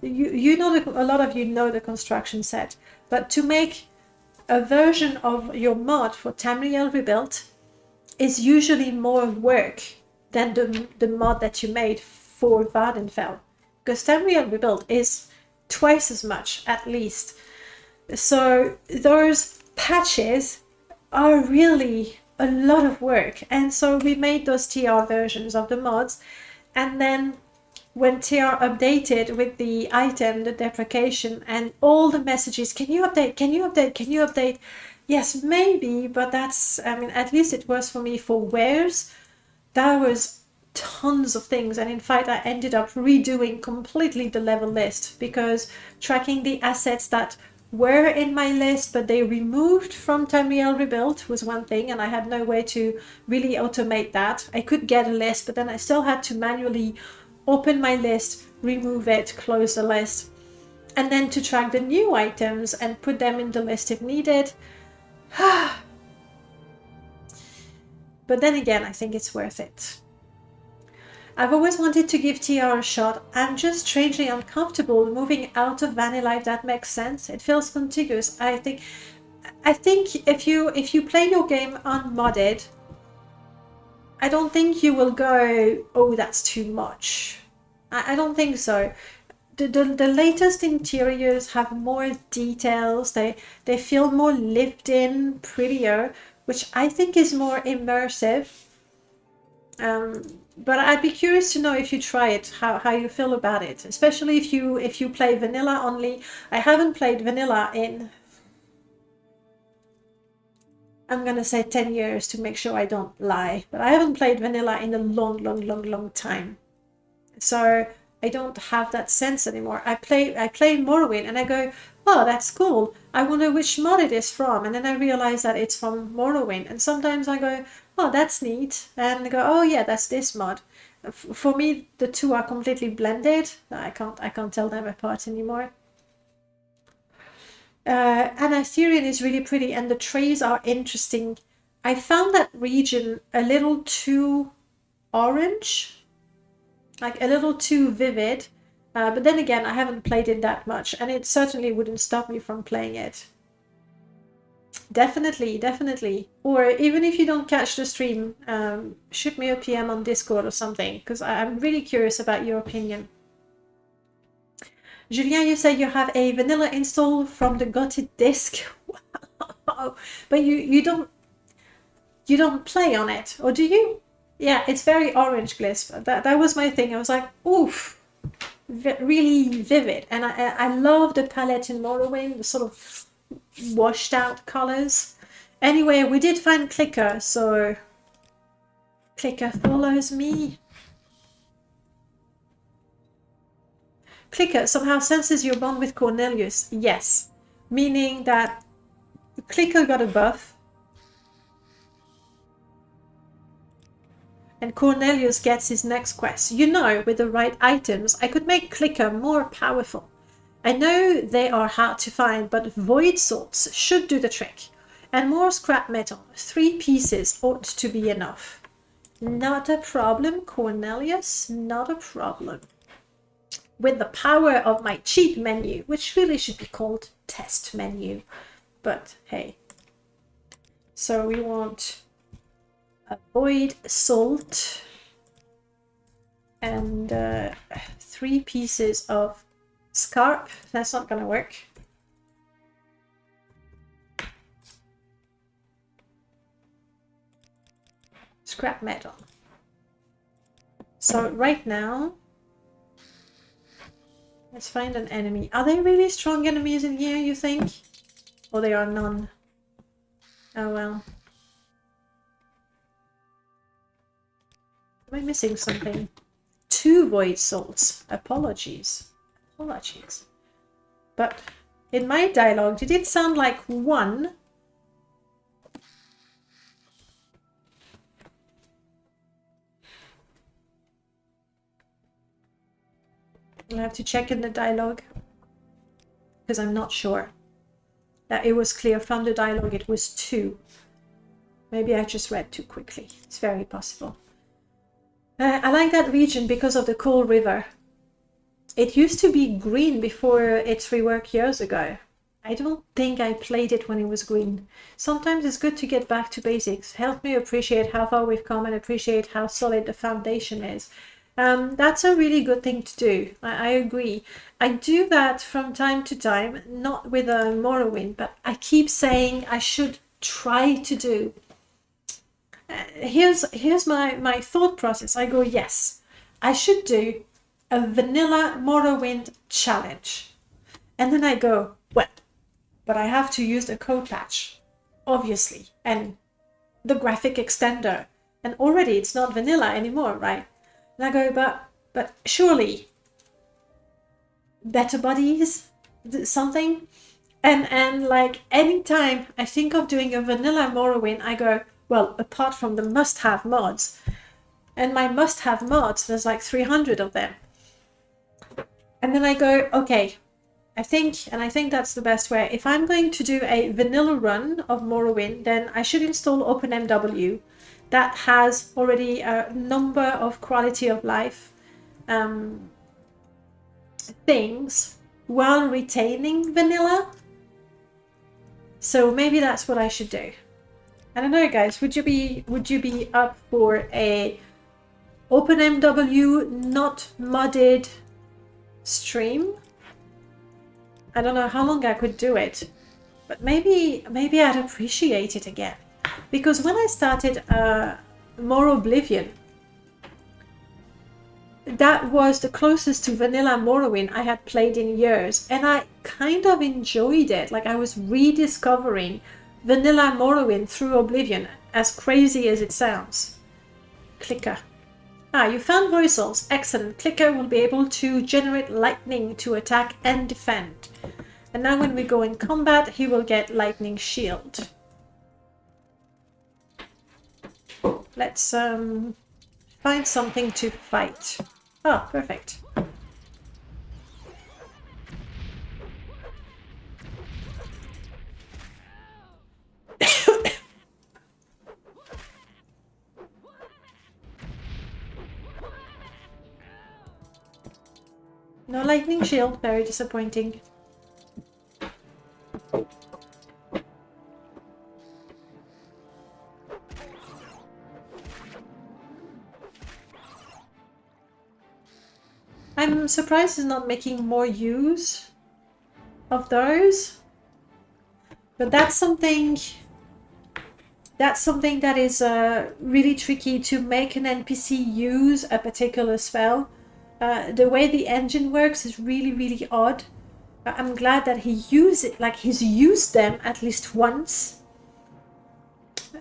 you know, a lot of you know the construction set, but to make a version of your mod for Tamriel Rebuilt is usually more work than the mod that you made for Vardenfell, because Tamriel Rebuilt is twice as much at least. So those patches are really a lot of work, and so we made those TR versions of the mods, and then when TR updated with the item, the deprecation, and all the messages, can you update, can you update, can you update? Yes, maybe, but that's, I mean, at least it was for me for wares. That was tons of things, and in fact I ended up redoing completely the level list, because tracking the assets that were in my list but they removed from Tamriel Rebuilt was one thing, and I had no way to really automate that. I could get a list, but then I still had to manually open my list, remove it, close the list, and then to track the new items and put them in the list if needed. But then again, I think it's worth it. I've always wanted to give TR a shot. I'm just strangely uncomfortable moving out of vanilla, if that makes sense. It feels contiguous. I think if you play your game unmodded, I don't think you will go, oh, that's too much. I don't think so. The latest interiors have more details. They feel more lived in, prettier, which I think is more immersive. But I'd be curious to know if you try it, how you feel about it, especially if you play vanilla only. I haven't played vanilla in, I'm gonna say 10 years to make sure I don't lie, but I haven't played vanilla in a long time. So I don't have that sense anymore. I play Morrowind and I go, oh, that's cool. I wonder which mod it is from, and then I realize that it's from Morrowind. And sometimes I go, oh, that's neat, and I go, oh yeah, that's this mod. For me, the two are completely blended. I can't tell them apart anymore. Anatherian is really pretty, and the trees are interesting. I found that region a little too orange, like a little too vivid. But then again, I haven't played it that much, and it certainly wouldn't stop me from playing it. Definitely. Or even if you don't catch the stream, shoot me a PM on Discord or something, because I'm really curious about your opinion. Julien, you say you have a vanilla install from the gutted disc. Wow. But you don't play on it, or do you? Yeah, it's very orange, Gliss. That was my thing. I was like, oof, really vivid. And I love the palette in Morrowind, the sort of washed out colors. Anyway, we did find Clicker, so Clicker follows me. Clicker somehow senses your bond with Cornelius. Yes, meaning that Clicker got a buff and Cornelius gets his next quest. You know, with the right items, I could make Clicker more powerful. I know they are hard to find, but void swords should do the trick. And more scrap metal. 3 pieces ought to be enough. Not a problem, Cornelius. Not a problem. With the power of my cheat menu, which really should be called test menu. But hey. So we want a void salt and 3 pieces of scarp. That's not gonna work. Scrap metal. So right now, let's find an enemy. Are they really strong enemies in here, you think? Or there are none. Oh well. Am I missing something? 2 void souls. Apologies. Apologies. But in my dialogue, did it sound like 1? I'll have to check in the dialogue. Because I'm not sure. That it was clear from the dialogue it was 2. Maybe I just read too quickly. It's very possible. I like that region because of the cool river. It used to be green before its rework years ago. I don't think I played it when it was green. Sometimes it's good to get back to basics. Help me appreciate how far we've come and appreciate how solid the foundation is. That's a really good thing to do. I agree. I do that from time to time, not with a Morrowind, but I keep saying I should try to do. Here's my thought process. I go, yes, I should do a vanilla Morrowind challenge. And then I go, well, but I have to use the code patch, obviously, and the graphic extender. And already it's not vanilla anymore, right? And I go, but surely better buddies, something. And like anytime I think of doing a vanilla Morrowind, I go, well, apart from the must-have mods, and my must-have mods, there's like 300 of them. And then I go, okay, I think that's the best way. If I'm going to do a vanilla run of Morrowind, then I should install OpenMW. That has already a number of quality of life things while retaining vanilla. So maybe that's what I should do. I don't know, guys. Would you be up for a OpenMW not modded stream? I don't know how long I could do it, but maybe I'd appreciate it again. Because when I started More Oblivion, that was the closest to vanilla Morrowind I had played in years, and I kind of enjoyed it. Like I was rediscovering vanilla Morrowind through Oblivion, as crazy as it sounds. Clicker. You found voice souls. Excellent. Clicker will be able to generate lightning to attack and defend. And now when we go in combat, he will get lightning shield. Let's find something to fight. Oh, perfect. No lightning shield, very disappointing. I'm surprised he's not making more use of those. But that's something that is really tricky to make an NPC use a particular spell. The way the engine works is really, really odd. I'm glad that he used it, like he's used them at least once.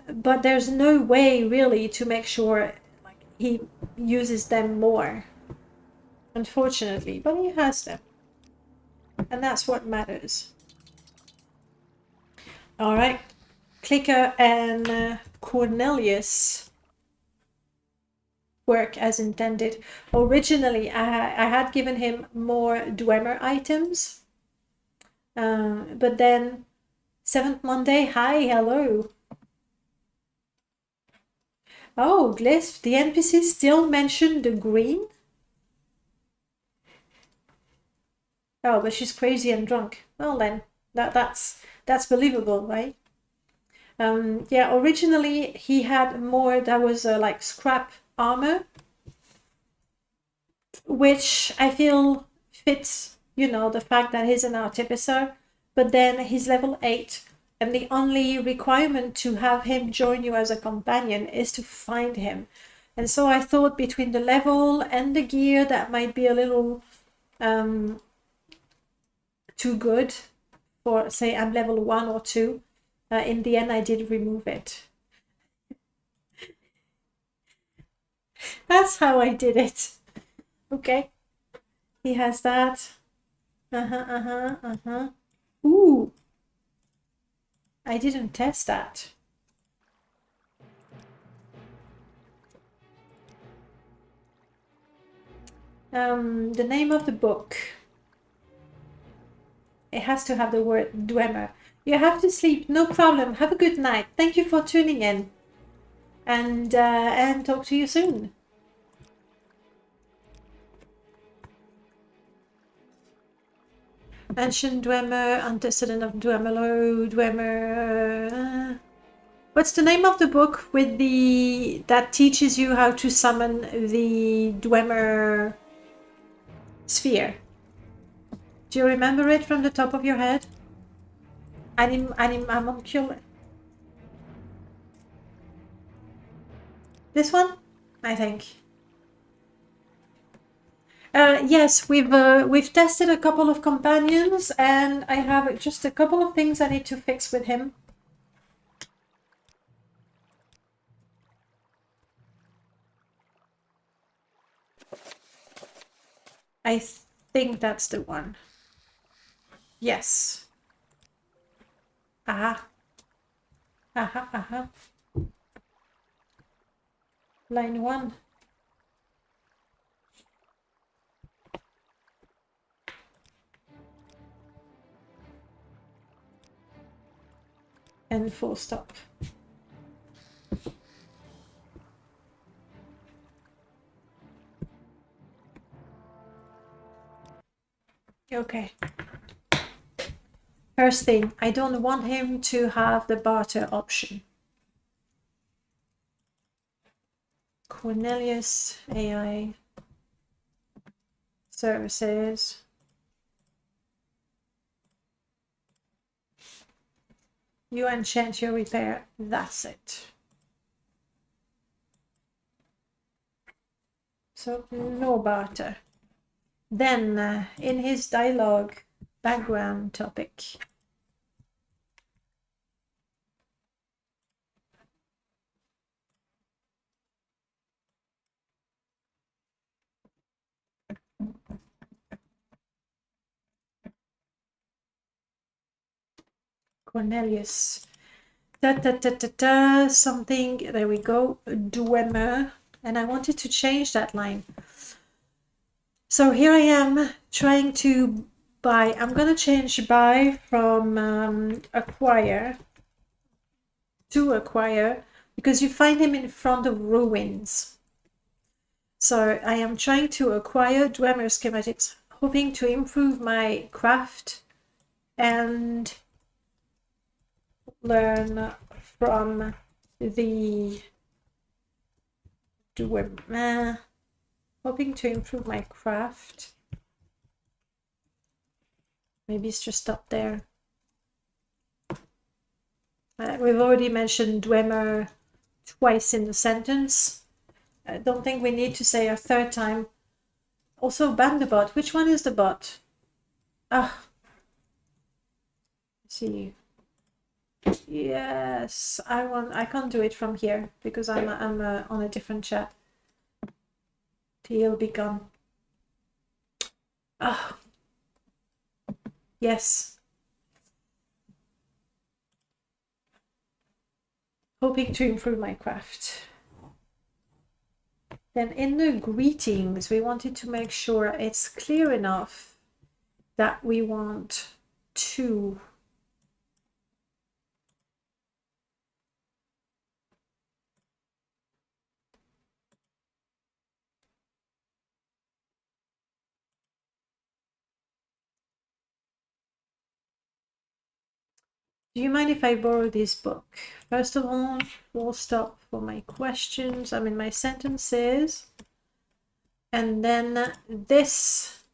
But there's no way really to make sure like he uses them more. Unfortunately, but he has them. And that's what matters. Alright. Clicker and Cornelius work as intended. Originally, I had given him more Dwemer items. But then, 7th Monday, hi, hello. Oh, Glisp, the NPC still mentioned the green? Oh, but she's crazy and drunk. Well then, that's believable, right? Yeah, originally he had more that was like scrap armor, which I feel fits, you know, the fact that he's an artificer, but then he's level 8, and the only requirement to have him join you as a companion is to find him. And so I thought between the level and the gear, that might be a little too good or say I'm level 1 or 2, in the end I did remove it. That's how I did it. Okay. He has that. Ooh. I didn't test that. The name of the book. It has to have the word Dwemer. You have to sleep, no problem. Have a good night. Thank you for tuning in. And talk to you soon. Ancient Dwemer, antecedent of Dwemer, Dwemer. What's the name of the book with the that teaches you how to summon the Dwemer sphere? Do you remember it from the top of your head? Animalcule. This one, I think. Yes, we've tested a couple of companions, and I have just a couple of things I need to fix with him. I think that's the one. Yes. Aha. Aha, aha. Line 1. And full stop. Okay. First thing, I don't want him to have the barter option. Cornelius AI services. You enchant your repair. That's it. So no barter. Then in his dialogue background topic, Cornelius. Something, there we go, Dwemer. And I wanted to change that line. So here I am trying to buy. I'm going to change buy from acquire to acquire, because you find him in front of ruins. So I am trying to acquire Dwemer schematics, hoping to improve my craft and learn from the Dwemer. Hoping to improve my craft. Maybe it's just up there. We've already mentioned Dwemer twice in the sentence. I don't think we need to say a third time. Also, ban the bot. Which one is the bot? Ah. Let's see. Yes, I can't do it from here because I'm on a different chat. He'll be gone. Ah. Yes. Hoping to improve my craft. Then in the greetings, we wanted to make sure it's clear enough that we want to. Do you mind if I borrow this book? First of all, full stop for my questions. I mean, my sentences. And then this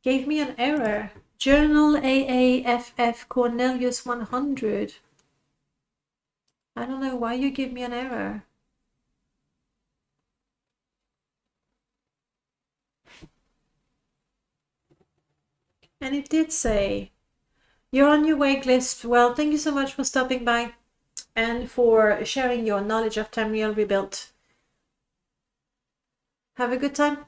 gave me an error. Journal AAFF Cornelius 100. I don't know why you give me an error. And it did say You're on your way, Glisp. Well, thank you so much for stopping by and for sharing your knowledge of Tamriel Rebuilt. Have a good time.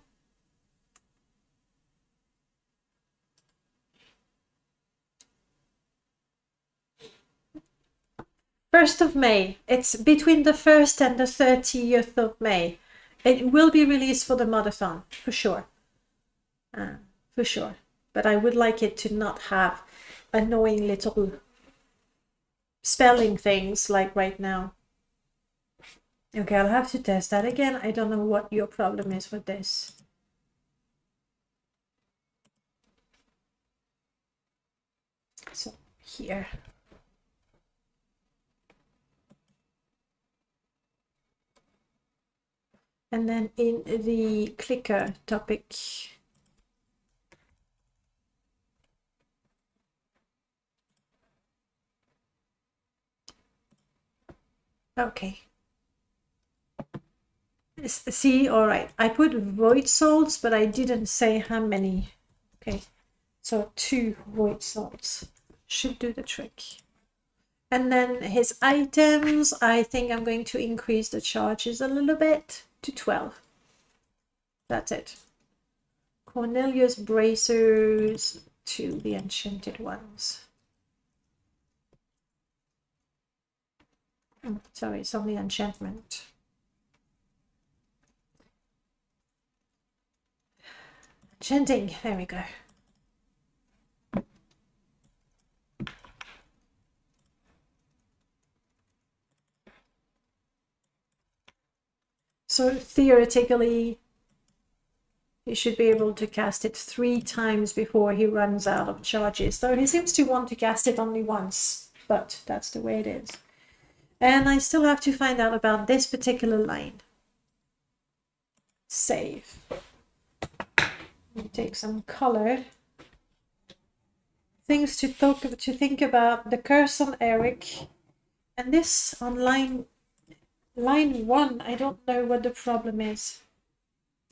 First of May. It's between the 1st and the 30th of May. It will be released for the Modathon, for sure. For sure. But I would like it to not have annoying little spelling things like right now. Okay, I'll have to test that again. I don't know what your problem is with this. So here. And then in the clicker topic. Okay. See, all right. I put void souls, but I didn't say how many. Okay. So 2 void souls should do the trick. And then his items, I think I'm going to increase the charges a little bit to 12. That's it. Cornelius bracers to the enchanted ones. Sorry, it's only enchantment. Enchanting, there we go. So theoretically, he should be able to cast it 3 times before he runs out of charges. Though he seems to want to cast it only once, but that's the way it is. And I still have to find out about this particular line. Save. Take some color. Things to think about. The curse on Eric. And this on line 1, I don't know what the problem is.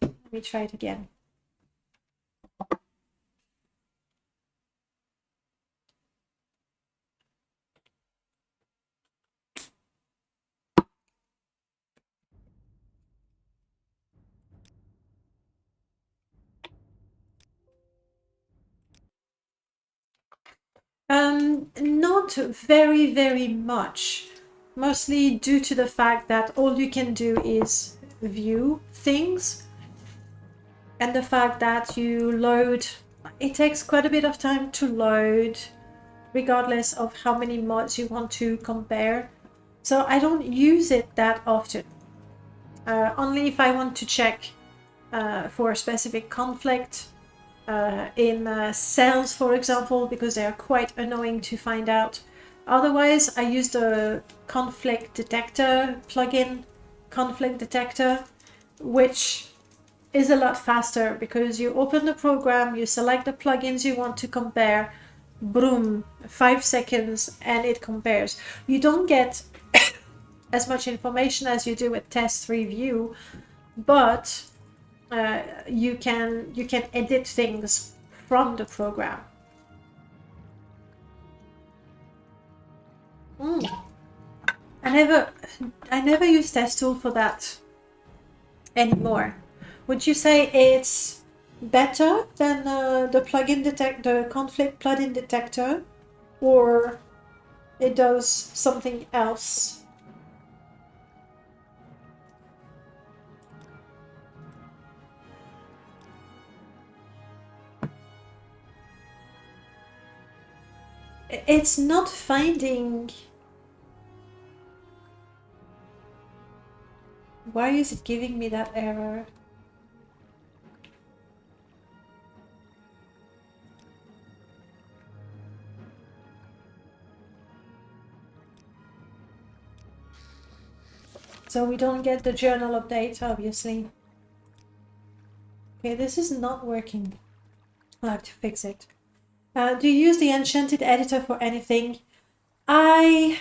Let me try it again. Not very, very much. Mostly due to the fact that all you can do is view things. And the fact that you load, it takes quite a bit of time to load, regardless of how many mods you want to compare. So I don't use it that often. Only if I want to check for a specific conflict in cells, for example, because they are quite annoying to find out. Otherwise, I use the conflict detector plugin, conflict detector, which is a lot faster because you open the program, you select the plugins you want to compare, boom, 5 seconds, and it compares. You don't get as much information as you do with test review, but you can edit things from the program. I never use test tool for that anymore. Would you say it's better than the conflict plugin detector, or it does something else? It's not finding. Why is it giving me that error? So we don't get the journal update, obviously. Okay, this is not working. I'll have to fix it. Do you use the Enchanted editor for anything? I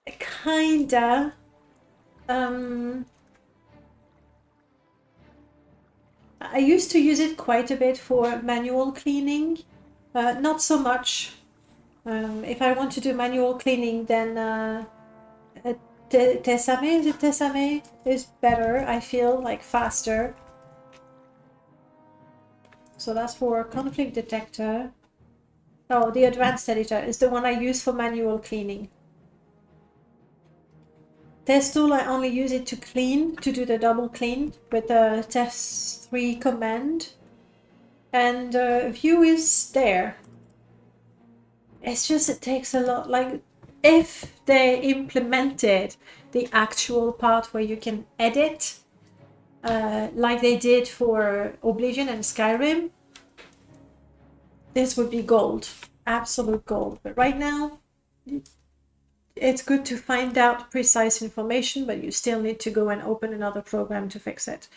kinda. I used to use it quite a bit for manual cleaning, not so much. If I want to do manual cleaning, then Tessame, is it Tessame? Is better, I feel, like faster. So that's for conflict detector. Oh, the advanced editor is the one I use for manual cleaning. Test tool, I only use it to clean, to do the double clean with the test 3 command. And view is there. It's just, it takes a lot. Like, if they implemented the actual part where you can edit, like they did for Oblivion and Skyrim, this would be gold. Absolute gold. But right now, it's good to find out precise information, but you still need to go and open another program to fix it.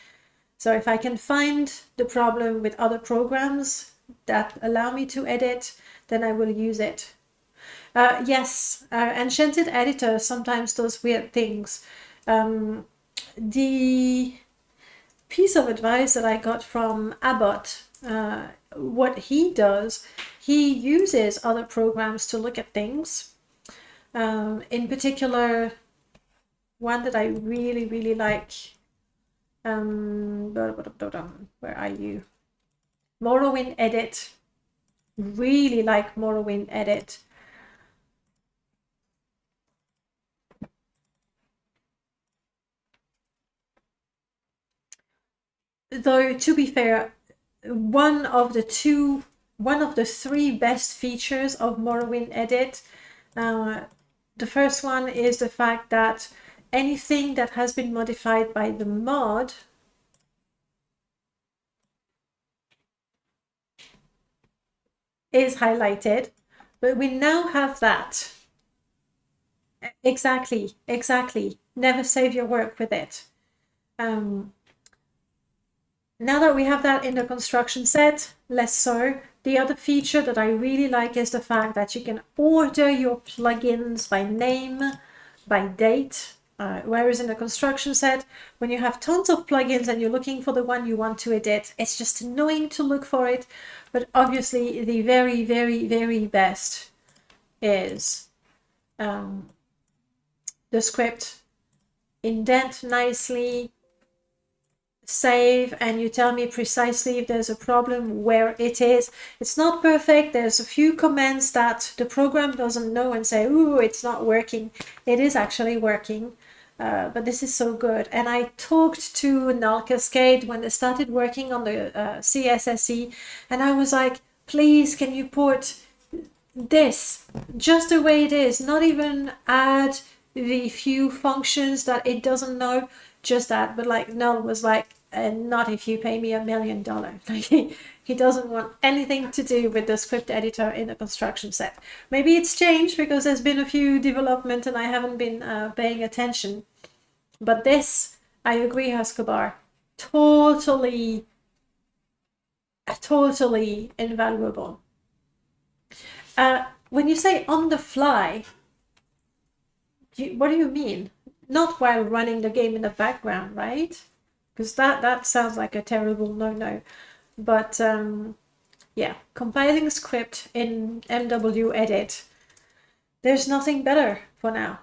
So if I can find the problem with other programs that allow me to edit, then I will use it. Yes, Enchanted Editor sometimes does weird things. The piece of advice that I got from Abbott, what he does, he uses other programs to look at things. In particular, one that I really, really like. Where are you? Morrowind Edit. Really like Morrowind Edit. Though, to be fair, one of the 3 best features of Morrowind Edit, the first one is the fact that anything that has been modified by the mod is highlighted, but we now have that. Exactly. Never save your work with it. Now that we have that in the construction set, less so. The other feature that I really like is the fact that you can order your plugins by name, by date, whereas in the construction set, when you have tons of plugins and you're looking for the one you want to edit, it's just annoying to look for it. But obviously the very, very, very best is the script. Indent nicely, save, and you tell me precisely if there's a problem, where it is. It's not perfect. There's a few commands that the program doesn't know and say, ooh, it's not working. It is actually working, but this is so good. And I talked to Null Cascade when they started working on the CSSE, and I was like, please, can you port this just the way it is, not even add the few functions that it doesn't know, just that. But like Null was like, not if you pay me $1 million. Like he doesn't want anything to do with the script editor in the construction set. Maybe it's changed because there's been a few development and I haven't been paying attention. But this, I agree, Escobar, totally invaluable. When you say on the fly, what do you mean? Not while running the game in the background, right? Because that sounds like a terrible no-no. But yeah, compiling script in MW Edit, there's nothing better for now.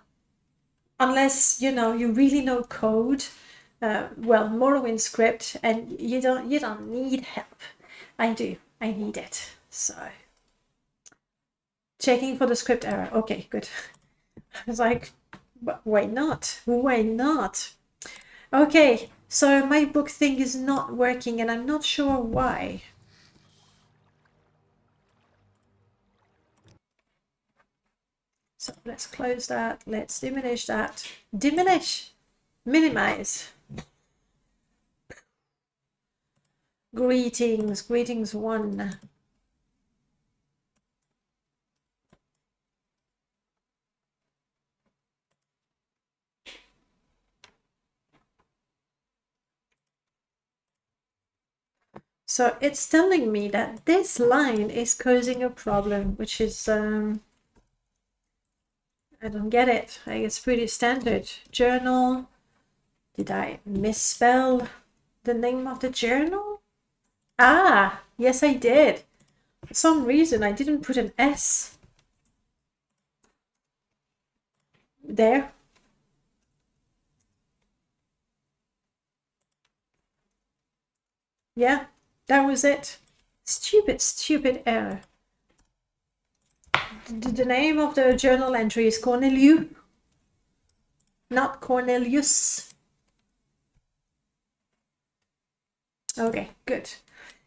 Unless, you know, you really know code, well, Morrowind script, and you don't need help. I do. I need it. So checking for the script error. Okay, good. I was like, why not? Why not? Okay, so my book thing is not working and I'm not sure why. So let's close that. Let's diminish that. Diminish. Minimize. Greetings. Greetings 1. So it's telling me that this line is causing a problem, which is, I don't get it. It's pretty standard. Journal. Did I misspell the name of the journal? Ah, yes I did. For some reason I didn't put an S there. Yeah, that was it. Stupid, stupid error. The name of the journal entry is Corneliu, not Cornelius. Okay, good.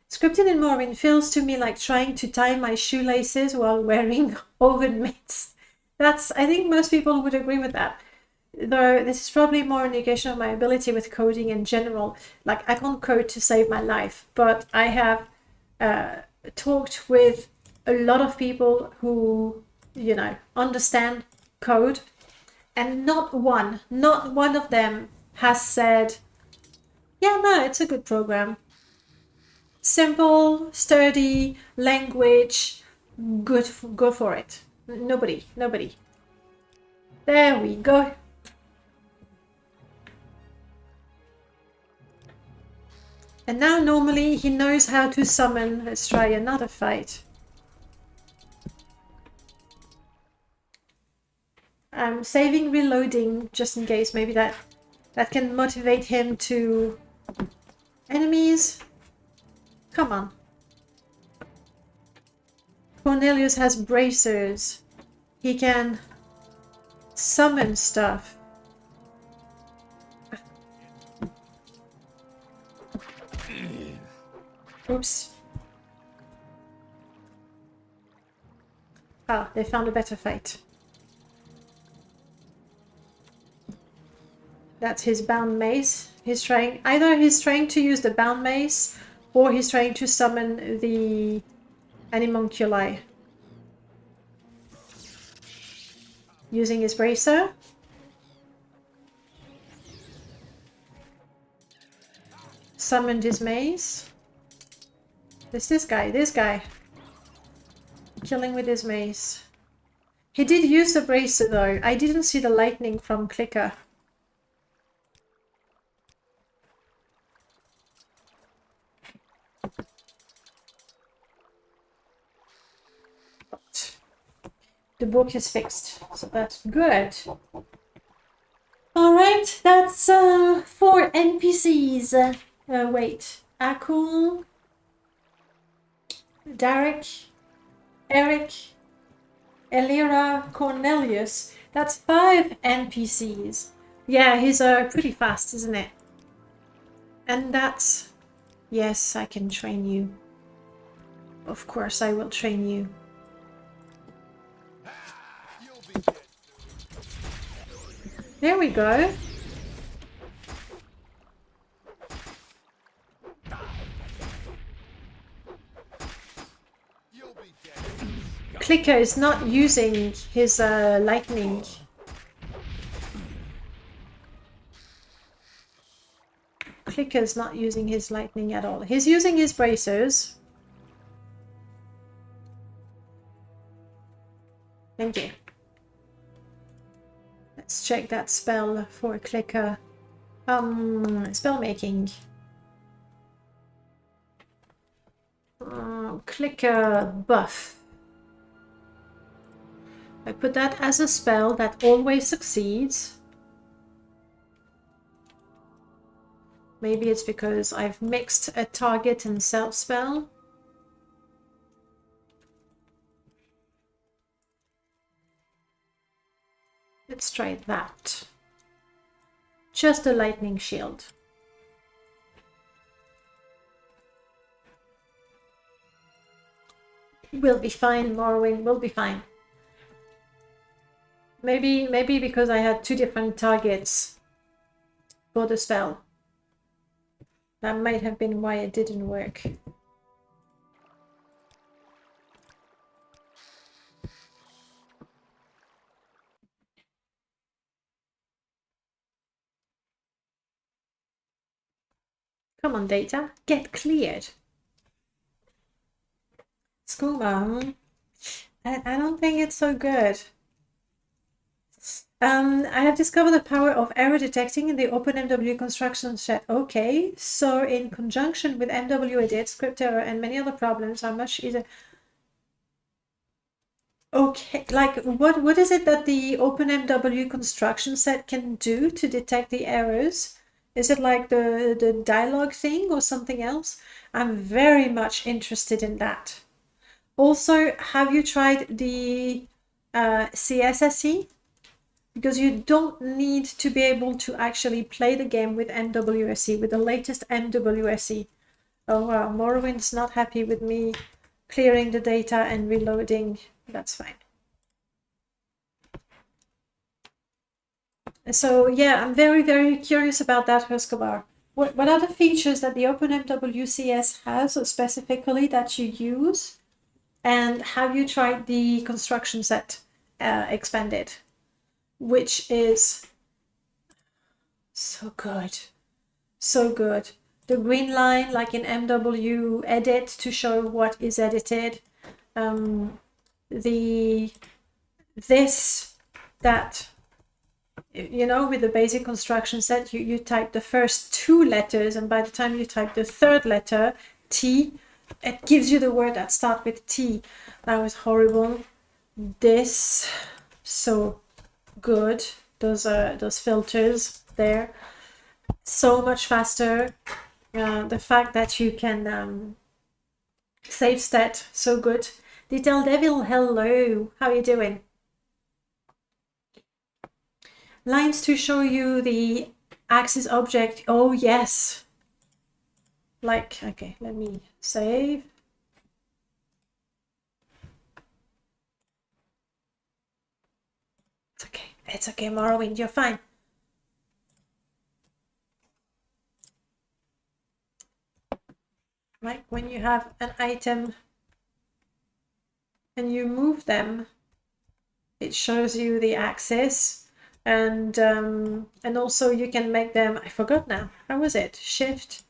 Scripting in Morrowind feels to me like trying to tie my shoelaces while wearing oven mitts. I think most people would agree with that. Though this is probably more an indication of my ability with coding in general. Like, I can't code to save my life, but I have talked with a lot of people who, you know, understand code, and not one of them has said, yeah, no, it's a good program. Simple, sturdy language, go for it. Nobody. There we go. And now normally he knows how to summon. Let's try another fight. I'm saving reloading just in case. Maybe that can motivate him to... Enemies? Come on. Cornelius has bracers. He can summon stuff. Oops. Ah, they found a better fight. That's his bound mace. Either he's trying to use the bound mace, or he's trying to summon the animunculi. Using his bracer. Summoned his mace. This guy. Killing with his mace. He did use the bracer though. I didn't see the lightning from Clicker. But the book is fixed, so that's good. Alright, that's 4 NPCs. Wait. Akul, Derek, Eric, Elira, Cornelius. That's 5 NPCs. Yeah, he's pretty fast, isn't it? And that's... Yes, I can train you. Of course I will train you. There we go. Clicker is not using his lightning. Clicker is not using his lightning at all. He's using his bracers. Thank you. Let's check that spell for Clicker. Spell making. Clicker buff. I put that as a spell that always succeeds. Maybe it's because I've mixed a target and self spell. Let's try that. Just a lightning shield. We'll be fine, Morrowind, we'll be fine. Maybe because I had 2 different targets for the spell. That might have been why it didn't work. Come on, data. Get cleared. Skooma. I don't think it's so good. I have discovered the power of error detecting in the OpenMW construction set. Okay, so in conjunction with MW edit, script error, and many other problems are much easier. Okay, like what is it that the OpenMW construction set can do to detect the errors? Is it like the dialogue thing or something else? I'm very much interested in that. Also, have you tried the CSSE? Because you don't need to be able to actually play the game with MWSE, with the latest MWSE. Oh wow, Morrowind's not happy with me clearing the data and reloading. That's fine. So yeah, I'm very, very curious about that, Huskabar. What are the features that the OpenMWCS has specifically that you use? And have you tried the construction set expanded? Which is so good. So good. The green line, like in MW edit, to show what is edited. That, you know, with the basic construction set, you type the first two letters, and by the time you type the third letter, T, it gives you the word that starts with T. That was horrible. This, so good. Those filters there, so much faster. The fact that you can save stat, so good. Detail Devil, hello, how are you doing? Lines to show you the axis object. Oh yes, like, okay, let me save. It's okay, Morrowind, you're fine. Like when you have an item and you move them, it shows you the axis, and also you can make them, I forgot now, how was it? Shift,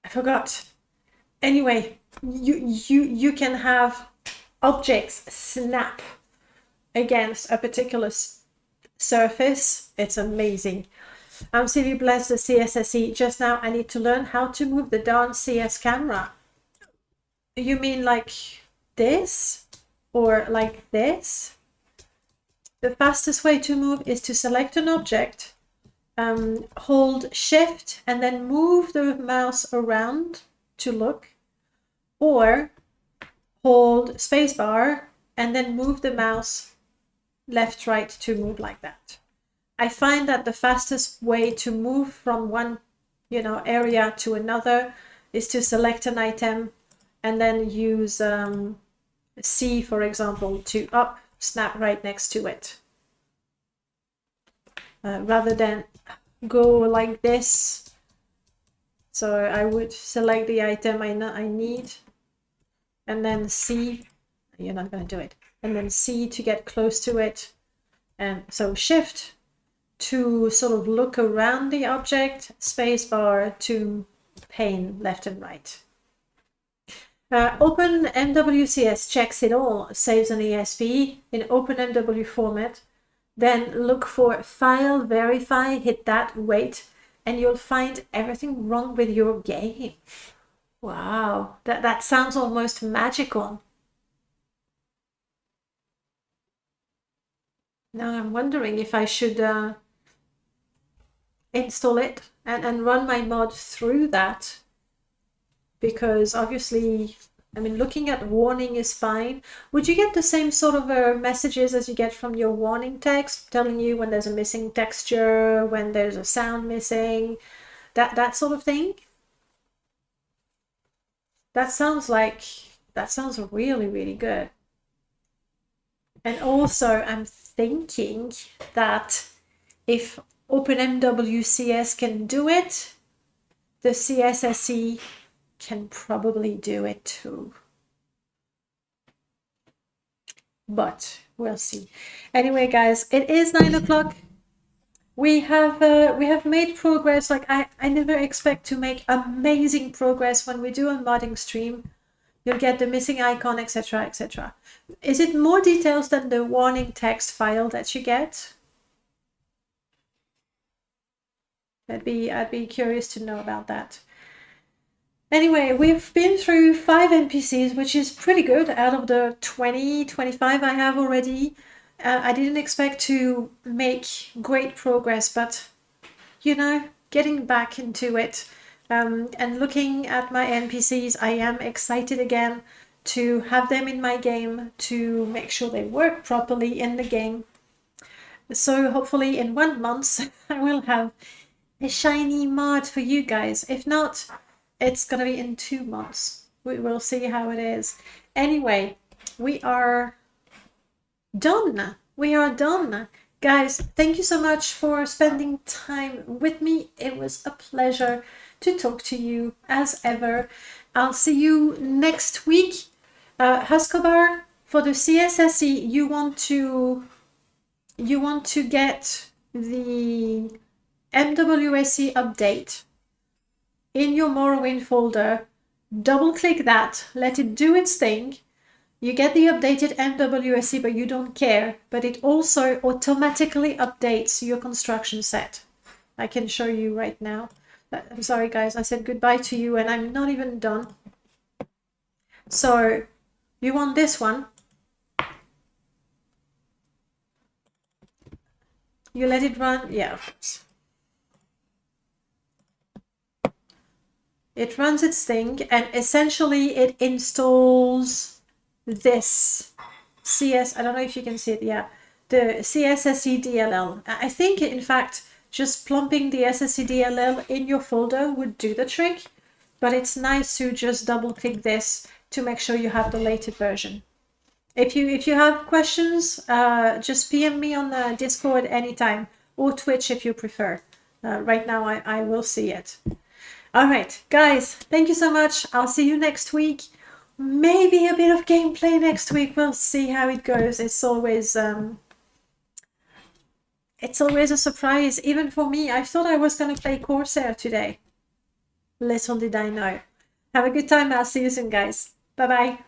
I forgot. Anyway, you can have objects snap against a particular surface. It's amazing. I'm CV blessed the CSSE. Just now I need to learn how to move the darn CS camera. You mean like this? Or like this? The fastest way to move is to select an object, hold shift and then move the mouse around to look, or hold spacebar and then move the mouse left, right to move like that. I find that the fastest way to move from one, area to another is to select an item and then use C, for example, to snap right next to it. Rather than go like this. So I would select the item I need and then C, you're not going to do it, and then C to get close to it. And so shift to sort of look around the object, spacebar to pane left and right. OpenMWCS checks it all, saves an ESP in OpenMW format, then look for file, verify, hit that, wait, and you'll find everything wrong with your game. Wow, that sounds almost magical. Now I'm wondering if I should install it and run my mod through that, because obviously, I mean, looking at warning is fine. Would you get the same sort of messages as you get from your warning text, telling you when there's a missing texture, when there's a sound missing, that sort of thing? That sounds really, really good. And also, I'm thinking that if OpenMWCS can do it, the CSSE can probably do it too. But we'll see. Anyway, guys, it is 9 o'clock. We have made progress. Like I never expect to make amazing progress when we do a modding stream, You'll get the missing icon, etc., etc. Is it more details than the warning text file that you get? I'd be curious to know about that. Anyway, we've been through 5 NPCs, which is pretty good out of the 25 I have already. I didn't expect to make great progress, but you know, getting back into it and looking at my NPCs, I am excited again to have them in my game, to make sure they work properly in the game. So hopefully in 1 month I will have a shiny mod for you guys. If not, it's gonna be in 2 months. We will see how it is. Anyway, we are done. We are done. Guys, thank you so much for spending time with me. It was a pleasure to talk to you as ever. I'll see you next week. Huskobar, for the CSSE, you want to get the MWSE update in your Morrowind folder. Double click that, let it do its thing. You get the updated MWSE, but you don't care. But it also automatically updates your construction set. I can show you right now. I'm sorry, guys. I said goodbye to you and I'm not even done. So you want this one. You let it run. Yeah, of course. It runs its thing and essentially it installs this I don't know if you can see it, yeah, the CSSE DLL. I think in fact just plumping the SSE DLL in your folder would do the trick, but it's nice to just double click this to make sure you have the latest version. If you have questions, just PM me on the Discord anytime, or Twitch if you prefer. Right now I will see it. All right, guys, thank you so much. I'll see you next week. Maybe a bit of gameplay next week. We'll see how it goes. It's always a surprise, even for me. I thought I was going to play Corsair today. Little did I know. Have a good time. I'll see you soon, guys. Bye-bye.